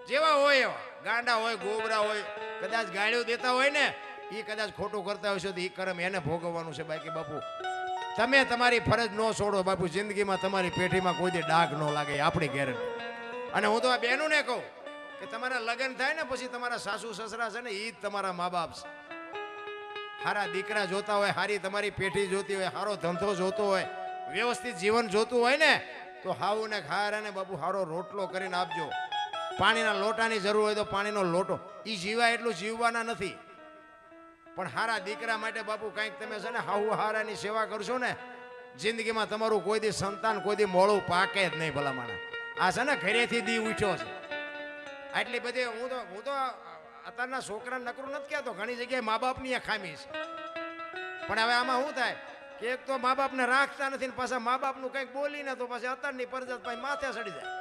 જેવા હોય એવા. ગાંડા હોય, ગોબરા હોય, કદાચ ગાળ્યો દેતા હોય ને એ કદાચ ખોટું કરતા હોય છે તો એ કર્મ એને ભોગવવાનું છે. બાકી બાપુ તમે તમારી ફરજ ન છોડો બાપુ, જિંદગીમાં તમારી પેઢીમાં કોઈ દી ડાઘ ન લાગે, આપણી ગેરંટી. અને હું તો આ બહેનોને કહું કે તમારા લગ્ન થાય ને પછી તમારા સાસુ સસરા છે ને એ જ તમારા મા બાપ છે. સારા દીકરા જોતા હોય, સારી તમારી પેઢી જોતી હોય, સારો ધંધો જોતો હોય, વ્યવસ્થિત જીવન જોતું હોય ને તો હાવ ને ખારાને બાપુ સારો રોટલો કરીને આપજો. પાણીના લોટાની જરૂર હોય તો પાણીનો લોટો, એ જીવાય એટલું જીવવાના નથી. પણ સારા દીકરા માટે બાપુ કંઈક તમે છે ને હાવ હારાની સેવા કરશો ને જિંદગીમાં તમારું કોઈ દી સંતાન કોઈ દી મોડું પાકે જ નહીં. ભલા માણા આ છે ને ઘરેથી દી ઉઠ્યો છે. આટલી બધી હું તો અત્યારના છોકરા નકરું નથી કહેતો, ઘણી જગ્યાએ મા બાપની આ ખામી છે. પણ હવે આમાં શું થાય કે એક તો મા બાપને રાખતા નથી ને પાછા મા બાપનું કંઈક બોલીને તો પછી અત્યારની પરજત પછી માથે સડી જાય.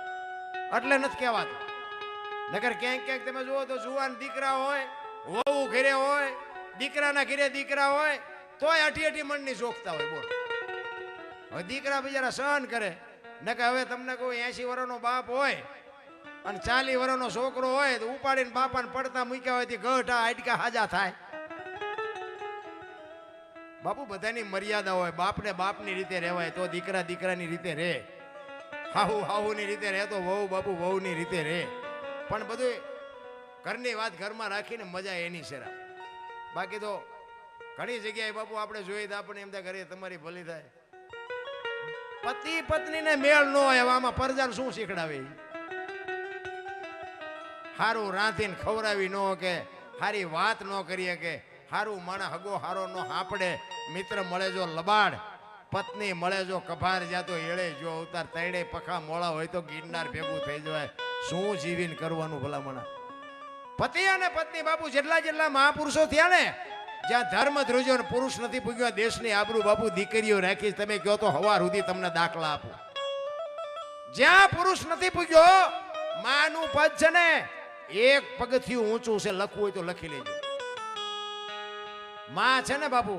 એટલે નથી કહેવાતું. નકર ક્યાંક ક્યાંક તમે જુઓ તો જુવાન દીકરા હોય, વહુ ઘરે હોય, દીકરાના ઘરે દીકરા હોય તોય અઠી મણની જોખતા હોય. બોલો હવે દીકરા બિચારા સહન કરે. નકે હવે તમને કોઈ 80 વર્ષનો બાપ હોય અને 40 વર્ષનો છોકરો હોય તો ઉપાડીને બાપાને પડતા મૂક્યા હોય તે ગઢા હાડકા હાજા થાય. બાપુ બધાની મર્યાદા હોય. બાપને બાપની રીતે રહેવાય તો દીકરા દીકરાની રીતે રહે, હાહુ હાહુની રીતે રહે તો વહુ બાપુ વહુની રીતે રહે. પણ બધું ઘરની વાત ઘરમાં રાખીને મજા એની છે. બાકી તો ઘણી જગ્યાએ બાપુ આપણે જોઈએ તો આપણે એમ થાય ઘરે તમારી ભલી થાય. પતિ પત્નીને મેળ ન હોય આમાં પરજાન શું શીખડાવે? હારું રાંધીને ખવડાવી ન કે હારી વાત ન કરીએ કે હારું માણા હગો હારો નો હાપડે. મિત્ર મળે જો લબાડ, પત્ની મળે જો કભાર જાતો એળે જો અવતાર. તૈણે પખા મોળા હોય તો ગિરનાર ભેગું થઈ જાય. શું જીવીને કરવાનું ભલામણા? પતિ અને પત્ની બાપુ જેટલા જેટલા મહાપુરુષો થયા ને, જ્યાં ધર્મ ધ્રુજો ને પુરુષ નથી પૂગ્યો, દેશની આબરૂ બાપુ દીકરીઓ રાખી. તમે કહો તો હવાર સુધી તમને દાખલા આપો. જ્યાં પુરુષ નથી પૂગ્યો, માનું પદ છે ને એક પગથિયું ઊંચું છે. લખવું હોય તો લખી લેજો. માં છે ને બાપુ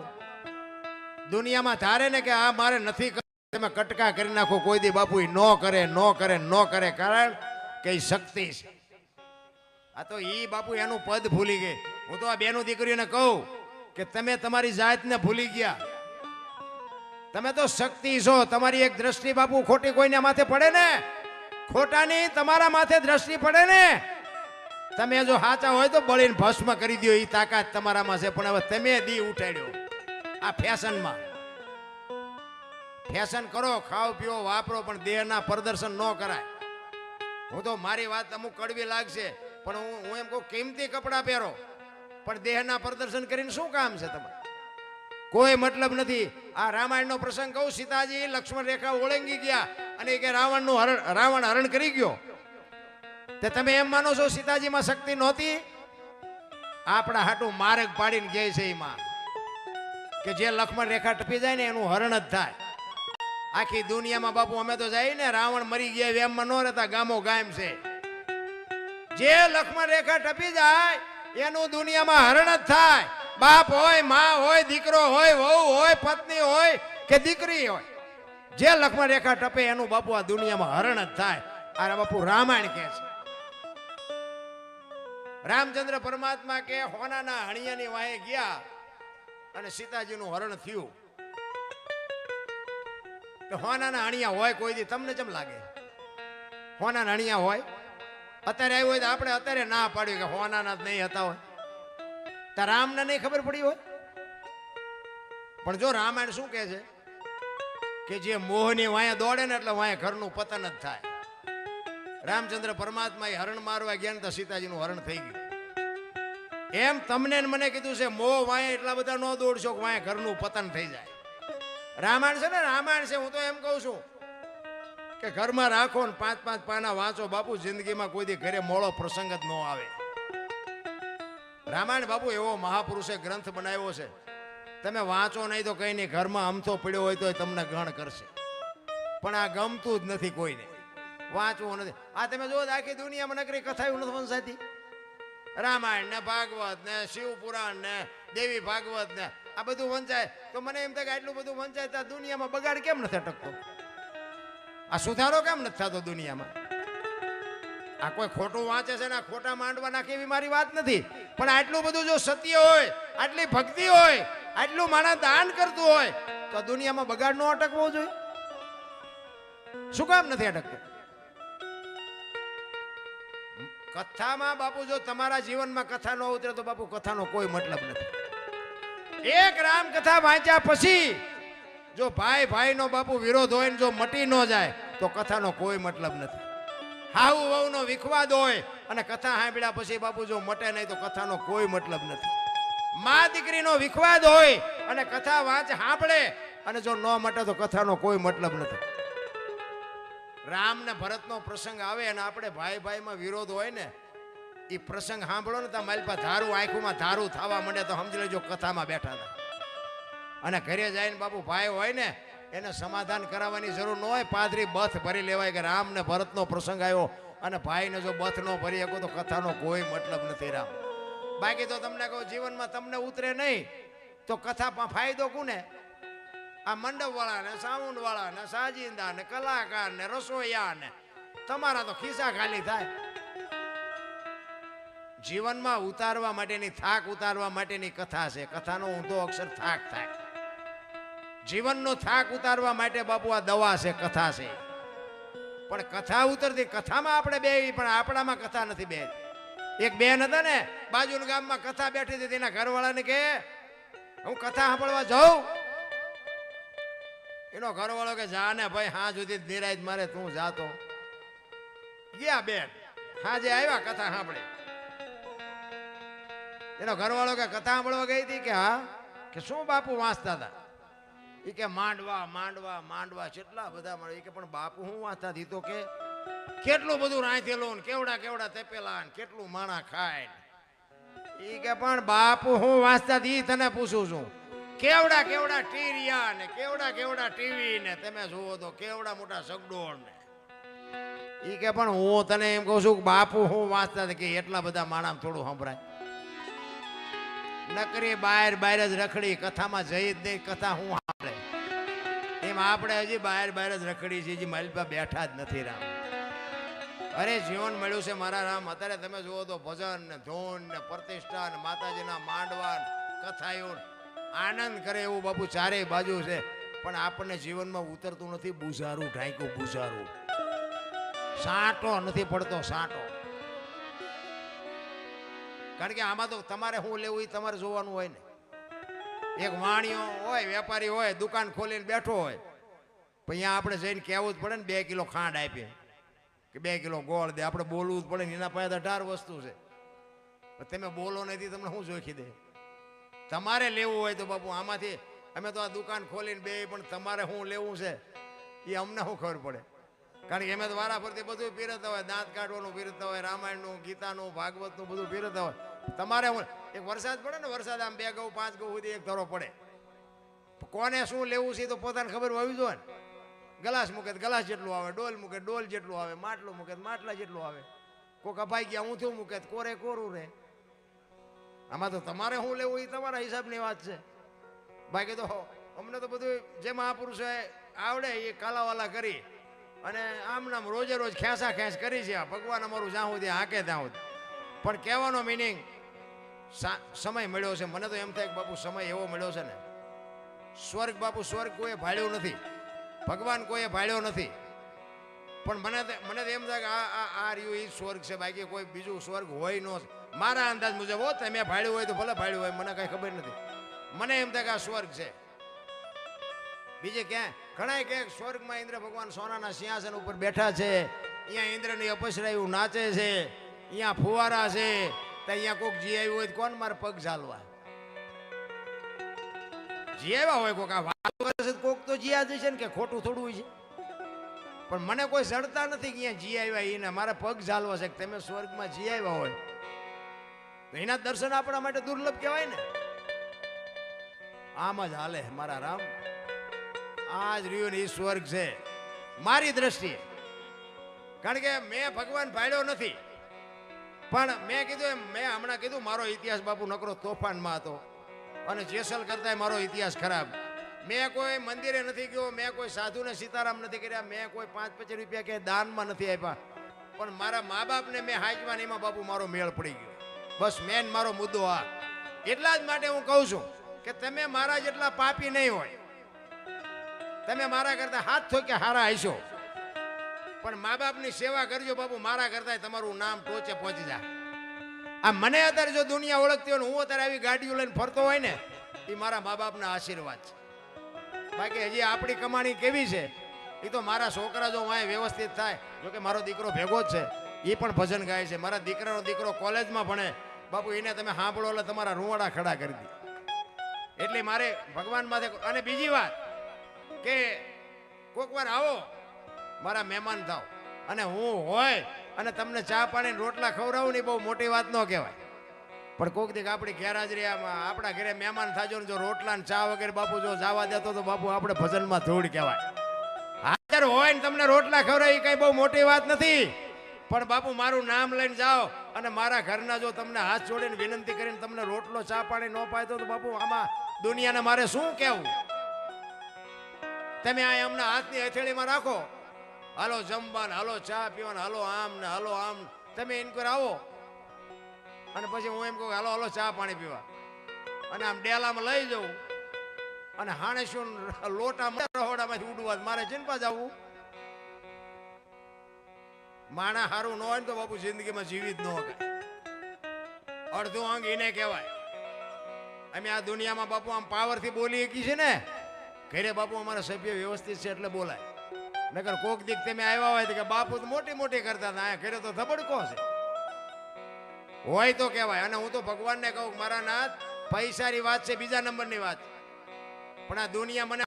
દુનિયામાં ધારે ને કે આ મારે નથી, તમે કટકા કરી નાખો. કોઈ દી બાપુ નો કરે નો કરે નો કરે, કારણ કે શક્તિ છે. આ તો ઈ બાપુ એનું પદ ભૂલી ગઈ. હું તો આ બેનું દીકરીઓને કહું કે તમે તમારી જાતને ભૂલી ગયા. તમે તો શક્તિ છો. તમારી એક દ્રષ્ટિ બાપુ ખોટી કોઈના માથે પડે ને, ખોટાની તમારા માથે દ્રષ્ટિ પડે ને, તમે જો સાચા હોય તો બળીને ભસ્મ કરી દો. એ તાકાત તમારામાં છે. પણ હવે તમે દી ઉઠાડ્યો આ ફેશનમાં. ફેશન કરો, ખાઓ પીઓ વાપરો, પણ દેહના પ્રદર્શન ન કરાય. હું તો મારી વાત અમુક કડવી લાગશે, પણ હું એમ કહું કિંમતી કપડાં પહેરો, પણ દેહના પ્રદર્શન કરીને શું કામ છે તમારે? કોઈ મતલબ નથી. આ રામાયણનો પ્રસંગ કહું, સીતાજી લક્ષ્મણ રેખા ઓળંગી ગયા અને કે રાવણ હરણ કરી ગયો. તે તમે એમ માનો છો સીતાજીમાં શક્તિ નહોતી? આપણા હાટું માર્ગ પાડીને કહે છે એમાં કે જે લક્ષ્મણ રેખા ટપી જાય ને એનું હરણ જ થાય. આખી દુનિયામાં બાપુ અમે તો જાય ને, રાવણ મરી ગયા એમમાં ન રહેતા, ગામો ગામ છે. જે લક્ષ્મણ રેખા ટપી જાય એનું દુનિયામાં હરણ જ થાય. બાપ હોય, માં હોય, દીકરો હોય, વહુ હોય, પત્ની હોય કે દીકરી હોય, જે લક્ષ્મણ રેખા ટપે એનું બાપુ આ દુનિયામાં હરણ જ થાય. આ બાપુ રામાયણ કહે છે. રામચંદ્ર પરમાત્મા કે હોનાના હણિયાની વાહે ગયા અને સીતાજીનું હરણ થયું. તો હોનાના હણિયા હોય કોઈ દી તમને કેમ લાગે? હોનાના હણિયા હોય? અત્યારે આવ્યું હોય તો આપણે અત્યારે ના પાડ્યું કે હોનાના જ નહીં હતા હોય. તો રામને નહીં ખબર પડી હોય? પણ જો રામાયણ શું કહે છે કે જે મોહની વાયા દોડે ને એટલે વાયા ઘરનું પતન જ થાય. રામચંદ્ર પરમાત્મા હરણ મારવા ગયા ને તો સીતાજીનું હરણ થઈ ગયું. એમ તમને મને કીધું છે મોહ વાયા એટલા બધા ન દોડશો કે વાયા ઘરનું પતન થઈ જાય. રામાયણ છે ને રામાયણ છે. હું તો એમ કહું છું કે ઘરમાં રાખો ને 5-5 પાના વાંચો બાપુ, જિંદગીમાં કોઈ દી ઘરે મોળો પ્રસંગ જ ન આવે. રામાયણ બાપુ એવો મહાપુરુષે ગ્રંથ બનાવ્યો છે, તમે વાંચો નહીં તો કઈ નહીં, ઘરમાં અમથો પડ્યો હોય તો તમને ગણ કરશે. પણ આ ગમતું જ નથી કોઈને, વાંચવું નથી. આ તમે જો આખી દુનિયામાં નકરી કથા નથી વંચાતી. રામાયણ ને ભાગવત ને શિવપુરાણ ને દેવી ભાગવત ને આ બધું વંચાય. તો મને એમ થાય કે આટલું બધું વંચાય તો દુનિયામાં બગાડ કેમ નથી અટકતો? આ સુધારો કેમ નથી થતો દુનિયામાં? આ કોઈ ખોટું વાંચે છે ને ખોટા માંડવા નાખે એવી મારી વાત નથી, પણ આટલું બધું જો સત્ય હોય, આટલી ભક્તિ હોય, આટલું માણસ દાન કરતું હોય તો આ દુનિયામાં બગાડ ન અટકવો જોઈએ. શું કામ નથી અટકતું? કથામાં બાપુ જો તમારા જીવનમાં કથા ન ઉતરે તો બાપુ કથાનો કોઈ મતલબ નથી. એક રામ કથા વાંચ્યા પછી જો ભાઈ ભાઈનો બાપુ વિરોધ હોય ને જો મટી ન જાય તો કથાનો કોઈ મતલબ નથી. હાહુ વહુનો વિખવાદ હોય અને કથા સાંભળ્યા પછી બાપુ જો મટે નહીં તો કથાનો કોઈ મતલબ નથી. મા દીકરીનો વિખવાદ હોય અને કથા વાંચ સાંભળે અને જો ન મટે તો કથાનો કોઈ મતલબ નથી. રામ ને ભરતનો પ્રસંગ આવે અને આપણે ભાઈ ભાઈમાં વિરોધ હોય ને એ પ્રસંગ સાંભળો ને તો માલપા ધારું આંખોમાં ધારું થવા માંડે તો સમજી લેજો કથામાં બેઠા હતા. અને ઘરે જઈને બાપુ ભાઈ હોય ને એને સમાધાન કરાવવાની જરૂર ન હોય, પાદરી બથ ભરી લેવાય કે રામ ને ભરતનો પ્રસંગ આવ્યો અને ભાઈને જો બથ ન ભરી શકો તો કથાનો કોઈ મતલબ નથી. રામ બાકી તો તમને કહું જીવનમાં તમને ઉતરે નહીં તો કથા ફાયદો કોને? આ મંડપ વાળા ને સાઉન્ડ વાળા ને સાજિંદા ને કલાકાર ને રસોઈયા ને તમારા તો ખિસ્સા ખાલી થાય. જીવનમાં ઉતારવા માટેની થાક ઉતારવા માટેની કથા છે. કથાનો ઊંધો અક્ષર થાક થાય. જીવનનો થાક ઉતારવા માટે બાપુ આ દવા છે, કથા છે. પણ કથા ઉતરતી, કથામાં આપણે બે, પણ આપણામાં કથા નથી બે. એક બેન હતા ને બાજુના ગામમાં, કથા બેઠી હતી, તેના ઘરવાળાને કે હું કથા સાંભળવા જાઉં. એનો ઘરવાળો કે જા ને ભાઈ, હા સુધી નિરાજ મારે, તું જાતો. ગયા બેન, હાજે આવ્યા કથા સાંભળે. એનો ઘરવાળો કે કથા સાંભળવા ગઈ હતી કે હા, કે શું બાપુ વાંચતા હતા? એ કે માંડવા માંડવા માંડવા કેટલા બધા મળે. એ કે પણ બાપુ હું વાંચતા હતી? તો કે કેટલું બધું રાંધેલું ને કેવડા કેવડા તપેલા ને કેટલું માણા ખાય. એ કે પણ બાપુ હું વાંચતા હતી તને પૂછું છું. કેવડા કેવડા ટીરિયા ને કેવડા કેવડા ટીવી ને તમે જુઓ તો કેવડા મોટા સગડોળ ને. એ કે પણ હું તને એમ કહું છું કે બાપુ હું વાંચતા હતા કે એટલા બધા માણા થોડું સંભળાય. નકરી બહાર બહાર જ રખડી, કથામાં જઈ જ નહીં. કથા હું સાંભળે એમ આપણે હજી બહાર બહાર જ રખડી છે, હજી મારી પાસે બેઠા જ નથી. રામ, અરે જીવન મળ્યું છે મારા રામ. અત્યારે તમે જુઓ તો ભજન ને ધૂન ને પ્રતિષ્ઠા ને માતાજીના માંડવા કથાઓ આનંદ કરે એવું બાપુ ચારેય બાજુ છે. પણ આપણને જીવનમાં ઉતરતું નથી. બુઝારું ઢાંક્યું, બુઝારું, સાંટો નથી પડતો, સાંટો. કારણ કે આમાં તો તમારે શું લેવું એ તમારે જોવાનું હોય ને. એક વાણિયો હોય, વેપારી હોય, દુકાન ખોલીને બેઠો હોય, પણ અહીંયા આપણે જઈને કહેવું જ પડે ને 2 કિલો ખાંડ આપીએ કે 2 કિલો ગોળ દે. આપણે બોલવું જ પડે ને. એના પાસે 18 વસ્તુ છે. તમે બોલો નથી, તમને શું જોખી દે? તમારે લેવું હોય તો બાપુ આમાંથી અમે તો આ દુકાન ખોલીને બે, પણ તમારે શું લેવું છે એ અમને શું ખબર પડે? કારણ કે અમે તો વારા ફરતી બધું પીરતા હોય, દાંત કાઢવાનું પીરતા હોય, રામાયણનું, ગીતાનું, ભાગવતનું બધું પીરતા હોય. તમારે એક વરસાદ પડે ને, વરસાદ આમ 2 ગઉ 5 ગઉ સુધી એક ધરો પડે, કોને શું લેવું છે તો પોતાને ખબર હોવી જોઈએ ને. ગ્લાસ મૂકે ગ્લાસ જેટલું આવે, ડોલ મૂકે ડોલ જેટલું આવે, માટલું મૂકે માટલા જેટલું આવે. કોક અપાઈ ગયા ઊંધું મૂકે કોરે કોરું રહે. આમાં તો તમારે શું લેવું એ તમારા હિસાબની વાત છે. બાકી તો અમને તો બધું જે મહાપુરુષોએ આવડે એ કાલાવાલા કરી અને આમ નામ રોજે રોજ ખેંચા ખેંચ કરી છે. ભગવાન અમારું જ્યાં સુધી હાકે ત્યાં સુધી. પણ કહેવાનો મિનિંગ સમય મળ્યો છે. મને તો એમ થાય કે બાપુ સમય એવો મળ્યો છે ને, સ્વર્ગ બાપુ, સ્વર્ગ કોઈએ ભાળ્યું નથી, ભગવાન કોઈએ ભાળ્યો નથી. પણ મને તો એમ થાય કે આ રહ્યું એ સ્વર્ગ છે. બાકી કોઈ બીજું સ્વર્ગ હોય ન. મારા અંદાજ મુજબ હો, તમે ભાળ્યું હોય તો ભલે ભાળ્યું હોય, મને કઈ ખબર નથી. મને એમ થાય કે આ સ્વર્ગ છે. બીજે ક્યાં ઘણા કે સ્વર્ગમાં ઇન્દ્ર ભગવાન સોનાના સિંહાસન ઉપર બેઠા છે, અહીંયા ઇન્દ્રની અપસરાયું નાચે છે, અહીંયા ફુવારા છે. તો અહીંયા કોઈક જી આવ્યું હોય તો કોણ મારે પગ ઝાલવા? જી આવ્યા હોય કોઈક, આ વાત કરે છે કોઈક તો જીયા જશે ને, કે ખોટું થોડું હોય છે. પણ મને કોઈ જડતા નથી કે અહીંયા જી આવ્યા એને મારે પગ ઝાલવા છે. તમે સ્વર્ગમાં જી આવ્યા હોય તો એના દર્શન આપણા માટે દુર્લભ કહેવાય ને. આમ જ હાલે મારા રામ. આ જ રહ્યું ને એ સ્વર્ગ છે મારી દ્રષ્ટિએ. કારણ કે મેં ભગવાન ભાળ્યો નથી, પણ મેં કીધું એમ, મેં હમણાં કીધું મારો ઇતિહાસ બાપુ નકરો તોફાનમાં હતો અને જેસલ કરતા મારો ઇતિહાસ ખરાબ. મેં કોઈ મંદિરે નથી ગયો, મેં કોઈ સાધુને સીતારામ નથી કર્યા, મેં કોઈ 5-5 રૂપિયા કે દાનમાં નથી આપ્યા. પણ મારા મા બાપને મેં હાચવાન, એમાં બાપુ મારો મેળ પડી ગયો. બસ મેન મારો મુદ્દો આ. એટલા જ માટે હું કહું છું કે તમે મારા જેટલા પાપી નહીં હોય, તમે મારા કરતા હાથ થોકે હારા હશો, પણ મા બાપની સેવા કરજો બાપુ. મારા કરતા તમારું નામ ટોચે પહોંચી જાય. આ મને અત્યારે જો દુનિયા ઓળખતી હોય ને હું અત્યારે આવી ગાડીઓ લઈને ફરતો હોય ને, એ મારા મા બાપના આશીર્વાદ છે. બાકી હજી આપણી કમાણી કેવી છે એ તો મારા છોકરા જો વાંય વ્યવસ્થિત થાય. જોકે મારો દીકરો ભેગો જ છે, એ પણ ભજન ગાય છે. મારા દીકરાનો દીકરો કોલેજમાં ભણે બાપુ, એને તમે સાંભળો એટલે તમારા રૂવાડા ખડા કરી દે. એટલે મારે ભગવાન માથે. અને બીજી વાત કે કોઈક વાર આવો, મારા મહેમાન થાવ, અને હું હોય અને તમને ચા પાણી રોટલા ખવડાવું ને બહુ મોટી વાત ન કહેવાય. પણ કોઈક દીક આપણી ગેરહાજરી આપણા ઘરે મહેમાન થાજો ને જો રોટલા ને ચા વગેરે બાપુ જો જવા દેતો તો બાપુ આપણે ભજનમાં ધૂળ કહેવાય. હાજર હોય ને તમને રોટલા ખવડાવે એ કઈ બહુ મોટી વાત નથી. પણ બાપુ મારું નામ લઈને જાઓ અને મારા ઘરના જો તમને હાથ જોડીને વિનંતી કરીને તમને રોટલો ચા પાણી ન પાય તો બાપુ આમાં દુનિયાને મારે શું કહેવું? તમે આ અમને હાથની હથેળીમાં રાખો, હાલો જમવા ને હાલો ચા પીવા ને હાલો આમ ને હાલો આમ. તમે ઇન્કર આવો અને પછી હું એમ કહું હાલો હાલો ચા પાણી પીવા, અને આમ ડેલામાં લઈ જવું, અને હાણે શું લોટા રહોડામાંથી ઉડવા મારે ચિંતા જવું. માણા હારું ન હોય ને તો બાપુ જિંદગીમાં જીવી જ ન હોય. અડધું અંગ એને કહેવાય. અમે આ દુનિયામાં બાપુ આમ પાવરથી બોલી શકી છે ને, ઘરે બાપુ અમારા સભ્ય વ્યવસ્થિત છે એટલે બોલાય. નકર કોક દીક તમે આવ્યા હોય તો કે બાપુ તો મોટી મોટી કરતા હતા, ઘરે તો ધબડકો છે હોય તો કહેવાય. અને હું તો ભગવાનને કહું મારા નાથ, પૈસાની વાત છે બીજા નંબરની વાત, પણ આ દુનિયા મને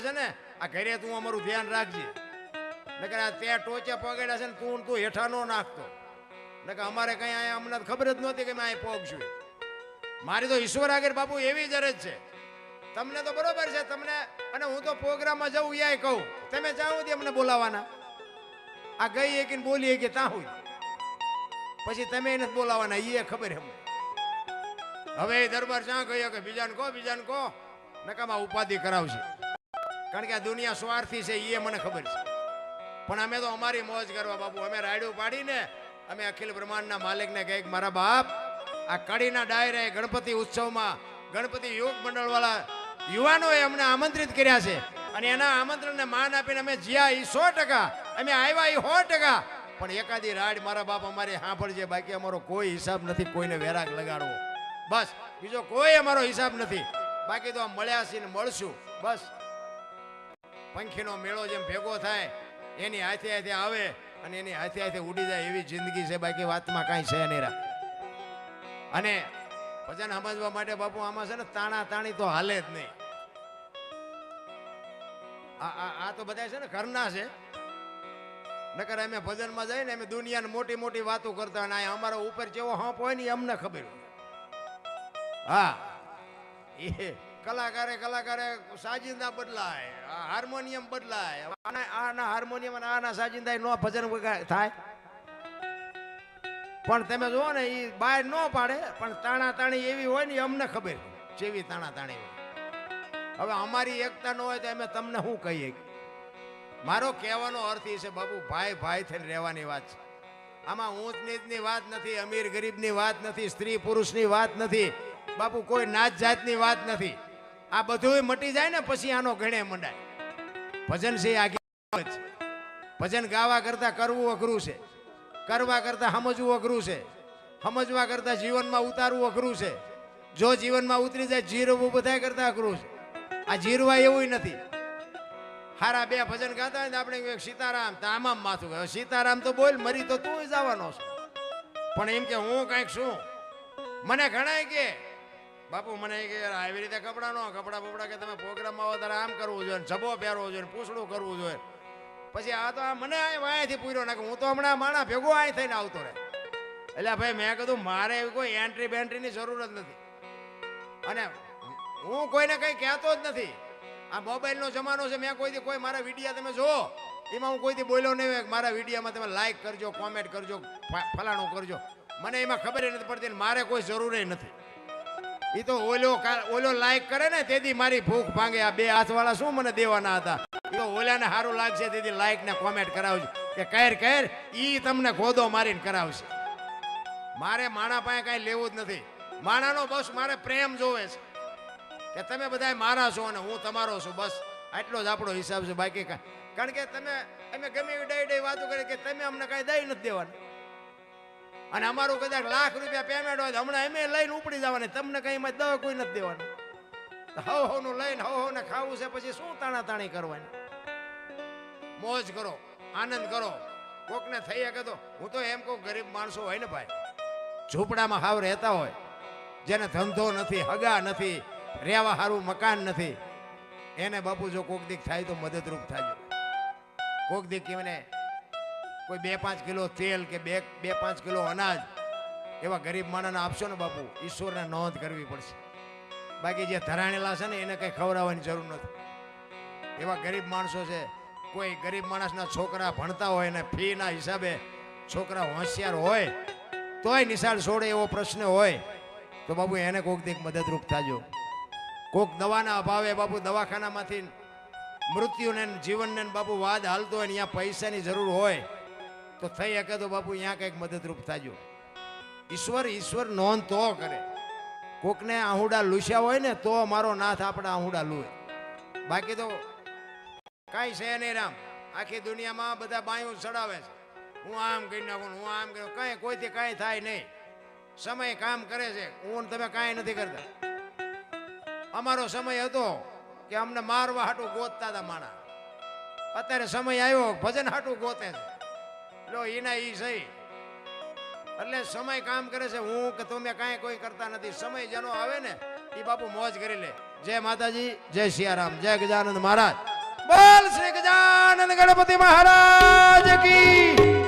છે ને, આ ઘરે તું અમારું ધ્યાન રાખજે. નકર આ ત્યાં ટોચે પગડ્યા છે ને તું હેઠા નો નાખતો. નકર અમારે કઈ અહીંયા અમને ખબર જ નહોતી કે મેં અહીં પહોંચશું. મારી તો ઈશ્વર આગળ બાપુ એવી જ અરજ છે. તમને તો બરોબર છે તમને, અને હું તો પ્રોગ્રામમાં જઉં યાય કહું તમે જાઓ તે અમને બોલાવાના. આ ગઈ એકીને બોલી કે ત્યાં હોય પછી તમે એને બોલાવાના એ ખબર એમ. હવે એ દરબાર જ્યાં ગયો કે બીજાને કહો નકામાં ઉપાધિ કરાવશે. કારણ કે આ દુનિયા સ્વાર્થી છે એ મને ખબર છે. પણ અમે તો અમારી મોજ કરવા બાપુ, અમે રાયડું પાડીને અમે અખિલ બ્રહ્માંડના માલિકને કહે મારા બાપ, આ કડીના ડાયરે ગણપતિ ઉત્સવમાં ગણપતિ યોગ મંડળ વાળા યુવાનોએ અમને આમંત્રિત કર્યા છે, અને એના આમંત્રણને માન આપીને અમે જ્યાં એ 100%, અમે આવ્યા એ 100%. પણ એકાદી રાડ મારા બાપ અમારી સાંભળજે, બાકી અમારો કોઈ હિસાબ નથી કોઈને વેરાગ લગાડવો. બસ બીજો કોઈ અમારો હિસાબ નથી. બાકી તો મળ્યા છીએ ને મળશું. બસ પંખીનો મેળો જેમ ભેગો થાય એની હાથે હાથે આવે અને એની હાથે હાથે ઉડી જાય એવી જિંદગી છે. બાકી વાતમાં કાંઈ છે નહીં. અને ભજન સમજવા માટે બાપુ આમાં છે ને તાણા તાણી તો હાલે જ નહીં. આ તો બધા છે ને ઘરના છે. નકર અમે ભજનમાં જઈએ ને અમે દુનિયાને મોટી મોટી વાતો કરતા, અને અમારો ઉપર જેવો હંપ હોય ને એમને ખબર હોય. હા એ કલાકારે સાજિંદા બદલાય, હાર્મોનિયમ બદલાય, આના હાર્મોનિયમ અને આના સાજિંદા નો ભજન થાય. પણ તમે જુઓ ને એ બહાર ન પાડે, પણ તાણા તાણી એવી હોય ને અમને ખબર જેવી તાણા તાણી હોય. હવે અમારી એકતા ન હોય તો અમે તમને શું કહીએ. મારો કહેવાનો અર્થ એ છે બાપુ, ભાઈ ભાઈ થઈને રહેવાની વાત છે. આમાં ઊંચ નીચની વાત નથી, અમીર ગરીબની વાત નથી, સ્ત્રી પુરુષની વાત નથી બાપુ, કોઈ નાત જાતની વાત નથી. આ બધું મટી જાય ને પછી આનો ગણે મંડાય. ભજન છે આગળ, ભજન ગાવા કરતા કરવું અઘરું છે, કરવા કરતા સમજવું અઘરું છે, સમજવા કરતા જીવનમાં ઉતારવું અઘરું છે. જો જીવનમાં ઉતરી જાય જીરવું બધા કરતા અઘરું છે. આ જીરવા એવું નથી. હારા બે ભજન ગાતા હોય ને આપણે સીતારામ તો આમાં માથું ગયું, સીતારામ તો બોલ, મરી તો તું જવાનો છો. પણ એમ કે હું કંઈક શું, મને ઘણા કે બાપુ મને કે આવી રીતે કપડા બપડા કે તમે પ્રોગ્રામમાં આવો ત્યારે આમ કરવું જોઈએ, જબો પહેરવો જોઈએ, પૂછડું કરવું જોઈએ. પછી આ તો મને વાયાથી પૂર્યો નાખે. હું તો હમણાં માણા ભેગો અહીં થઈને આવતો રહે. એટલે ભાઈ મેં કીધું મારે એવી કોઈ એન્ટ્રી બેન્ટ્રીની જરૂર જ નથી, અને હું કોઈને કંઈ કહેતો જ નથી. આ મોબાઈલનો જમાનો છે. મેં કોઈથી કોઈ મારા વિડીયા તમે જુઓ એમાં હું કોઈથી બોલ્યો નહીં મારા વિડીયામાં તમે લાઈક કરજો, કોમેન્ટ કરજો, ફલાણું કરજો. મને એમાં ખબર નથી પડતી, મારે કોઈ જરૂર નથી. એ તો ઓલો લાઈક કરે ને તેથી મારી ભૂખ ભાંગે. આ બે હાથવાળા શું મને દેવાના હતા? એ તો ઓલાને સારું લાગશે તેથી લાઈક ને કોમેન્ટ કરાવજો કે કર ઈ તમને ગોદો મારીને કરાવશે. મારે માણા પાસે કાંઈ લેવું જ નથી. માણાનો બસ મારે પ્રેમ જોવે છે કે તમે બધા મારા છો અને હું તમારો છું. બસ આટલો જ આપણો હિસાબ છે. બાકી કાંઈ, કારણ કે અમે ગમે એવી ડઈ વાતો કરી કે તમે અમને કાંઈ દઈ નથી દેવાનું, અને અમારું કદાચ લાખ રૂપિયા પેમેન્ટ હોય તો હમણાં અમે લઈને ઉપડી જવાની, તમને કઈ એમાં દવા કોઈ નથી દેવાનું. હવનું લઈને હવને ખાવું છે, પછી શું તાણા તાણી કરવાની. મોજ કરો, આનંદ કરો. કોકને થઈ શકે તો હું તો એમ કહું, ગરીબ માણસો હોય ને ભાઈ, ઝૂંપડામાં હાવ રહેતા હોય, જેને ધંધો નથી, હગા નથી, રહેવા સારું મકાન નથી, એને બાપુ જો કોક દીક થાય તો મદદરૂપ થાય. કોક દીક એને કોઈ 2-5 કિલો તેલ કે 2-5 કિલો અનાજ એવા ગરીબ માણસને આપશો ને બાપુ, ઈશ્વરને નોંધ કરવી પડશે. બાકી જે ધરાણેલા છે ને એને કંઈ ખવડાવવાની જરૂર નથી. એવા ગરીબ માણસો છે. કોઈ ગરીબ માણસના છોકરા ભણતા હોય ને ફીના હિસાબે છોકરા હોશિયાર હોય તોય નિશાળ છોડે એવો પ્રશ્ન હોય તો બાપુ એને કોક દીક મદદરૂપ થાજો. કોક દવાના અભાવે બાપુ દવાખાનામાંથી મૃત્યુને જીવનને બાપુ વાદ હાલતો હોય ને અહીંયા પૈસાની જરૂર હોય તો થઈ શકે તો બાપુ અહીંયા કંઈક મદદરૂપ થાજો. ઈશ્વર નોંધ તો કરે. કોકને આહુડા લૂસ્યા હોય ને તો મારો નાથ આપણા આહુડા લૂએ, બાકી તો કાંઈ છે નહીં રામ. આખી દુનિયામાં બધા બાયું ચડાવે છે, હું આમ કરી નાખું, હું આમ કરું, કાંઈ કોઈથી કાંઈ થાય નહીં. સમય કામ કરે છે, હું તમે કાંઈ નથી કરતા. અમારો સમય હતો કે અમને મારવા હાટું ગોતતા હતા માણા. અત્યારે સમય આવ્યો ભજન હાટું ગોતે છે. લો એના ઈ સહી. એટલે સમય કામ કરે છે, હું કે તમે કાંઈ કોઈ કરતા નથી. સમય જેનો આવે ને એ બાપુ મોજ કરી લે. જય માતાજી, જય સિયારામ, જય ગજાનંદ મહારાજ. બોલ શ્રી ગજાનંદ ગણપતિ મહારાજ કી.